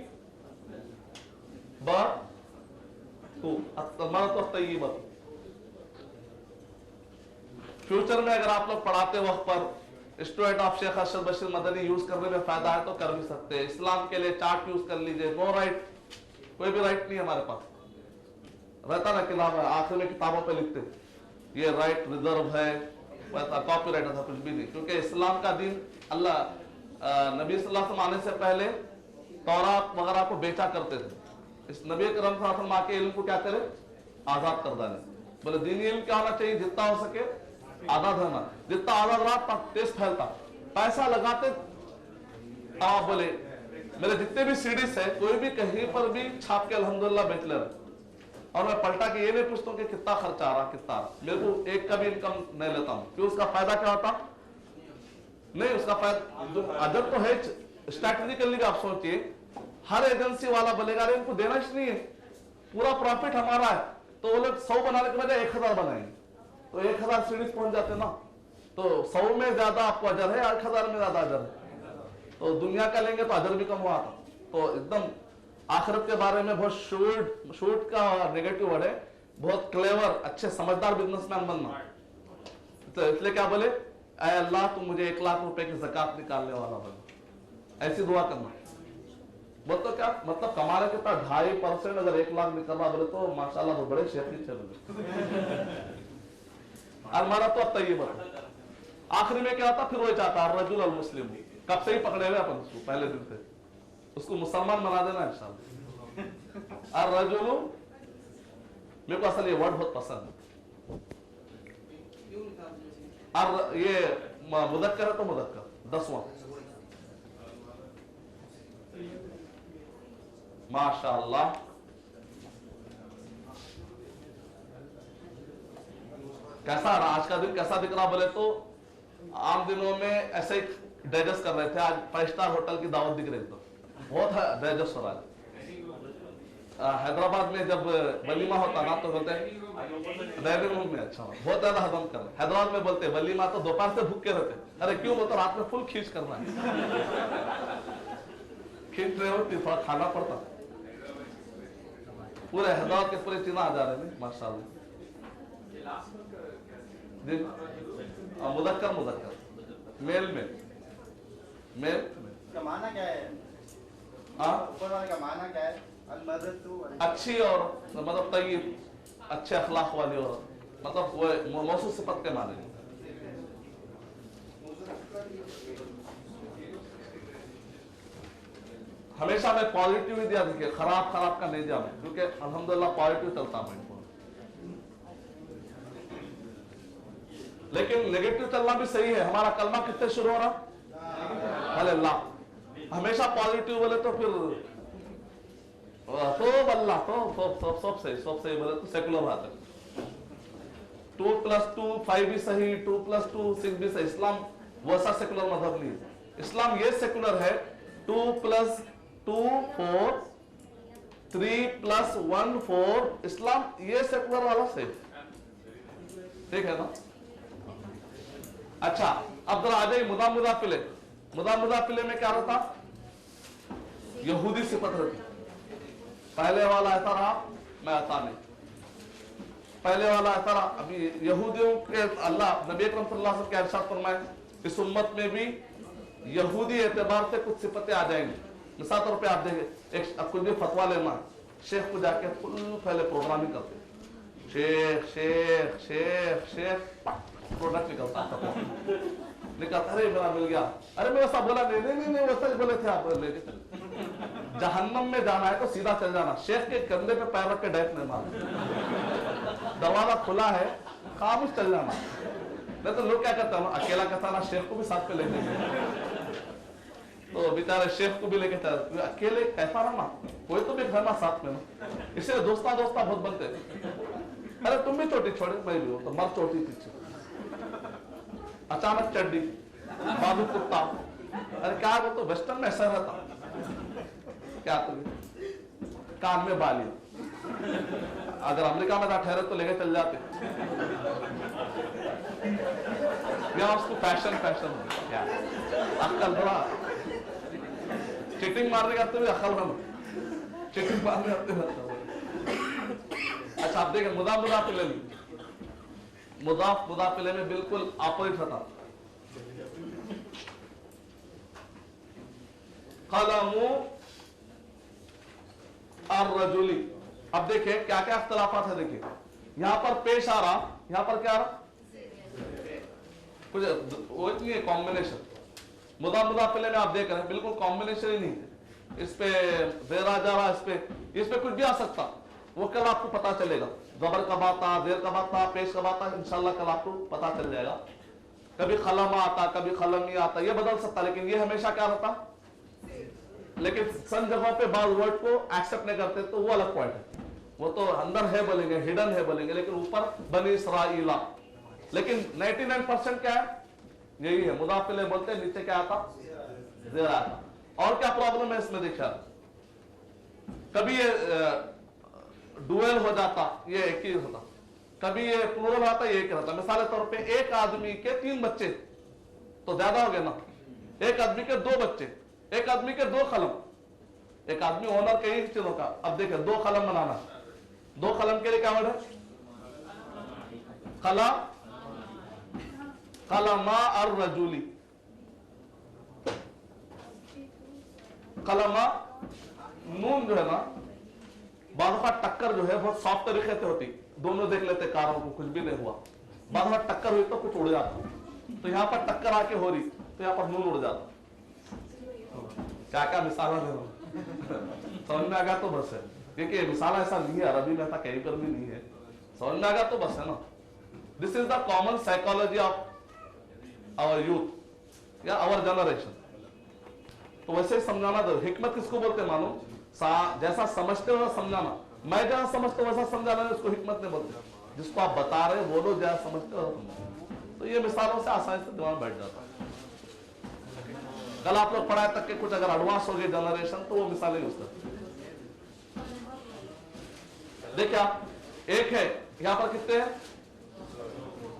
अत्तय्यिबतु। फ्यूचर में अगर आप लोग पढ़ाते वक्त पर student of Sheikh Arshad Bashir Madani use करने में फायदा है तो कर भी सकते हैं। इस्लाम के लिए चार्ट यूज कर लीजिए, नो राइट, कोई भी राइट नहीं है हमारे पास। रहता ना किताब है, आखिर में किताबों पे लिखते ये राइट रिजर्व है, वैसा कॉपी राइट ऐसा कुछ भी नहीं, क्योंकि इस्लाम का दिन अल्लाह नबी सल्लल्लाहु अलैहि वसल्लम आने से पहले तौरात वगैरह को बेचा करते थे। इस नबी करम सल्लल्लाहु अलैहि वसल्लम आके इल्म को क्या करे? आजाद कर डाले। बोले दीनी इल्म क्या होना चाहिए? जितना हो सके आजाद रहना, जितना आजाद रहा तेज फैलता। पैसा लगाते, आप बोले मेरे जितने भी सीडीज है कोई भी कहीं पर भी छाप के अल्हम्दुलिल्लाह बेच ले रहे, और मैं पलटा के ये नहीं पूछता हूँ कि कितना खर्चा आ रहा, कितना आ रहा, मेरे को एक का भी इनकम नहीं लेता हूँ। क्यों? उसका फायदा क्या होता? नहीं, उसका फायदा अदर तो है, स्ट्रैटेजिकली भी आप सोचिए, हर एजेंसी वाला बोलेगा अरे इनको देना ही नहीं है, पूरा प्रॉफिट हमारा है, तो वो लोग 100 बनाने के बजाय 1000 बनाएंगे, तो 1000 सीरीज पहुंच जाते ना, तो 100 में ज्यादा आपको अजर है, 1000 में ज्यादा अजर है। तो दुनिया का लेंगे तो अजर भी कम हुआ था। तो एकदम आखिरत के बारे में बहुत शूट का नेगेटिव वर्ड है, बहुत क्लेवर, अच्छे समझदार बिजनेसमैन बनना। तो इसलिए क्या बोले, ऐ अल्लाह तू मुझे 1 लाख रुपए की ज़कात निकालने वाला बना, ऐसी दुआ करना। बोल तो क्या मतलब कमाने के पास 2.5% अगर 1 लाख निकल रहा बोले तो माशाल्लाह वो बड़े शेख ही चले। हमारा तो अब तय आखिरी में क्या होता, फिर वही चाहता रजुल अल मुस्लिम, कब से ही पकड़े हुए अपन उसको, पहले दिन से उसको मुसलमान बना देना इंशाल्लाह। और रजुलु, मेरे को असल ये वर्ड बहुत पसंद है। और ये मुदक्कर है तो मुदक्कर 10वां, माशाअल्लाह। कैसा रहा आज का दिन, कैसा दिख रहा बोले तो आम दिनों में ऐसे ही डाइजेस्ट कर रहे थे, आज 5 स्टार होटल की दावत दिख रही, तो बहुत डाइजेस्ट हो रहा है। हैदराबाद में जब वलीमा होता ना तो बोलते हैं डाइनिंग रूम में, अच्छा बहुत ज्यादा हजम कर। हैदराबाद में बोलते हैं वलीमा तो दोपहर से भूखे रहते। अरे क्यों बोलते, रात में फुल खींच करना है, खींच रहे होती थोड़ा खाना पड़ता। पूरे हैदराबाद के पूरे चीना आ जा रहे हैं माशाल्लाह। मुदक्कर मेल का माना क्या है? ऊपर वाले का माना क्या है? अच्छी और मतलब तय्यब, अच्छे अखलाक वाली औरत, मतलब वो मौसूफ सिफत के माने। हमेशा मैं पॉजिटिव ही दिया, देखिए खराब का नहीं दिया मैं, क्योंकि अल्हम्दुलिल्लाह पॉजिटिव चलता है। लेकिन नेगेटिव चलना भी सही है। हमारा कलमा कितने शुरू हो रहा? अल्लाह। हमेशा पॉजिटिव बोले तो फिर तो अल्लाह तो सब सही बोले तो सेकुलर बात है। 2+2 5 भी सही, 2+2 6 भी सही। इस्लाम वैसा सेकुलर मजहब नहीं है। इस्लाम ये सेकुलर है 2+2 4, 3+1 4। इस्लाम ये सेकुलर वाला सही, ठीक है ना? अच्छा, अब जरा आ जाइए मुदाफिले में क्या रहता? यहूदी सिफत रहती। पहले वाला ऐसा रहा, मैं ऐसा नहीं। पहले वाला ऐसा रहा। अभी यहूदियों के अल्लाह नबी अकरम सल्लल्लाहु अलैहि वसल्लम के इरशाद फरमाए इस उम्मत में भी यहूदी एतबार से कुछ सिफतें आ जाएंगी। मिसाल तौर पे आप देखें, एक कुछ भी फतवा लेना, शेख को जाके फुल पहले प्रोग्रामिंग करते, शेख प्रोडक्ट निकलता, अरे मेरा मिल गया, अरे मैं वैसा बोला नहीं वैसा बोले थे आप, लेके चले। जहन्नम में जाना है तो सीधा चल जाना, शेख के कंधे पे पैर रख के डायरेक्ट नहीं मारना। दरवाजा खुला है, खामोश चल जाना। नहीं तो लोग क्या करते हैं, अकेला कहता ना शेख को भी साथ पे लेके, तो बेचारे शेख को भी लेके चल, अकेले कैसा रहना, कोई तो भी घरना साथ में ना। इसलिए दोस्ता बहुत बनते। अरे तुम भी चोटी छोड़े, मैं भी हो तो मर चोटी पीछे, अचानक चड्डी, बाजू कुत्ता। अरे क्या वो तो वेस्टर्न में ऐसा रहता, क्या तुम्हें कान में बाली, अगर अमेरिका में था ठहरे तो लेके चल जाते। या उसको फैशन क्या अक्ल थोड़ा, चिटिंग मारने का तो भी अक्ल बनो, चिटिंग मारने आते रहता। अच्छा आप देखें मुदाफिले में बिल्कुल अपोजिट था। कलमु अर्रजुली। अब देखिए क्या क्या इख्तिलाफात है। देखिए यहां पर पेश आ रहा, यहां पर क्या आ रहा, कुछ वो नहीं है कॉम्बिनेशन। मुदाफिले में आप देख रहे हैं बिल्कुल कॉम्बिनेशन ही नहीं है। इस पे जेर आ जा रहा, इस पे कुछ भी आ सकता, वो कल आपको पता चलेगा। जबर कब आता, देर कब आता, पेश कब आता, इंशाल्लाह कल आपको पता चल जाएगा। कभी खलमा आता, कभी खलमी आता, ये बदल सकता, लेकिन ये हमेशा क्या रहता। लेकिन सन जगह पे बाद वर्ड को एक्सेप्ट नहीं करते तो वो अलग पॉइंट है। वो तो अंदर है बोलेंगे, हिडन है बोलेंगे, लेकिन ऊपर बनी इसराइला। लेकिन 99% क्या है, यही है। मुदाफिले बोलते हैं, नीचे क्या आता, जेर आता। और क्या प्रॉब्लम है इसमें, देखा कभी ये डुएल हो जाता, ये एक ही होता, कभी ये प्लूरल आता, ये एक रहता। मिसाल के तौर पे एक आदमी के 3 बच्चे तो ज्यादा हो गए ना, एक आदमी के 2 बच्चे, एक आदमी के 2 कलम। एक आदमी ओनर के ही चीजों का। अब देखिए 2 कलम बनाना, 2 कलम के लिए क्या वर्ड है, कलमा अर्रजुली। कलमा नून जो है ना, बादों का टक्कर जो है बहुत सॉफ्ट तरीके से होती, दोनों देख लेते कारों को, कुछ भी नहीं हुआ। बादों का टक्कर हुई तो कुछ उड़ जाता, तो यहाँ पर टक्कर आके हो रही तो यहाँ पर नून उड़ जाता। क्या क्या मिसाल दे रहा हूं, समझ में आ गया तो बस है। क्योंकि मिसाल ऐसा नहीं है, अरबी में ऐसा कहीं पर भी नहीं है, समझ में आ गया तो बस है ना। This is the common psychology of our youth या आवर जनरेशन। तो वैसे ही समझाना दो। हिकमत किसको बोलते मानो, जैसा समझते हो समझाना। मैं जहां समझता हूं वैसा समझाना, उसको हिकमत नहीं बोलते। जिसको आप बता रहे हो बोलो, जहां समझते हो तो ये मिसालों से आसानी से दिमाग बैठ जाता है। कल आप लोग पढ़ाए तक के कुछ अगर एडवांस हो गए जनरेशन तो वो मिसालें यूज करते। देखिए आप, एक है यहां पर कितने हैं?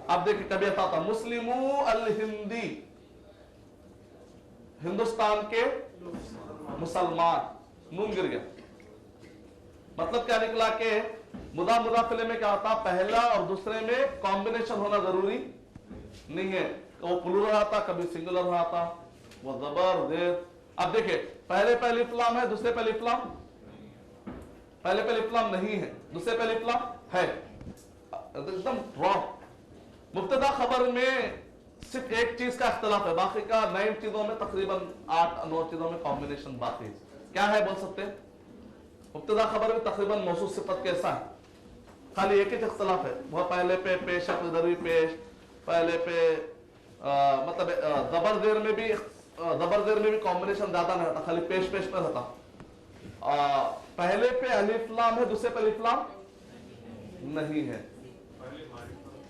आप देखिए कभी आता था मुस्लिमू अल हिंदी, हिंदुस्तान के मुसलमान, नून गिर गया। मतलब क्या निकला कि मुदाफिले में क्या होता, पहला और दूसरे में कॉम्बिनेशन होना जरूरी नहीं है। वो प्लूरल आता, कभी सिंगुलर आता, वो जबर जेर। अब देखिए पहले पे अलिफ लाम है, दूसरे पे अलिफ लाम, पहले पे अलिफ लाम नहीं है, दूसरे पे अलिफ लाम है, एकदम रॉन्ग। मुब्तदा खबर में सिर्फ एक चीज का इख्तलाफ है, बाकी का 9 चीजों में तकरीबन 8-9 चीजों में कॉम्बिनेशन बाकी है। क्या है बोल सकते हैं? मुब्तदा खबर में तकरीबन मौसूफ सिफत कैसा है, खाली एक ही इख्तलाफ है, वह पहले पे पेश इधर भी पेश, पहले पे मतलब जबर जेर में भी कॉम्बिनेशन ज्यादा नहीं होता, खाली पेश पेश में होता। पहले पे अलिफ लाम है, दूसरे पे अलिफ लाम नहीं है,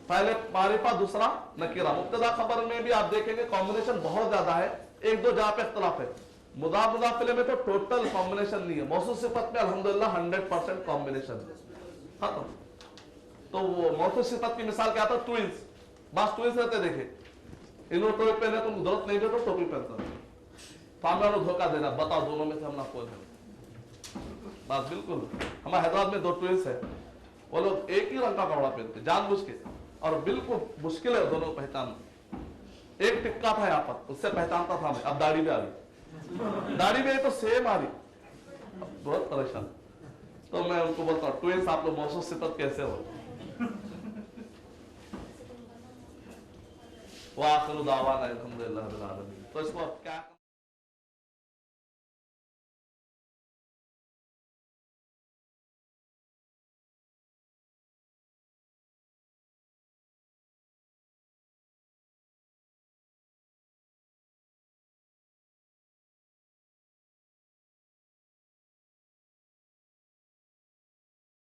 पहले मारिफा दूसरा नकीरा। मुब्तदा खबर में भी आप देखेंगे कॉम्बिनेशन बहुत ज्यादा है, एक दो जहां पे इख्तलाफ है। मुदाफिले में तो टोटल कॉम्बिनेशन नहीं है। मौसूफ सिफत में अल्हम्दुलिल्लाह 100% कॉम्बिनेशन है। तो वो मौसूफ सिफत की मिसाल क्या था? ट्विंस, बस ट्विंस रहते देखे, इन्होंने टोपी पहने तो जरूरत नहीं है तो टोपी पहनता, सामने धोखा देना, बताओ दोनों में से हम ना कौन है? बस बिल्कुल। हमारे हैदराबाद में 2 ट्विंस है, वो लोग एक ही रंग का कपड़ा पहनते जानबूझ के, और बिल्कुल मुश्किल है दोनों पहचानना। एक टिक्का था यहाँ पर, उससे पहचानता था मैं, अब दाढ़ी में आ गई, दाढ़ी में तो सेम आ रही, बहुत परेशान। तो मैं उनको बोलता हूँ ट्विंस आप लोग मौसूफ सिफत कैसे हो? वाखिरु दावाना अल्हम्दुलिल्लाह रब्बिल आलमीन। तो इसको क्या